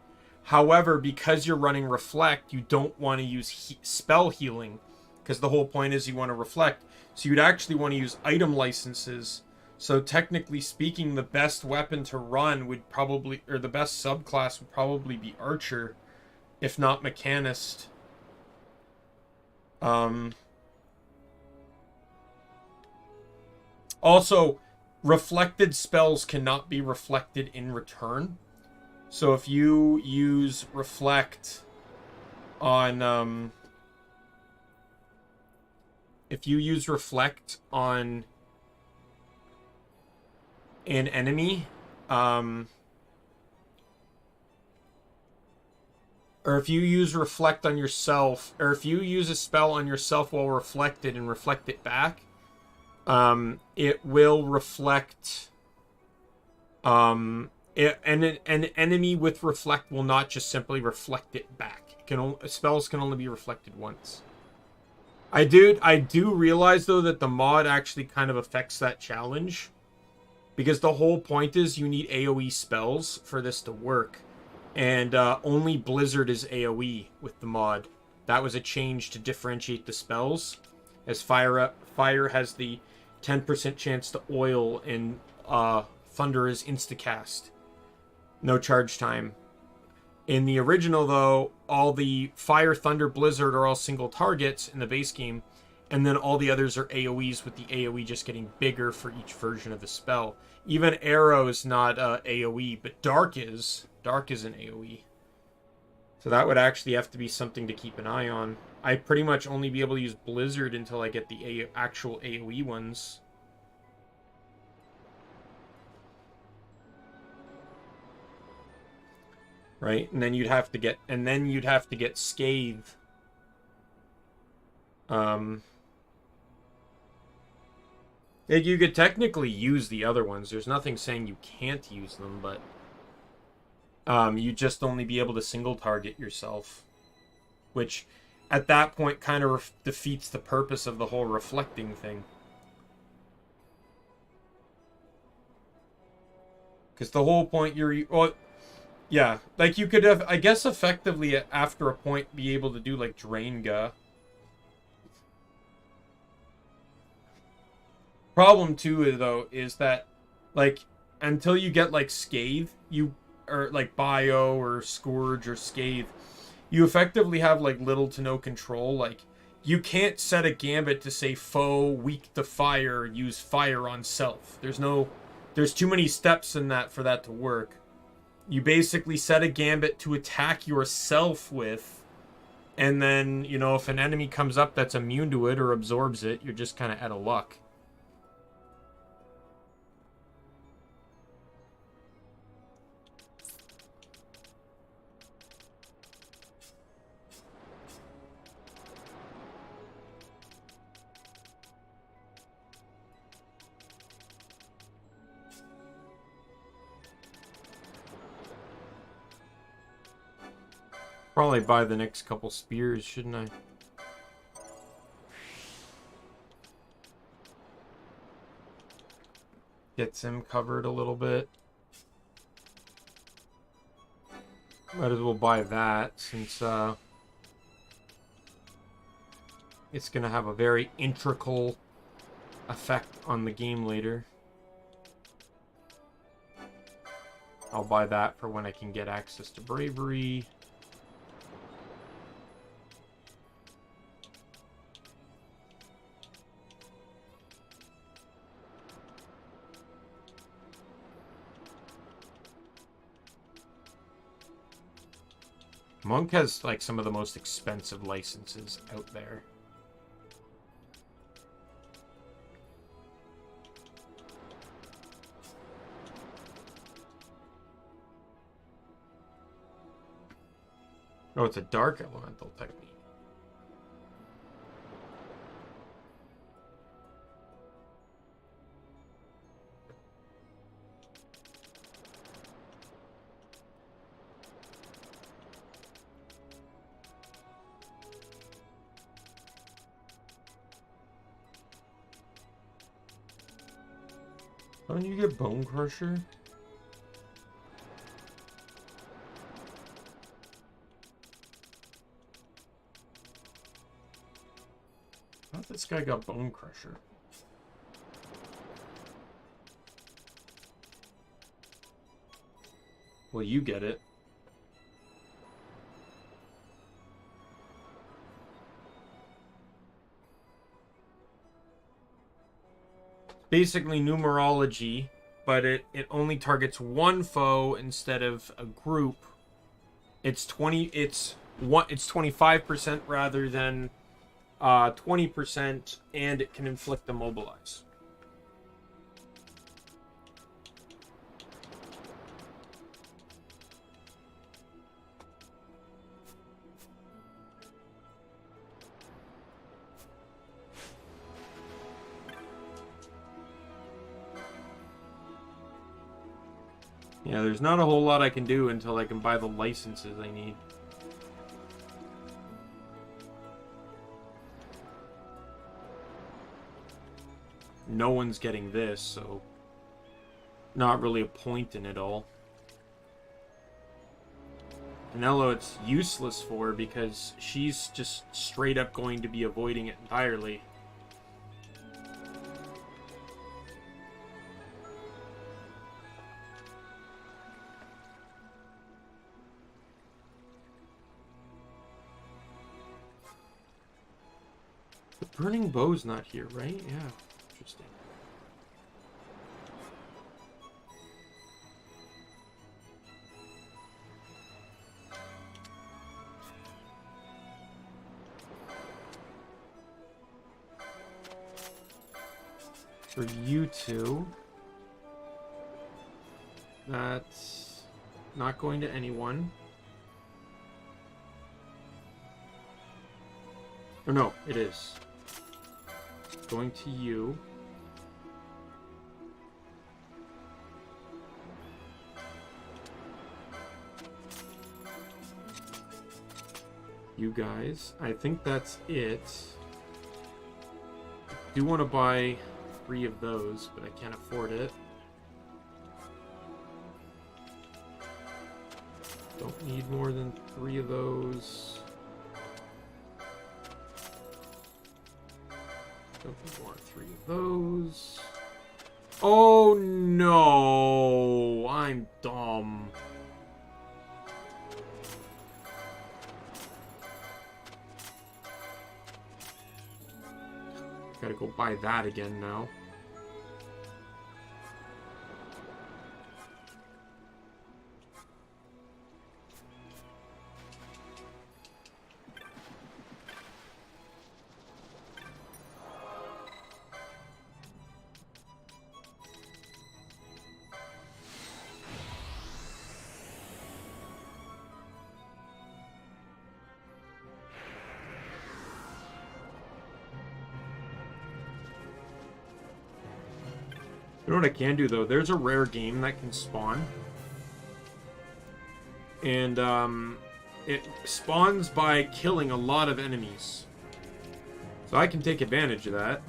However, because you're running Reflect, you don't want to use spell healing, because the whole point is you want to reflect. So you'd actually want to use item licenses. So technically speaking, the best weapon to run would probably, or the best subclass would probably be Archer, if not Machinist. Also, reflected spells cannot be reflected in return. So if you use Reflect on, an enemy, or if you use Reflect on yourself, or if you use a spell on yourself while reflected and reflect it back, it will reflect, an enemy with Reflect will not just simply reflect it back. Spells can only be reflected once. I do realize, though, that the mod actually kind of affects that challenge. Because the whole point is you need AoE spells for this to work. And only Blizzard is AoE with the mod. That was a change to differentiate the spells. As Fire has the 10% chance to oil, and Thunder is instacast. No charge time. In the original, though, all the Fire, Thunder, Blizzard are all single targets in the base game, and then all the others are AoEs, with the AoE just getting bigger for each version of the spell. Even Arrow is not AoE, but Dark is. Dark is an AoE. So that would actually have to be something to keep an eye on. I'd pretty much only be able to use Blizzard until I get the actual AoE ones. Right? And then you'd have to get Scathe Like, you could technically use the other ones. There's nothing saying you can't use them, but you just only be able to single target yourself, which at that point kind of defeats the purpose of the whole reflecting thing. Because the whole point well, yeah, like you could have, I guess, effectively after a point be able to do like Drainga. Problem too, though, is that like until you get like Scathe, or like Bio or Scourge or Scathe, you effectively have like little to no control. Like you can't set a gambit to say foe weak to fire, use fire on self. There's too many steps in that for that to work. You basically set a gambit to attack yourself with, and then, you know, if an enemy comes up that's immune to it or absorbs it, you're just kind of out of luck. Probably buy the next couple spears, shouldn't I? Gets him covered a little bit. Might as well buy that, since it's gonna have a very integral effect on the game later. I'll buy that for when I can get access to bravery. Monk has like some of the most expensive licenses out there. Oh, it's a dark elemental technique. Don't you get Bone Crusher? I thought this guy got Bone Crusher. Well, you get it. Basically numerology, but it only targets one foe instead of a group. It's 25% rather than 20%, and it can inflict immobilize. Yeah, there's not a whole lot I can do until I can buy the licenses I need. No one's getting this, so not really a point in it all. Penello it's useless for because she's just straight up going to be avoiding it entirely. The burning bow's not here, right? Yeah, interesting. For you two, that's not going to anyone. Or no, it is. Going to you. You guys. I think that's it. I do want to buy 3 of those, but I can't afford it. Don't need more than 3 of those. Don't need more than 3 of those. Oh no! I'm dumb. Gotta go buy that again now. You know what I can do, though? There's a rare game that can spawn. And, it spawns by killing a lot of enemies. So I can take advantage of that.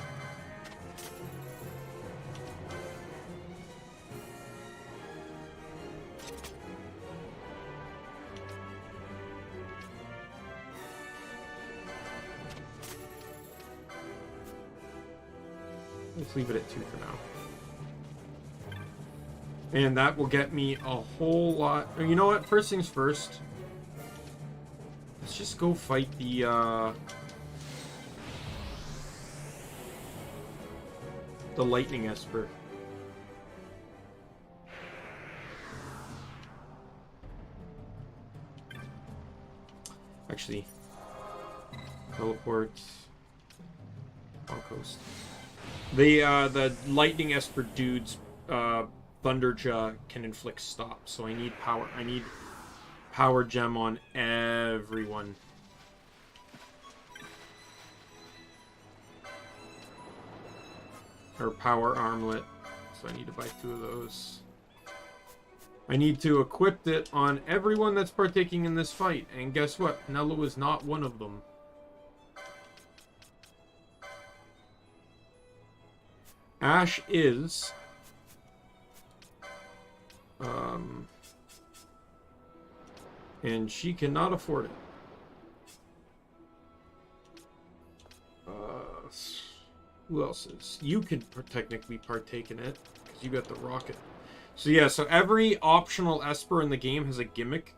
Let's leave it at 2 for now. And that will get me a whole lot... You know what? First things first. Let's just go fight the lightning Esper. Actually, teleport. Phon Coast. The lightning Esper dude's Thunderjaw can inflict stop, so I need power. I need power gem on everyone. Or power armlet. So I need to buy 2 of those. I need to equip it on everyone that's partaking in this fight. And guess what? Penello is not one of them. Ashe is... and she cannot afford it. Who else is? You could technically partake in it, because you got the rocket. So yeah, so every optional Esper in the game has a gimmick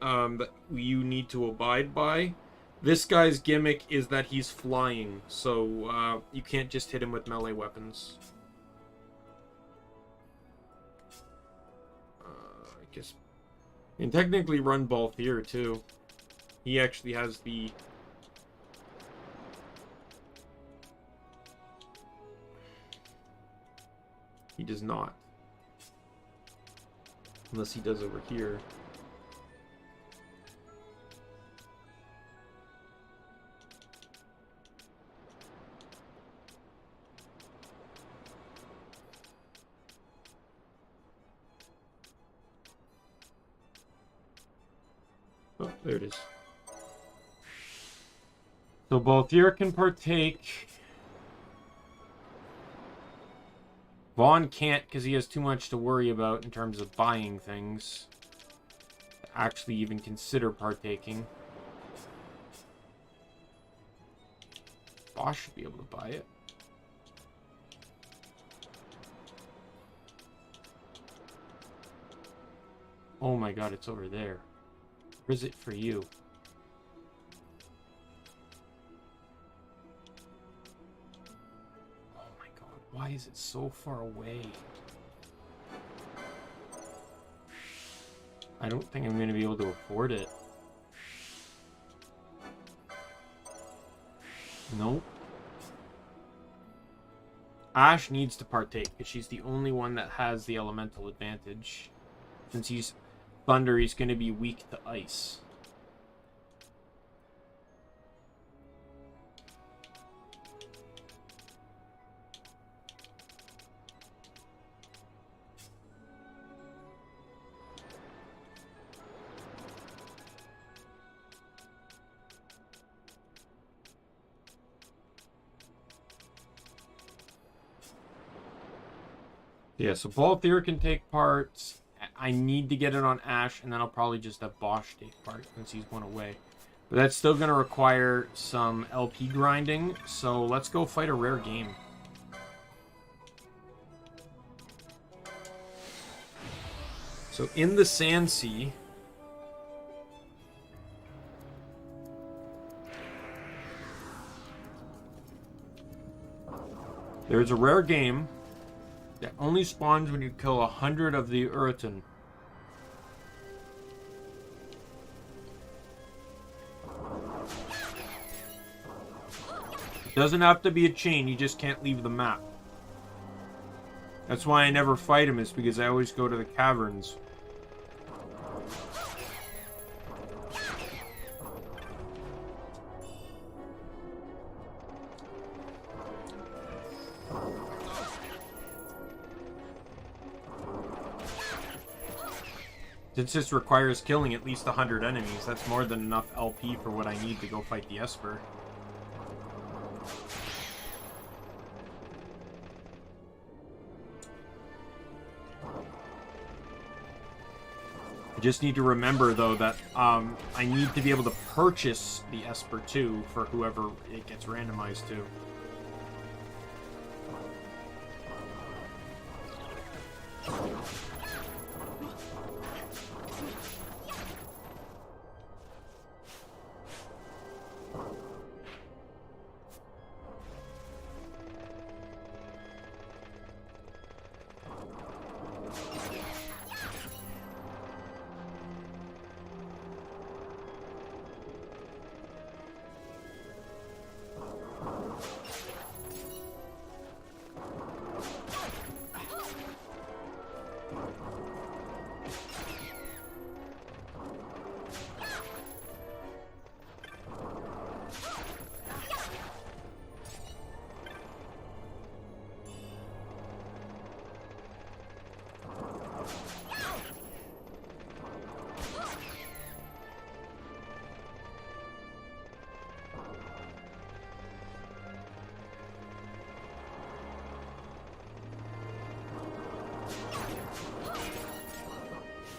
that you need to abide by. This guy's gimmick is that he's flying, so you can't just hit him with melee weapons. I guess... And technically run Balthier too. He actually has the... He does not. Unless he does over here. Oh, there it is. So Balthier can partake. Vaan can't because he has too much to worry about in terms of buying things. To actually even consider partaking. Basch should be able to buy it. Oh my god, it's over there. Where is it for you? Oh my god, why is it so far away? I don't think I'm going to be able to afford it. Nope. Ashe needs to partake because she's the only one that has the elemental advantage. Since he's thunder, he's going to be weak to ice. Yeah, so Balthier can take parts. I need to get it on Ashe, and then I'll probably just have Basch take part since he's one away. But that's still going to require some LP grinding, so let's go fight a rare game. So in the Sand Sea, there's a rare game that only spawns when you kill 100 of the Urton. It doesn't have to be a chain, you just can't leave the map. That's why I never fight him, is because I always go to the caverns. Since this requires killing at least 100 enemies, that's more than enough LP for what I need to go fight the Esper. I just need to remember, though, that I need to be able to purchase the Esper too for whoever it gets randomized to.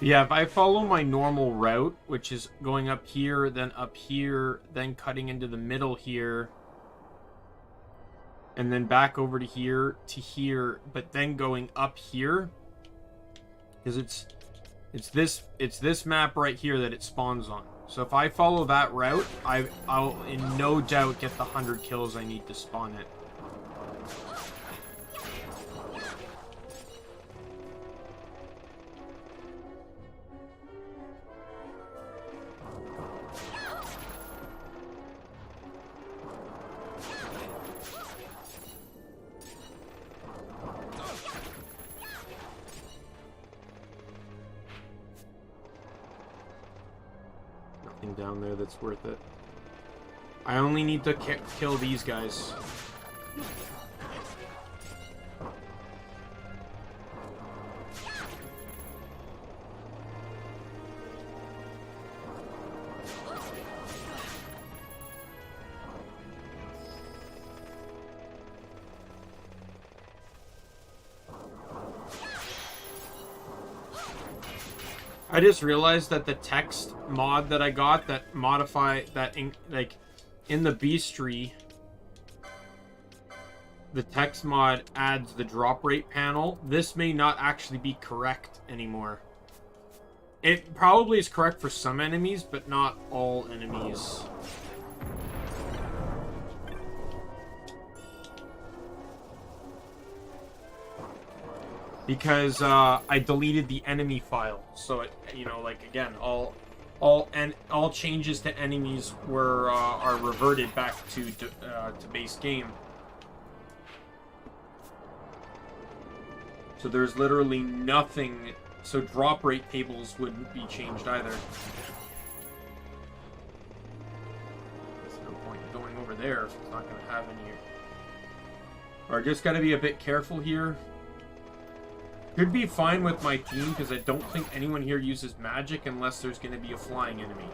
Yeah, if I follow my normal route, which is going up here, then cutting into the middle here, and then back over to here, but then going up here, because it's this map right here that it spawns on. So if I follow that route, I'll in no doubt get the 100 kills I need to spawn it. Down there that's worth it. I only need to kill these guys. I just realized that the text mod that I got that modify that in the beastry, the text mod adds the drop rate panel. This may not actually be correct anymore. It probably is correct for some enemies, but not all enemies. Because I deleted the enemy file, so it, you know, like again, all changes to enemies were are reverted back to base game. So there's literally nothing. So drop rate tables wouldn't be changed either. There's no point in going over there if it's not going to have any. Or just got to be a bit careful here. Could be fine with my team, because I don't think anyone here uses magic unless there's going to be a flying enemy.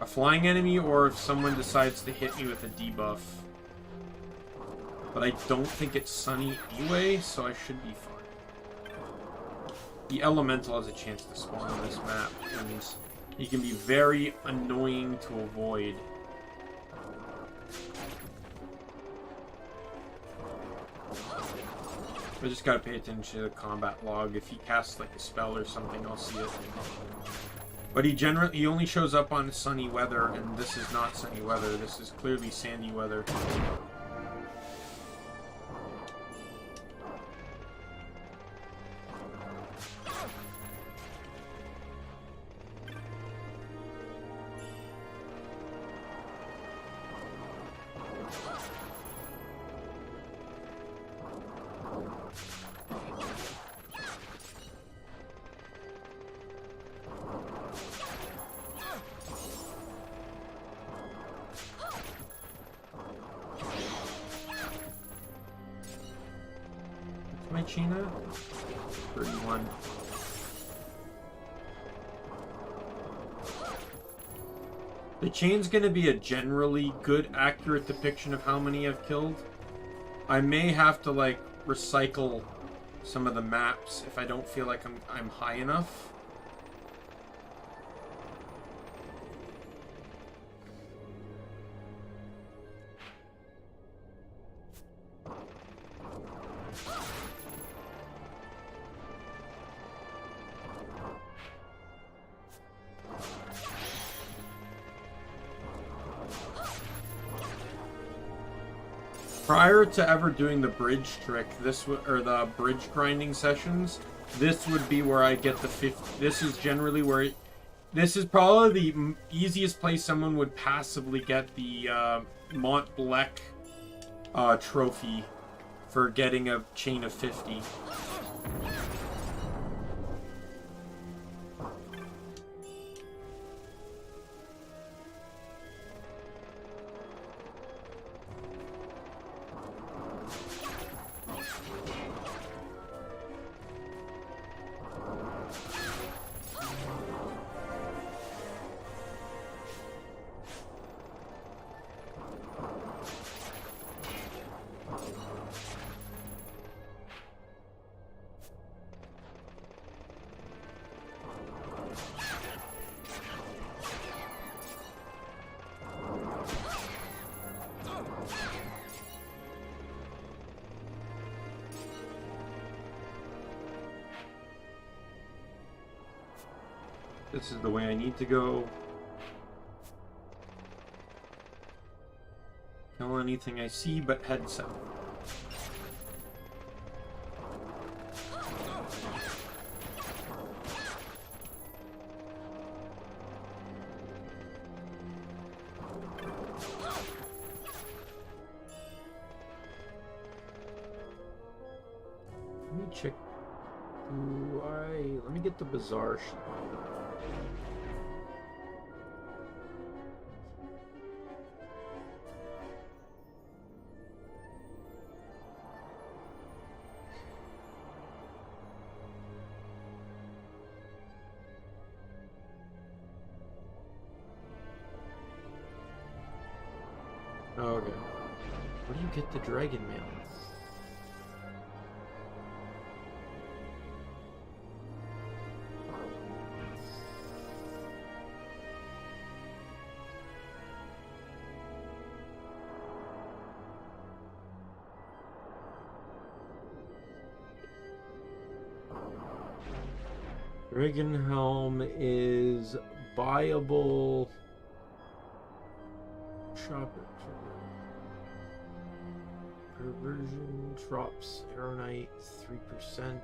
A flying enemy or if someone decides to hit me with a debuff. But I don't think it's sunny anyway, so I should be fine. The elemental has a chance to spawn on this map, and he can be very annoying to avoid. I just gotta pay attention to the combat log. If he casts like a spell or something, I'll see it. But he only shows up on sunny weather, and this is not sunny weather. This is clearly sandy weather. China? 31. The chain's gonna be a generally good, accurate depiction of how many I've killed. I may have to, like, recycle some of the maps if I don't feel like I'm high enough. Prior to ever doing the bridge trick, or the bridge grinding sessions, this would be where I get the 50. This is generally where this is probably the easiest place someone would passively get the Mont Blanc trophy for getting a chain of 50. This is the way I need to go. Kill anything I see, but head south. Let me check. Let me get the Bazaar. Okay. Where do you get the dragon mail? Dragon Helm is buyable. Shop it. Perversion drops Aeronite 3%.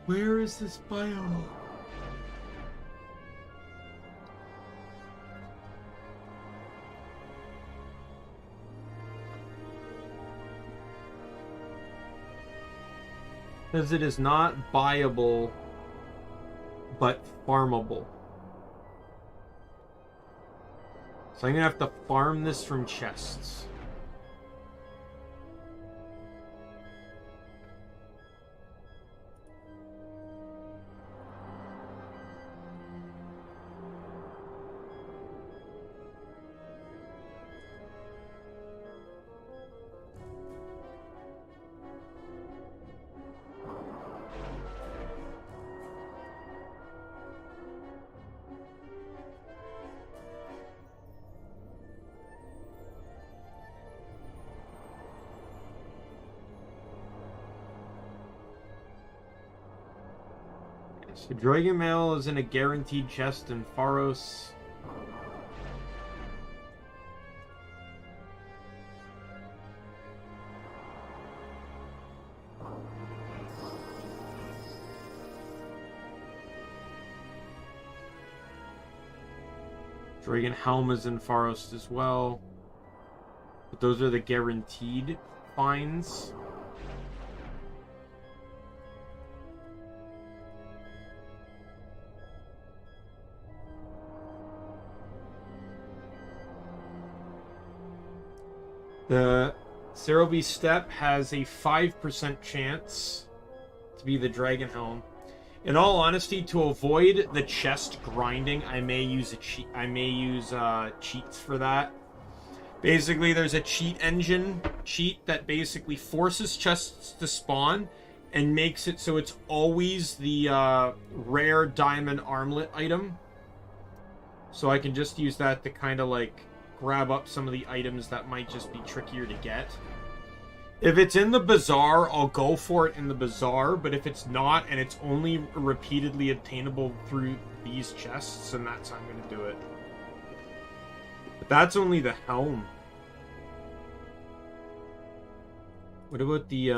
Where is this biome? Because it is not buyable, but farmable. So I'm gonna have to farm this from chests. So Dragon Mail is in a guaranteed chest in Pharos. Dragon Helm is in Pharos as well. But those are the guaranteed finds. The Cerobi Step has a 5% chance to be the Dragon Helm. In all honesty, to avoid the chest grinding, I may use a cheat. I may use cheats for that. Basically, there's a cheat engine cheat that basically forces chests to spawn and makes it so it's always the rare diamond armlet item. So I can just use that to kind of like grab up some of the items that might just be trickier to get. If it's in the bazaar, I'll go for it in the bazaar, but if it's not and it's only repeatedly obtainable through these chests, then that's how I'm going to do it. But that's only the helm. What about the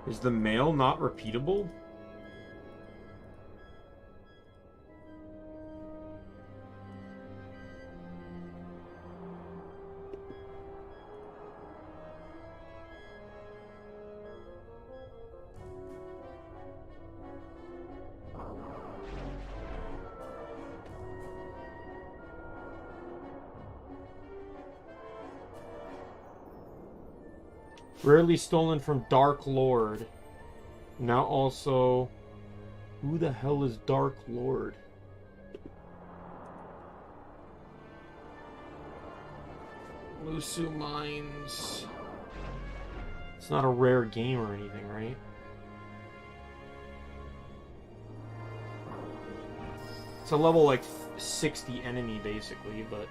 is the mail not repeatable? Rarely stolen from Dark Lord. Now also... Who the hell is Dark Lord? Musu Mines. It's not a rare game or anything, right? It's a level like 60 enemy basically, but...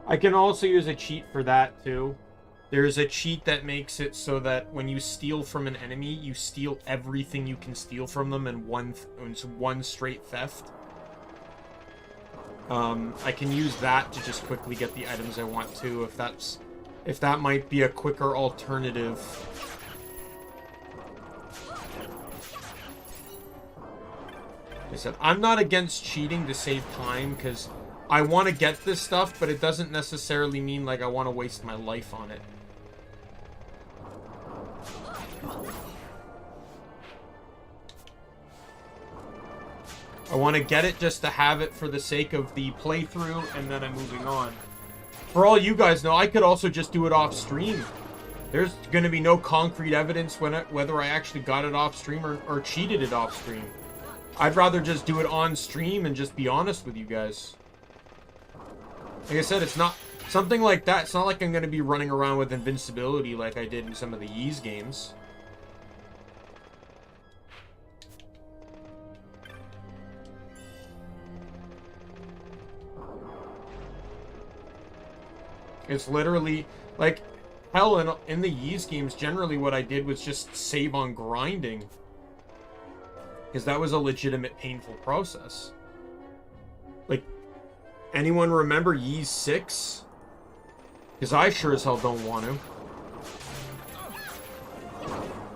I can also use a cheat for that too. There's a cheat that makes it so that when you steal from an enemy, you steal everything you can steal from them in one straight theft. I can use that to just quickly get the items I want to, if that might be a quicker alternative. Like I said, I'm not against cheating to save time, because I want to get this stuff, but it doesn't necessarily mean like I want to waste my life on it. I want to get it just to have it for the sake of the playthrough, and then I'm moving on. For all you guys know, I could also just do it off stream. There's going to be no concrete evidence whether I actually got it off stream or cheated it off stream. I'd rather just do it on stream and just be honest with you guys. Like I said, it's not something like that. It's not like I'm going to be running around with invincibility like I did in some of the Ys games. It's literally like hell in the Ys games. Generally, what I did was just save on grinding, because that was a legitimate painful process. Like, anyone remember Ys 6? Because I sure as hell don't want to.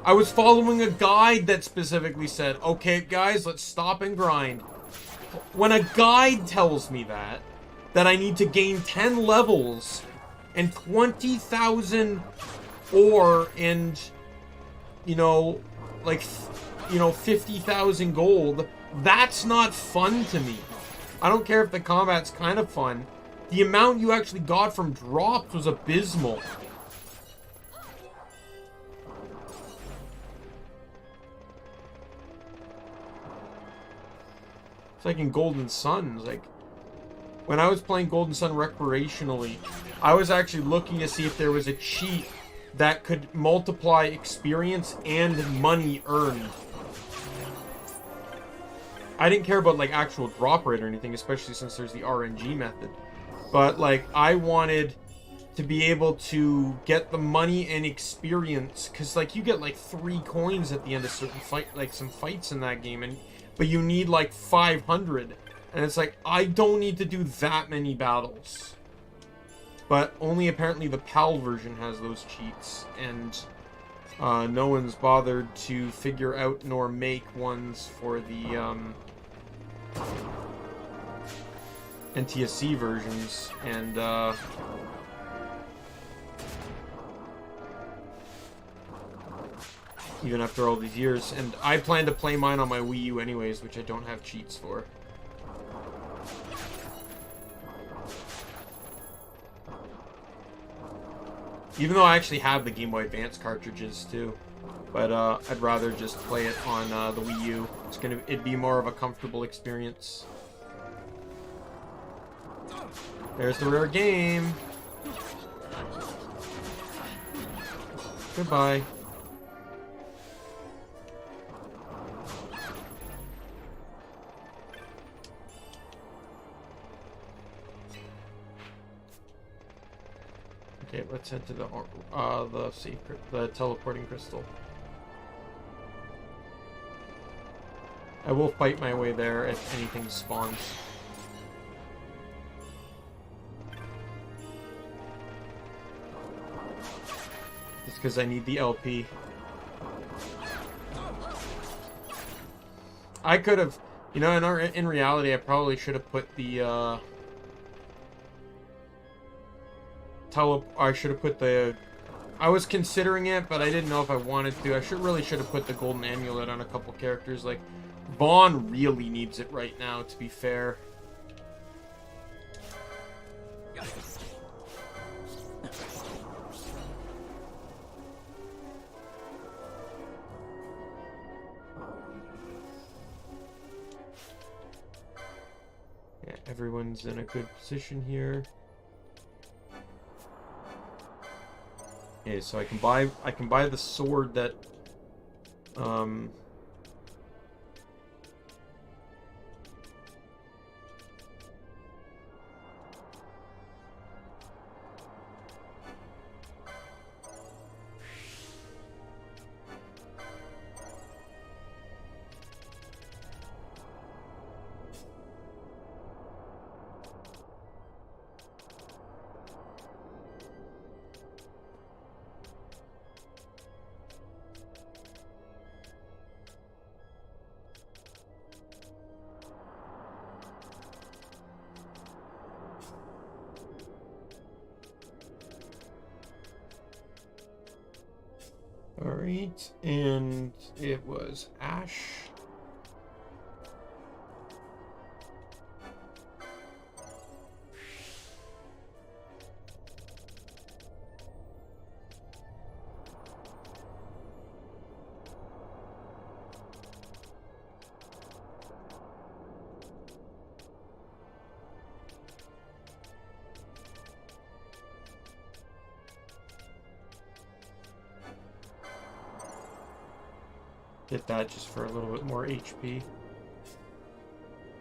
I was following a guide that specifically said, okay, guys, let's stop and grind. When a guide tells me that I need to gain 10 levels and 20,000 ore and, you know, like, you know, 50,000 gold, that's not fun to me. I don't care if the combat's kind of fun. The amount you actually got from drops was abysmal. It's like in Golden Sun, like, when I was playing Golden Sun recreationally, I was actually looking to see if there was a cheat that could multiply experience and money earned. I didn't care about, like, actual drop rate or anything, especially since there's the RNG method. But, like, I wanted to be able to get the money and experience, because, like, you get, like, 3 coins at the end of certain fight, like, some fights in that game, but you need, like, 500. And it's like, I don't need to do that many battles. But only apparently the PAL version has those cheats, and no one's bothered to figure out nor make ones for the NTSC versions, and even after all these years. And I plan to play mine on my Wii U anyways, which I don't have cheats for. Even though I actually have the Game Boy Advance cartridges too. But I'd rather just play it on the Wii U. It'd be more of a comfortable experience. There's the rare game. Goodbye. Okay, let's head to the teleporting crystal. I will fight my way there if anything spawns. Just because I need the LP. I could have, you know, in reality, I probably should have put the I should have put the... I was considering it, but I didn't know if I wanted to. I really should have put the golden amulet on a couple characters. Like, Vaan really needs it right now, to be fair. Yeah, everyone's in a good position here. Okay, so I can buy the sword that Alright, and it was Ashe. Get that just for a little bit more HP.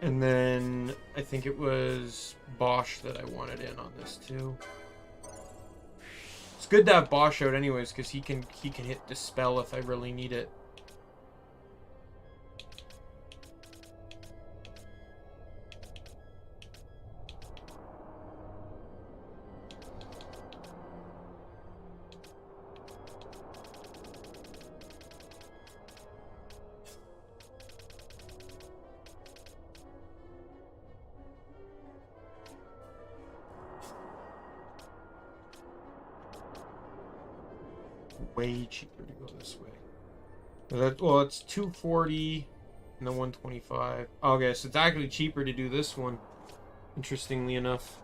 And then I think it was Basch that I wanted in on this too. It's good to have Basch out anyways, because he can hit Dispel if I really need it. way cheaper to go this way. Well, it's 240 and then 125. Okay, so it's actually cheaper to do this one, interestingly enough.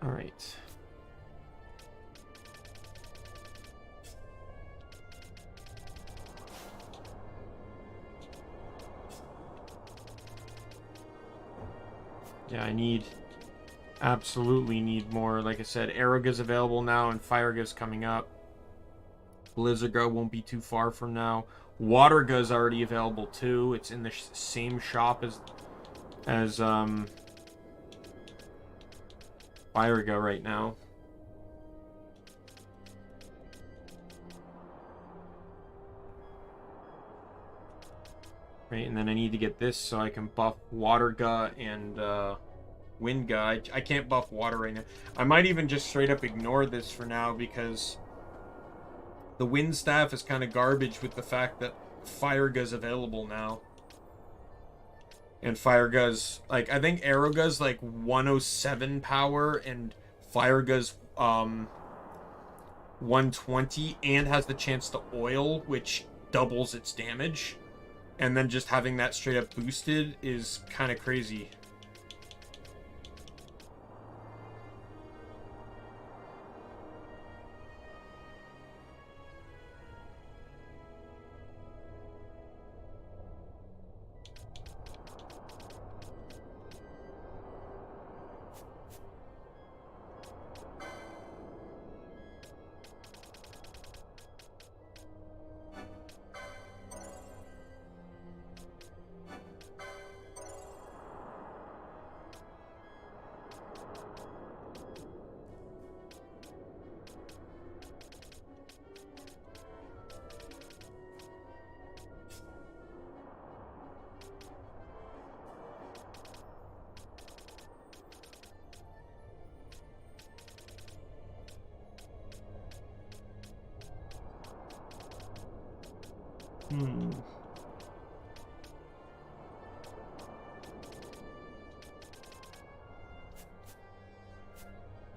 All right. Yeah, absolutely need more. Like I said, Aeroga's available now and Firega's coming up. Blizzardga won't be too far from now. Waterga's already available too. It's in the same shop as Firega right now. Right, and then I need to get this so I can buff Waterga and Windga. I can't buff water right now. I might even just straight up ignore this for now because the Wind Staff is kind of garbage with the fact that Firega's available now. And Firega's, like, I think Aeroga's like 107 power and Firega's 120 and has the chance to oil, which doubles its damage. And then just having that straight up boosted is kind of crazy.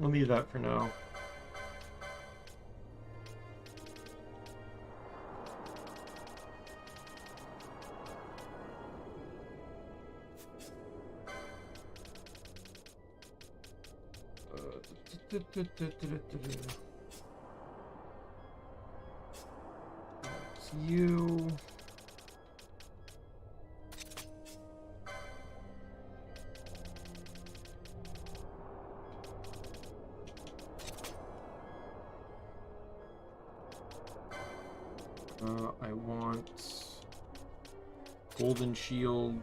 I'll leave that for now. It's you. I want Golden Shield.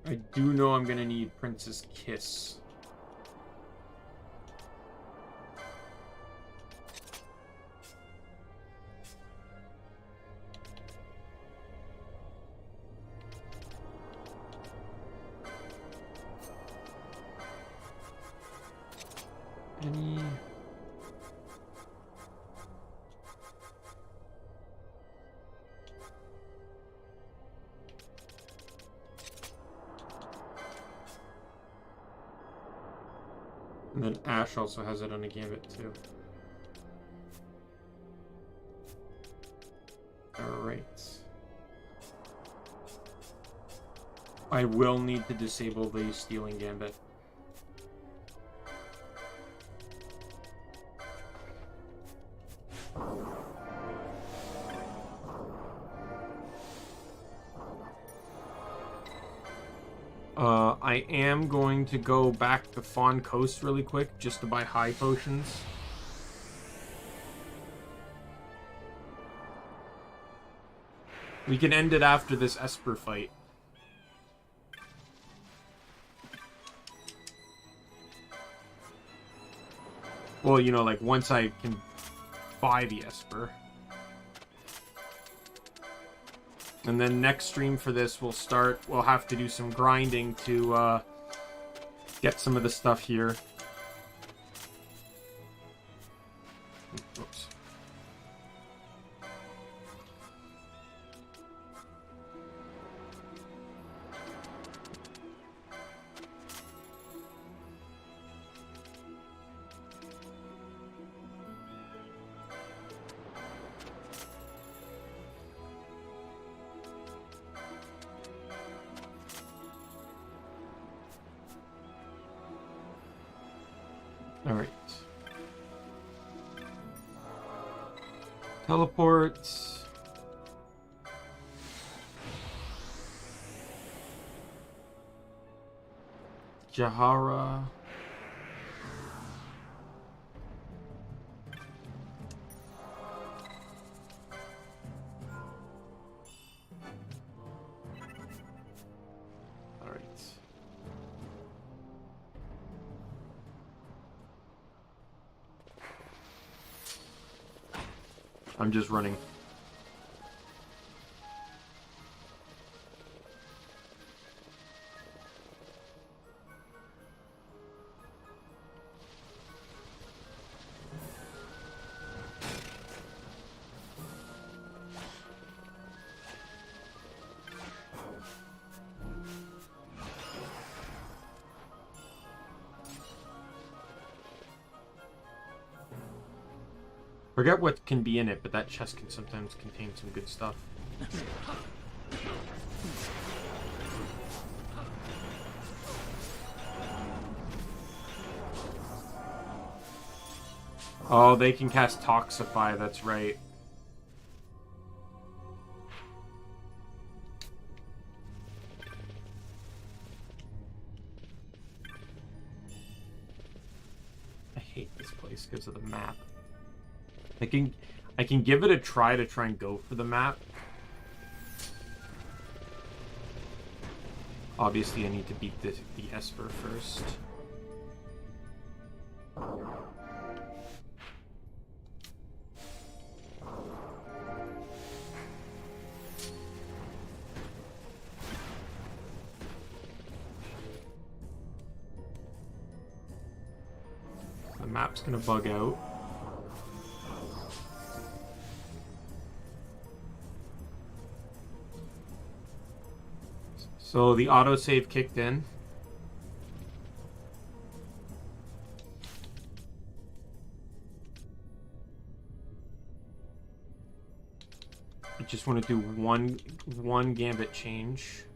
I do know I'm gonna need Princess Kiss. And then Ashe also has it on a gambit too. Alright. I will need to disable the stealing gambit. I am going to go back to Phon Coast really quick just to buy high potions. We can end it after this Esper fight. Well, you know, like once I can buy the Esper. And then next stream for this, we'll have to do some grinding to get some of the stuff here. Oops. All right. Teleports. Jahara. All right. I'm just running. Forget what can be in it, but that chest can sometimes contain some good stuff. Oh, they can cast Toxify, that's right. I hate this place because of the map. I can give it a try to try and go for the map. Obviously, I need to beat the Esper first. The map's gonna bug out. So the autosave kicked in. I just want to do one gambit change.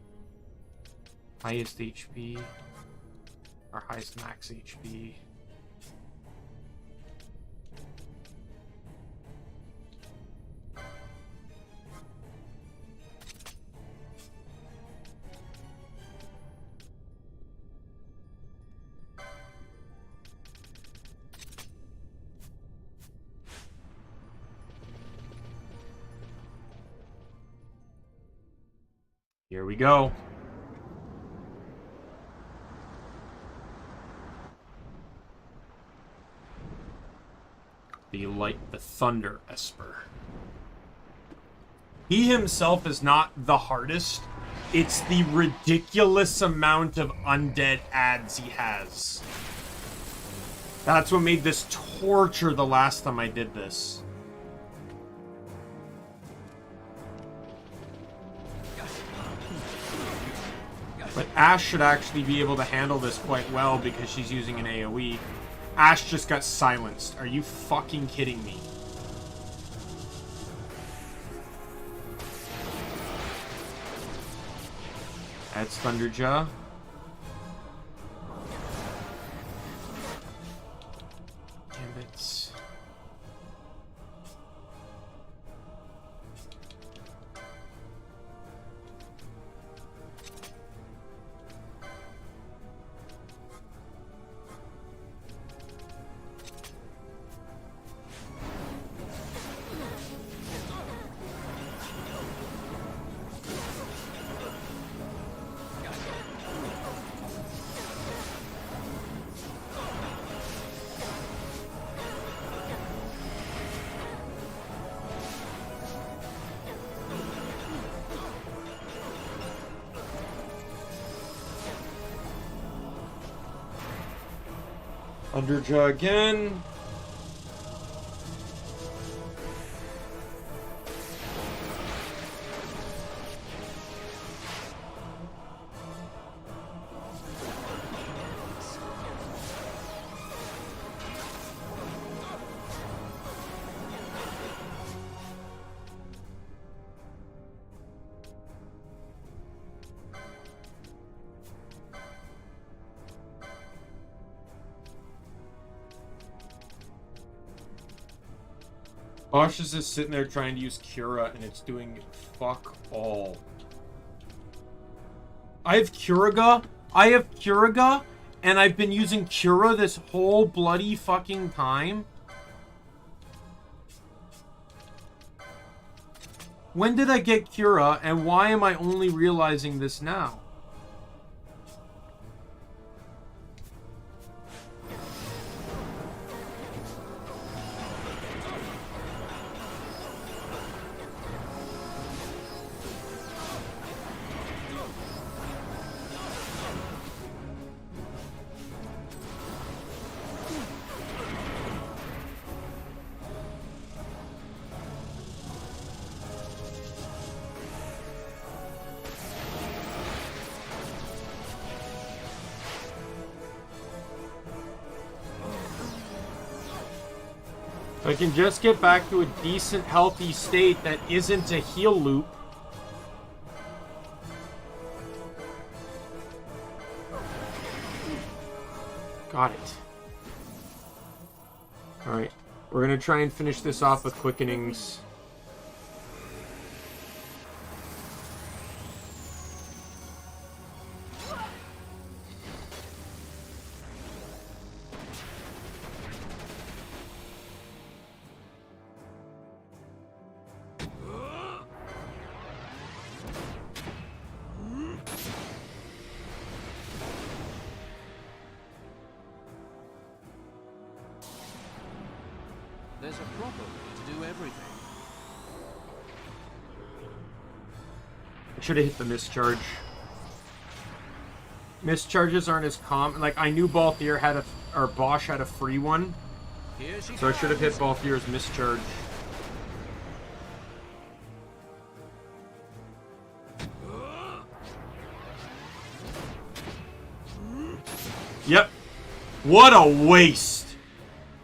Highest HP. Or highest max HP. Here we go. The thunder Esper. He himself is not the hardest. It's the ridiculous amount of undead adds he has. That's what made this torture the last time I did this. But Ashe should actually be able to handle this quite well because she's using an AoE. Ashe just got silenced. Are you fucking kidding me? That's Thunderjaw. Gambits. Underjaw again. Basch is just sitting there trying to use Cura, and it's doing fuck all. I have Curaga, and I've been using Cura this whole bloody fucking time. When did I get Cura, and why am I only realizing this now? If I can just get back to a decent, healthy state that isn't a heal loop. Got it. Alright. We're gonna try and finish this off with quickenings. There's a proper way to do everything. I should have hit the mischarge. Mischarges aren't as common. Like, I knew Balthier had or Basch had a free one. So I should have hit Balthier's mischarge. Yep. What a waste.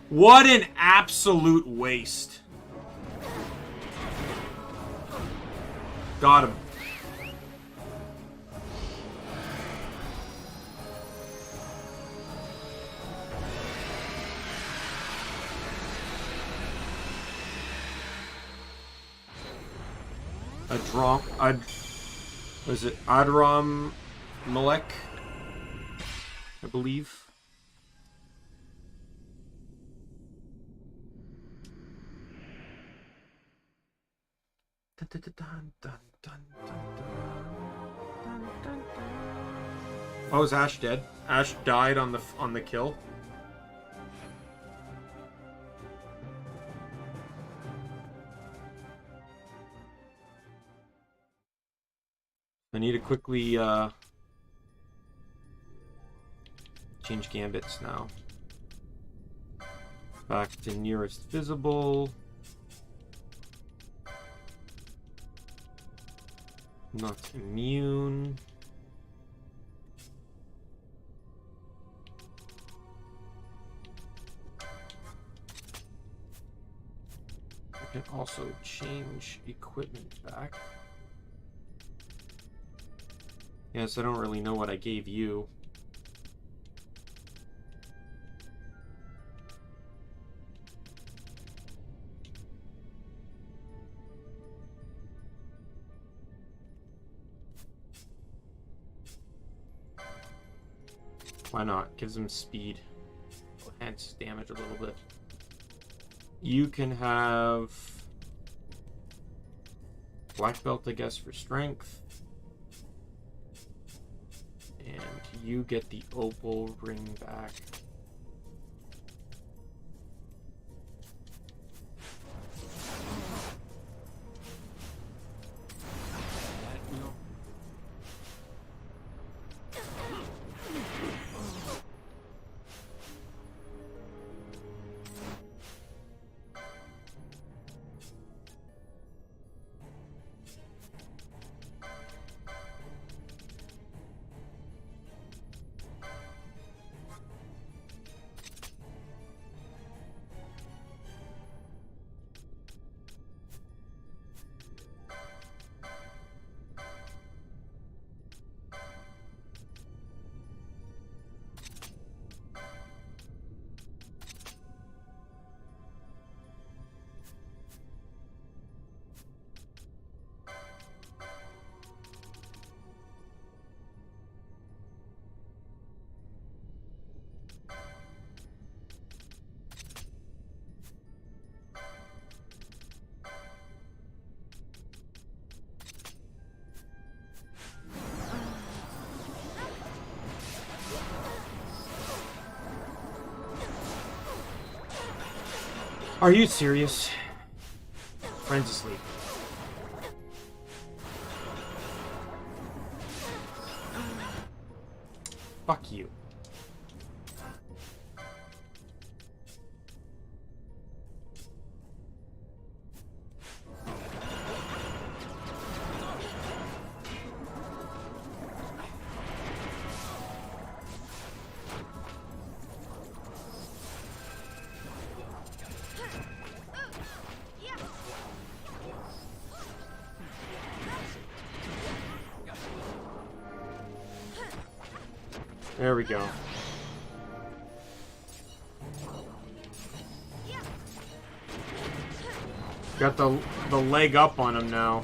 What an absolute waste. Got him. Was it Adrammelech? I believe. Oh, is Ashe dead? Ashe died on the kill. I need to quickly change gambits now. Back to nearest visible. Not immune. I can also change equipment back. Yes, I don't really know what I gave you. Why not? Gives him speed. Enhance damage a little bit. You can have black belt, I guess, for strength. And you get the opal ring back. Are you serious? Friend's asleep. Fuck you. There we go. Got the leg up on him now.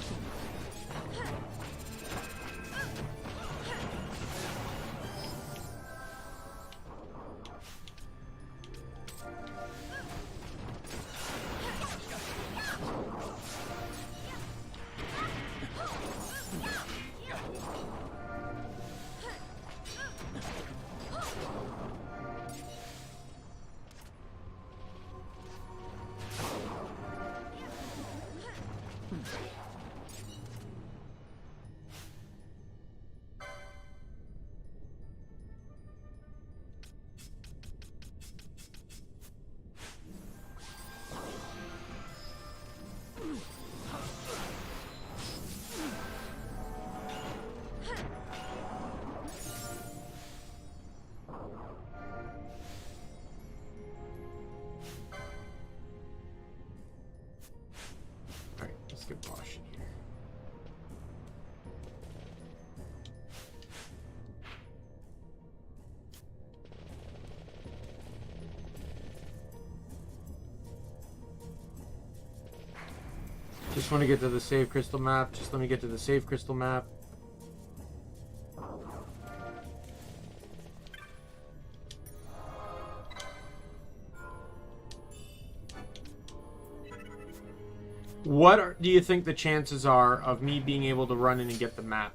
Get Basch in here. Just want to get to the save crystal map. Just let me get to the save crystal map. What do you think the chances are of me being able to run in and get the map?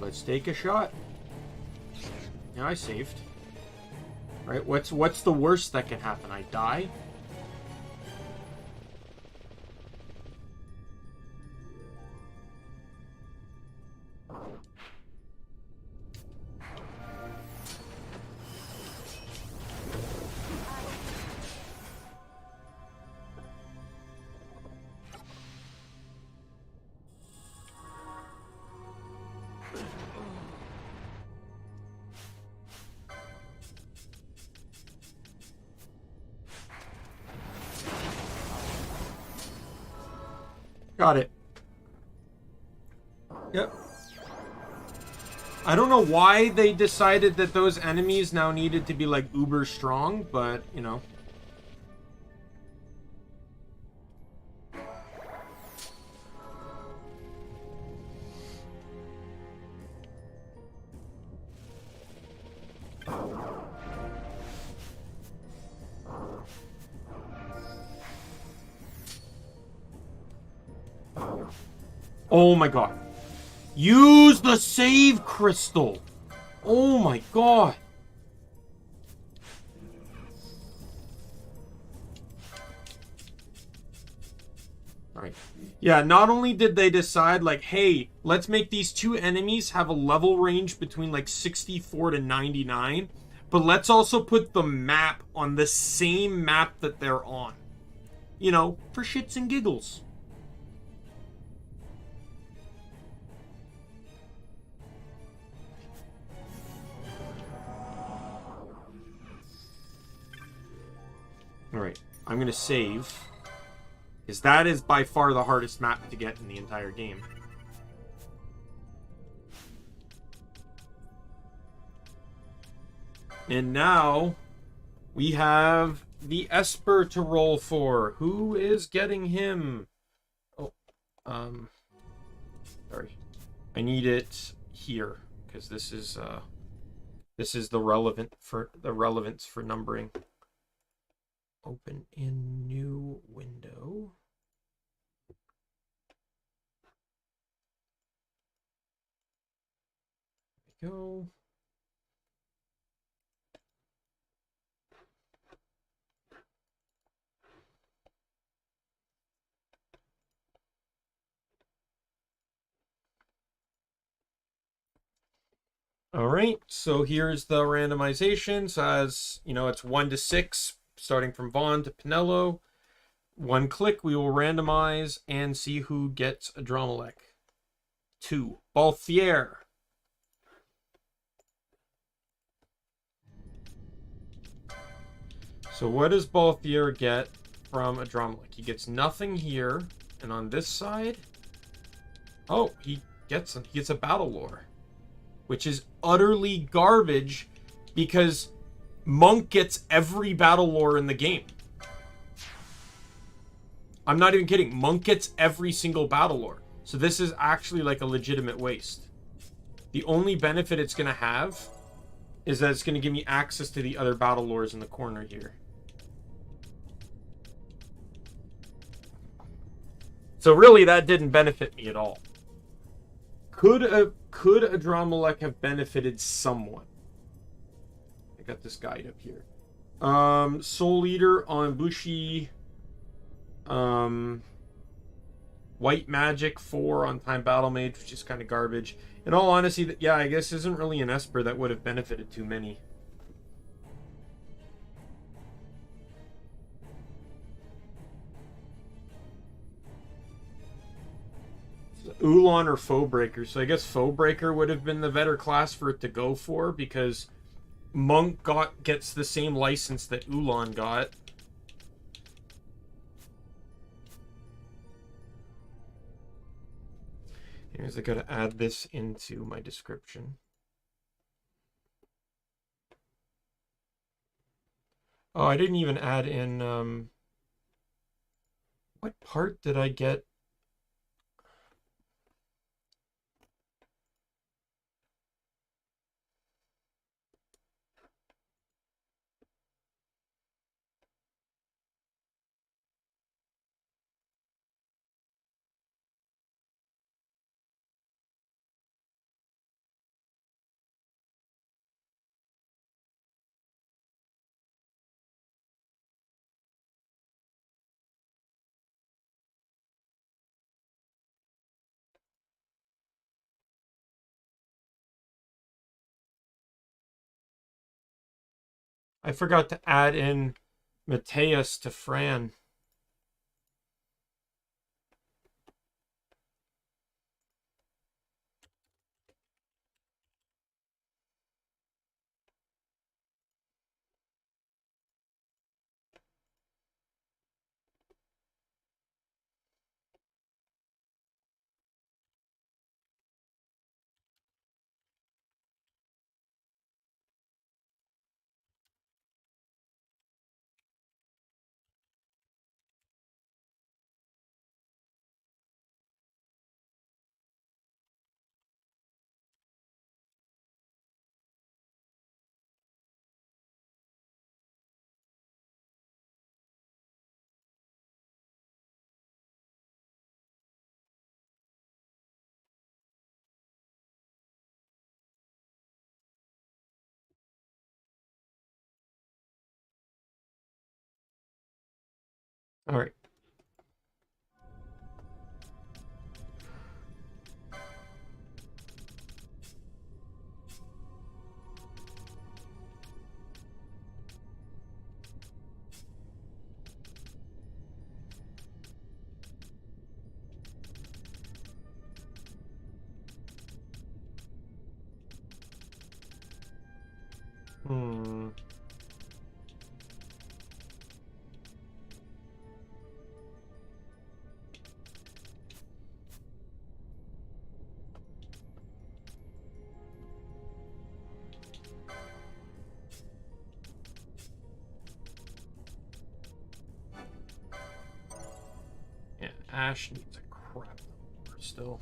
Let's take a shot. Yeah, I saved. Right? What's the worst that can happen? I die? Got it. Yep. I don't know why they decided that those enemies now needed to be like uber strong, but you know. Oh my god. Use the save crystal. Oh my god. Alright. Yeah, not only did they decide, like, hey, let's make these two enemies have a level range between, like, 64 to 99, but let's also put the map on the same map that they're on. You know, for shits and giggles. Alright, I'm going to save. Because that is by far the hardest map to get in the entire game. And now, we have the Esper to roll for. Who is getting him? Oh, sorry. I need it here. Because this is the relevance for numbering. Open in new window. There we go. All right, so here's the randomization. So as you know, it's 1 to 6, starting from Vaan to Penello. One click, we will randomize and see who gets Adrammelech. 2, Balthier. So what does Balthier get from Adrammelech? He gets nothing here, and on this side, oh, he gets a battle lore, which is utterly garbage because Monk gets every battle lore in the game. I'm not even kidding. Monk gets every single battle lore. So this is actually like a legitimate waste. The only benefit it's going to have is that it's going to give me access to the other battle lores in the corner here. So really, that didn't benefit me at all. Could Adrammelech have benefited somewhat? I got this guide up here. Soul Eater on Bushi. White Magic 4 on Time Battlemage, which is kind of garbage. In all honesty, yeah, I guess isn't really an Esper that would have benefited too many. Ulhan or Foebreaker. So I guess Foebreaker would have been the better class for it to go for, because Monk gets the same license that Ulhan got. Here's, I gotta add this into my description. Oh, I didn't even add in, what part did I get? I forgot to add in Mateus to Fran. All right. Yeah, Ashe needs a crap number still.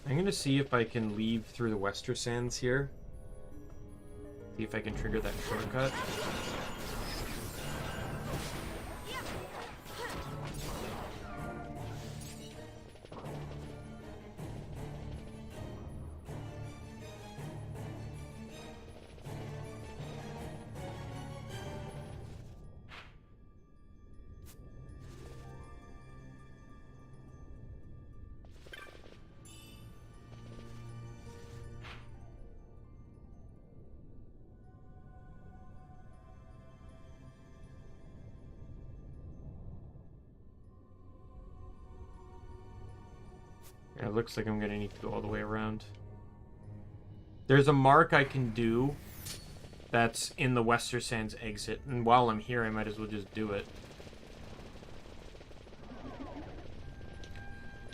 I'm gonna see if I can leave through the Wester Sands here. See if I can trigger that shortcut. Yeah, it looks like I'm gonna need to go all the way around. There's a mark I can do that's in the Western Sands exit, and while I'm here, I might as well just do it.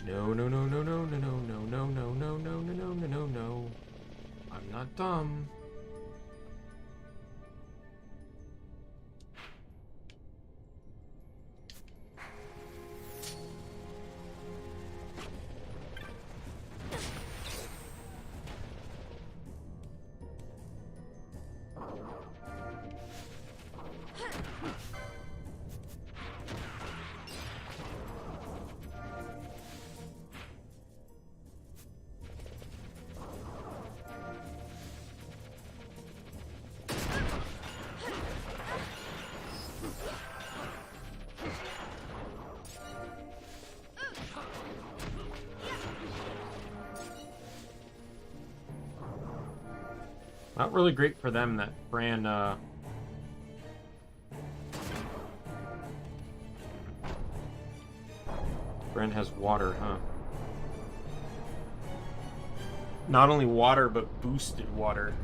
No, no, no, no, no, no, no, no, no, no, no, no, no, no, no, no, no. I'm not dumb. Not really great for them that Fran, Fran has water, huh? Not only water, but boosted water.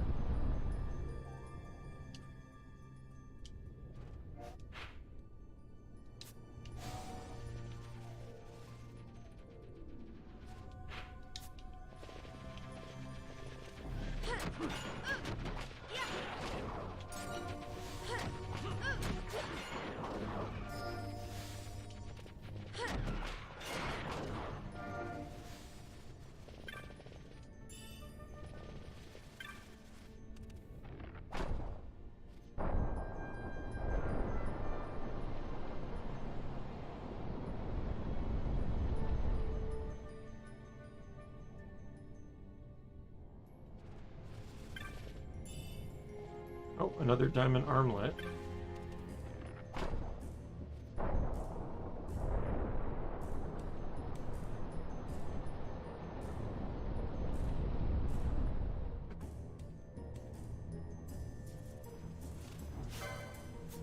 Oh, another diamond armlet.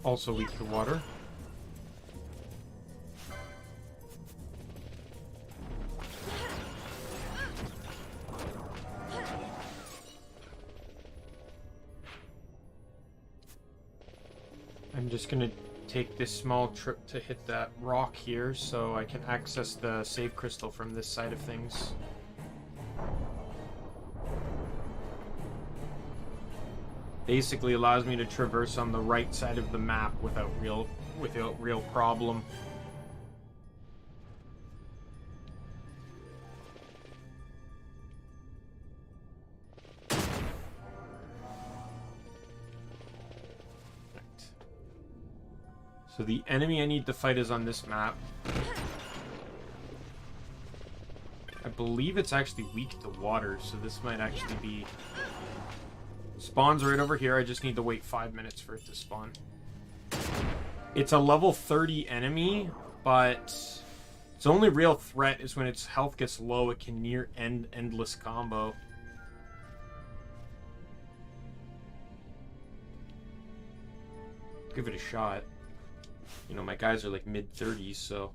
Also weak to water. I'm just gonna take this small trip to hit that rock here so I can access the save crystal from this side of things. Basically allows me to traverse on the right side of the map without real problem. So the enemy I need to fight is on this map. I believe it's actually weak to water, so this might actually be... Spawns right over here, I just need to wait 5 minutes for it to spawn. It's a level 30 enemy, but its only real threat is when its health gets low, it can near end endless combo. Give it a shot. You know, my guys are like mid-30s, so...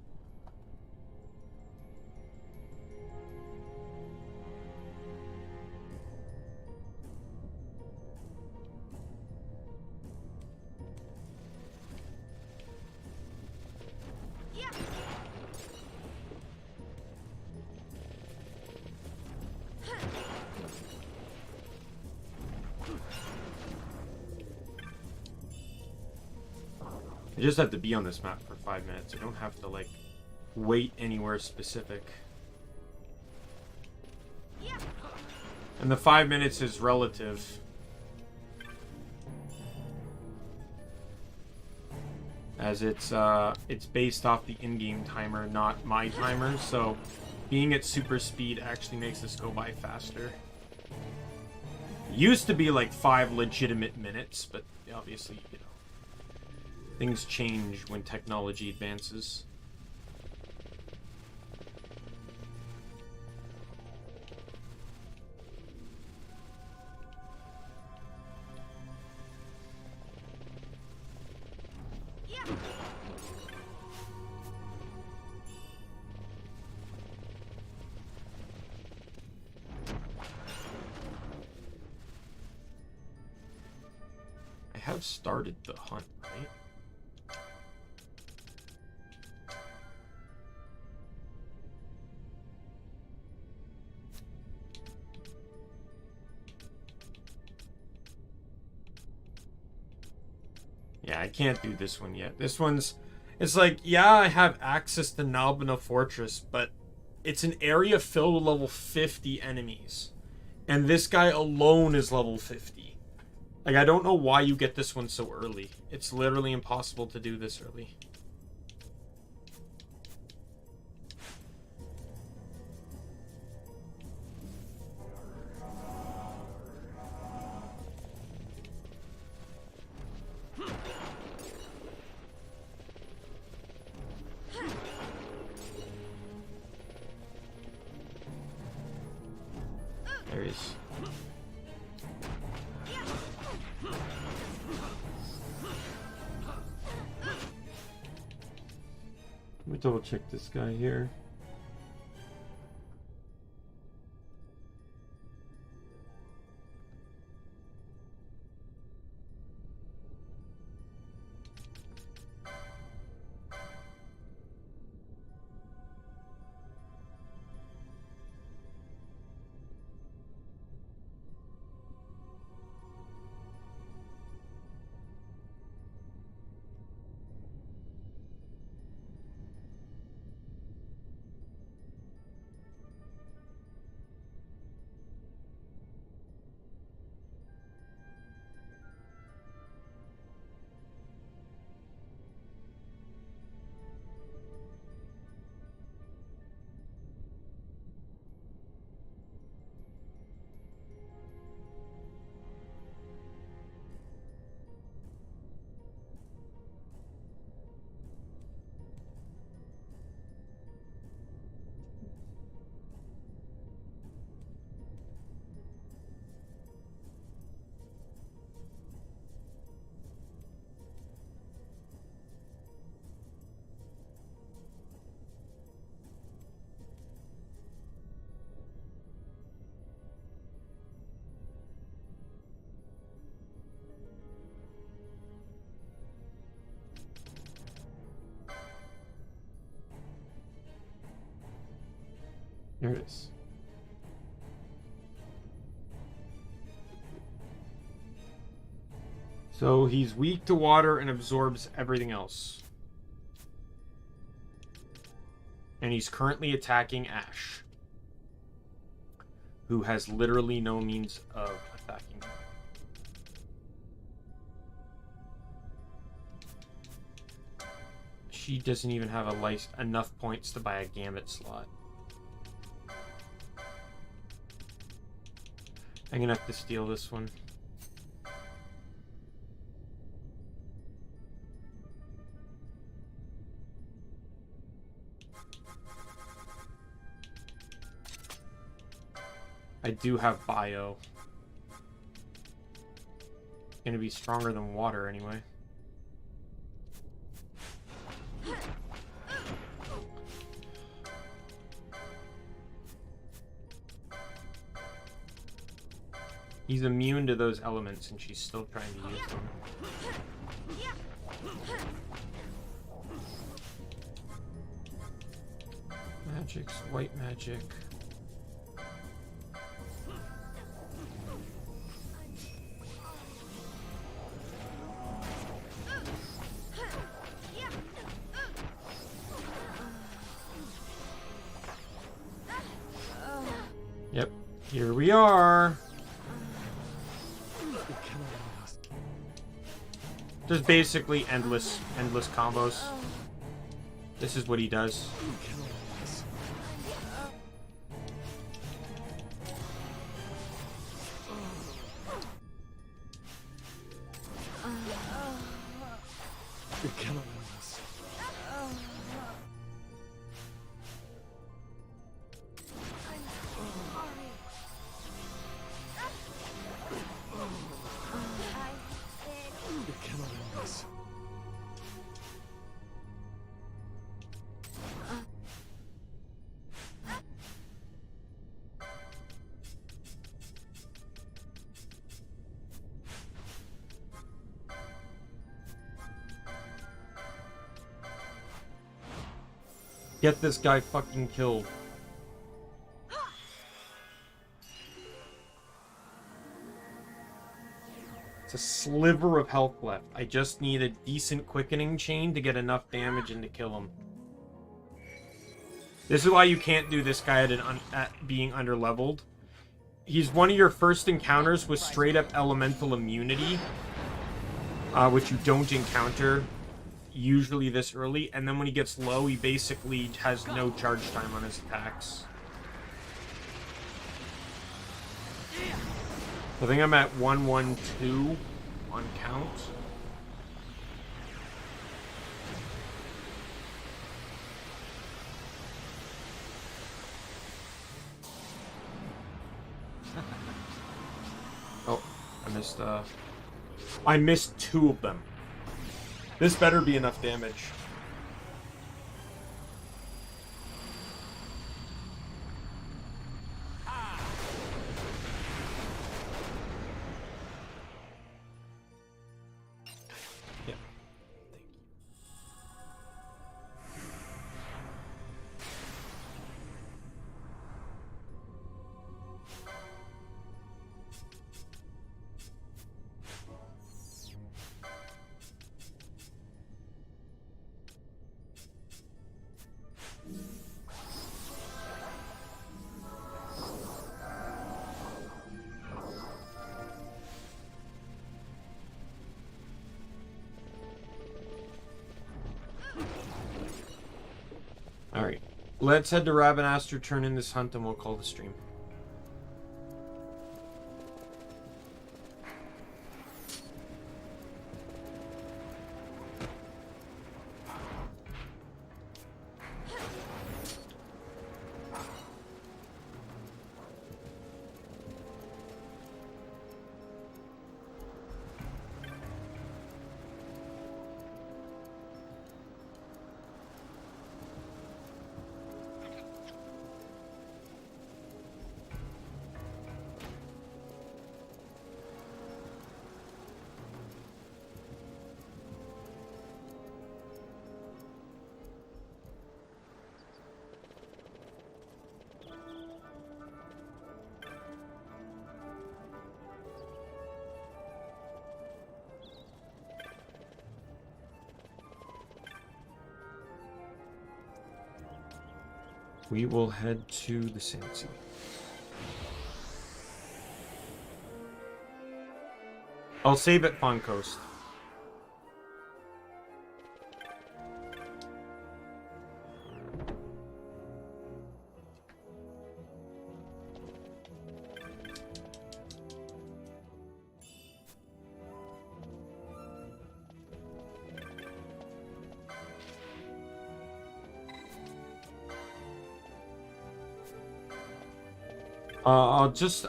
I just have to be on this map for 5 minutes. I don't have to, like, wait anywhere specific. And the 5 minutes is relative. As it's based off the in-game timer, not my timer, so being at super speed actually makes this go by faster. It used to be like 5 legitimate minutes, but obviously, you know, things change when technology advances. have started the hunt, right? Yeah, I can't do this one yet. This one's... It's like, yeah, I have access to Nalbina Fortress, but it's an area filled with level 50 enemies. And this guy alone is level 50. Like, I don't know why you get this one so early. It's literally impossible to do this early. There he is. Let me double check this guy here. There it is. So he's weak to water and absorbs everything else. And he's currently attacking Ashe, who has literally no means of attacking him. She doesn't even have enough points to buy a Gambit slot. I'm gonna have to steal this one. I do have bio. Gonna be stronger than water anyway. He's immune to those elements, and she's still trying to use them. Magic's white magic. Yep, here we are. Just basically endless combos. This is what he does. Get this guy fucking killed. It's a sliver of health left. I just need a decent quickening chain to get enough damage and to kill him. This is why you can't do this guy at being underleveled. He's one of your first encounters with straight up elemental immunity, which you don't encounter usually this early. And then when he gets low, he basically has no charge time on his attacks. I think I'm at 112 on count. Oh, I missed 2 of them. This better be enough damage. Yeah. Thank you. Alright. Let's head to Ravenaster, turn in this hunt, and we'll call the stream. We will head to the Sandsea. I'll save at Phon Coast.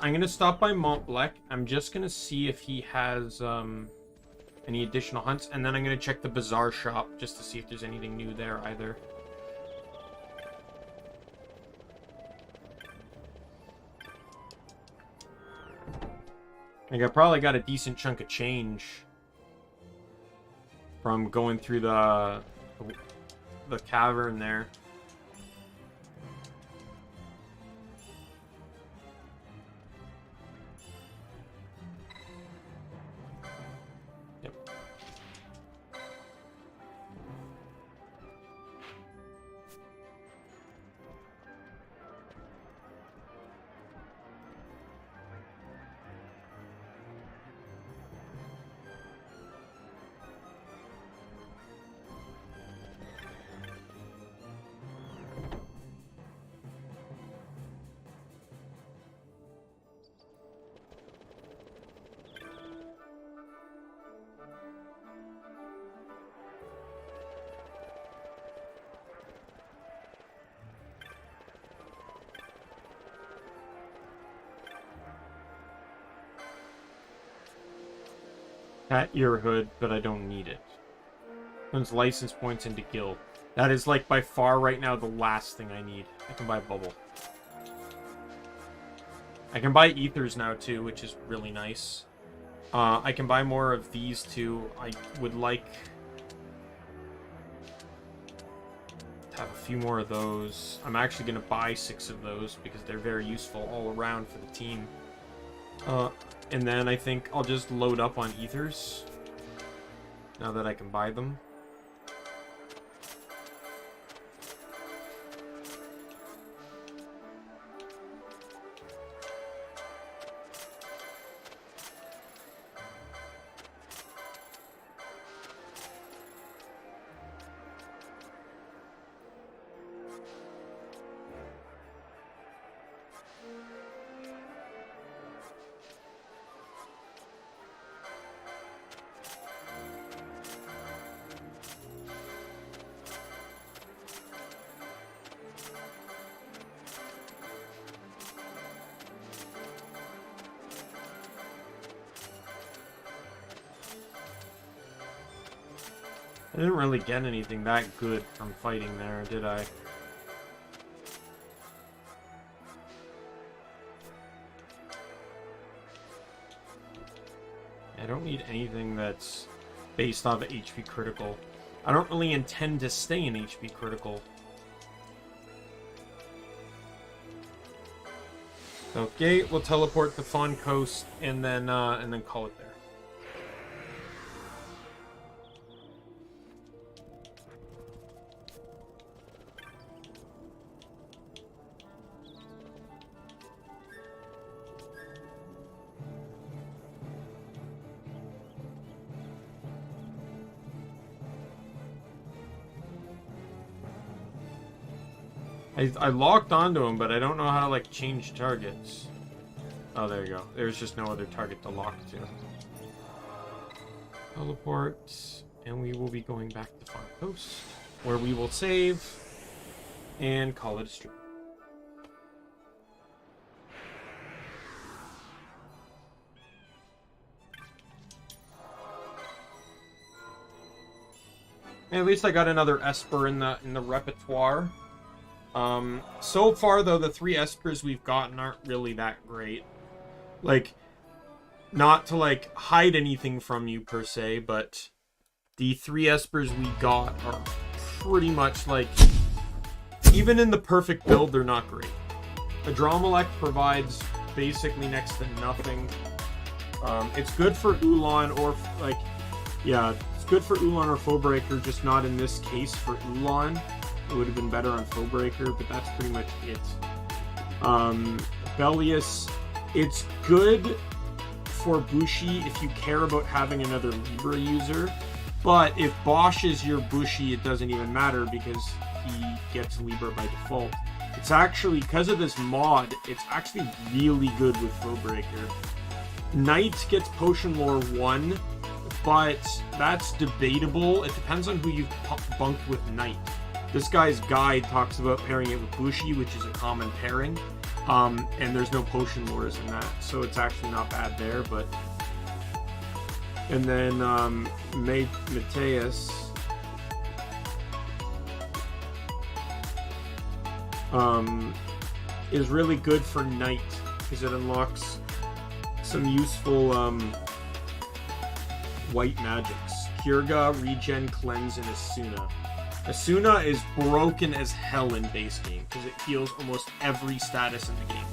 I'm gonna stop by Montblec. I'm just gonna see if he has any additional hunts, and then I'm gonna check the bazaar shop just to see if there's anything new there either. Like, I probably got a decent chunk of change from going through the cavern there. At Earhood, but I don't need it. Turns license points into guild. That is, like, by far right now the last thing I need. I can buy bubble. I can buy ethers now too, which is really nice. I can buy more of these two. I would like to have a few more of those. I'm actually going to buy 6 of those because they're very useful all around for the team. And then I think I'll just load up on ethers now that I can buy them. I didn't really get anything that good from fighting there, did I? I don't need anything that's based off of HP critical. I don't really intend to stay in HP critical. So Gate will teleport to Phon Coast and then call it there. I locked onto him, but I don't know how to, like, change targets. Oh, there you go. There's just no other target to lock to. Teleport, and we will be going back to Phon Coast, where we will save and call it a stream. And at least I got another Esper in the repertoire. So far, though, the 3 Espers we've gotten aren't really that great. Like, not to, like, hide anything from you, per se, but the 3 Espers we got are pretty much, like, even in the perfect build, they're not great. Adrammelech provides basically next to nothing. It's good for Ulhan or, like, yeah, it's good for Ulhan or Foebreaker, just not in this case for Ulhan. It would have been better on Foebreaker, but that's pretty much it. Belias, it's good for Bushi if you care about having another Libra user, but if Basch is your Bushi, it doesn't even matter because he gets Libra by default. It's actually, because of this mod, it's actually really good with Foebreaker. Knight gets Potion Lore 1, but that's debatable. It depends on who you've bunked with Knight. This guy's guide talks about pairing it with Bushi, which is a common pairing, and there's no potion lures in that, so it's actually not bad there. But and then Mateus is really good for Knight because it unlocks some useful white magics: Kirga, Regen, Cleanse, and Asuna. Asuna is broken as hell in base game because it heals almost every status in the game.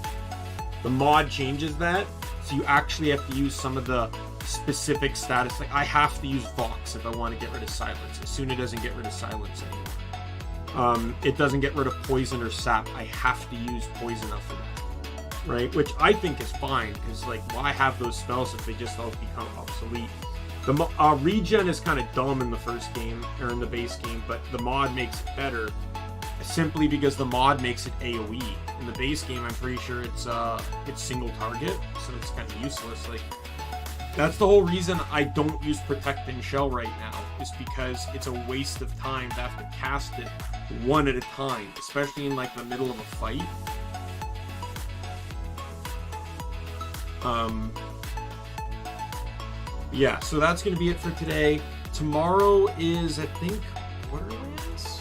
The mod changes that, so you actually have to use some of the specific status. Like, I have to use Vox if I want to get rid of Silence. Asuna doesn't get rid of Silence anymore. It doesn't get rid of Poison or Sap. I have to use Poison up for that. Right? Which I think is fine, because, like, why have those spells if they just all become obsolete? The regen is kind of dumb in the first game, or in the base game, but the mod makes it better simply because the mod makes it AoE. In the base game, I'm pretty sure it's single target, so it's kind of useless. Like, that's the whole reason I don't use Protect and Shell right now, is because it's a waste of time to have to cast it one at a time, especially in, like, the middle of a fight. Yeah, so that's going to be it for today. Tomorrow is, I think, Borderlands?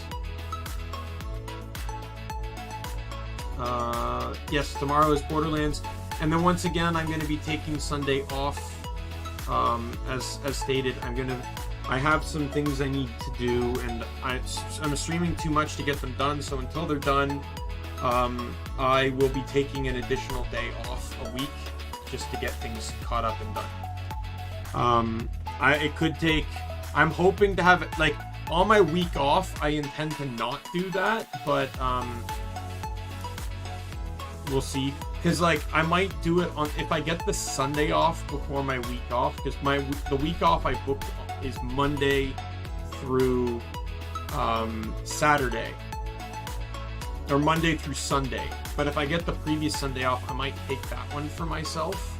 Yes, tomorrow is Borderlands. And then once again, I'm going to be taking Sunday off. As stated, I have some things I need to do, and I'm streaming too much to get them done, so until they're done, I will be taking an additional day off a week just to get things caught up and done. It could take... I'm hoping to have it, like, on my week off, I intend to not do that, but, we'll see. Because, like, I might do it on... If I get the Sunday off before my week off, because the week off I booked is Monday through Saturday. Or Monday through Sunday. But if I get the previous Sunday off, I might take that one for myself.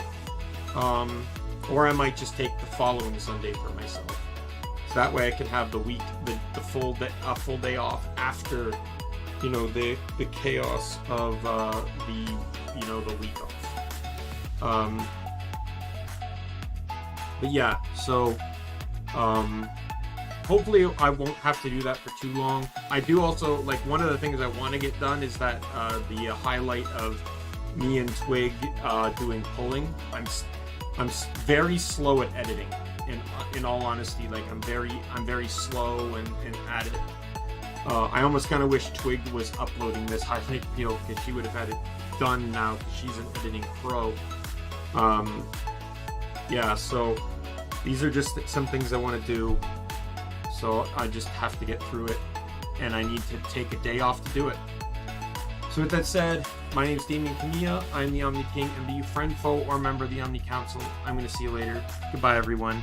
Or I might just take the following Sunday for myself. So that way I can have the week, the full day, a full day off after, you know, the chaos of the week off. But yeah, so hopefully I won't have to do that for too long. I do also, like, one of the things I want to get done is that the highlight of me and Twig doing pulling. I'm very slow at editing. In all honesty, like, I'm very slow and at it. I almost kind of wish Twig was uploading this highlight reel, because she would have had it done now, because she's an editing pro. Yeah, so these are just some things I want to do. So I just have to get through it, and I need to take a day off to do it. So with that said, my name is Daimien Kamiya, I'm the Omni King, and be you friend, foe, or member of the Omni Council. I'm going to see you later. Goodbye, everyone.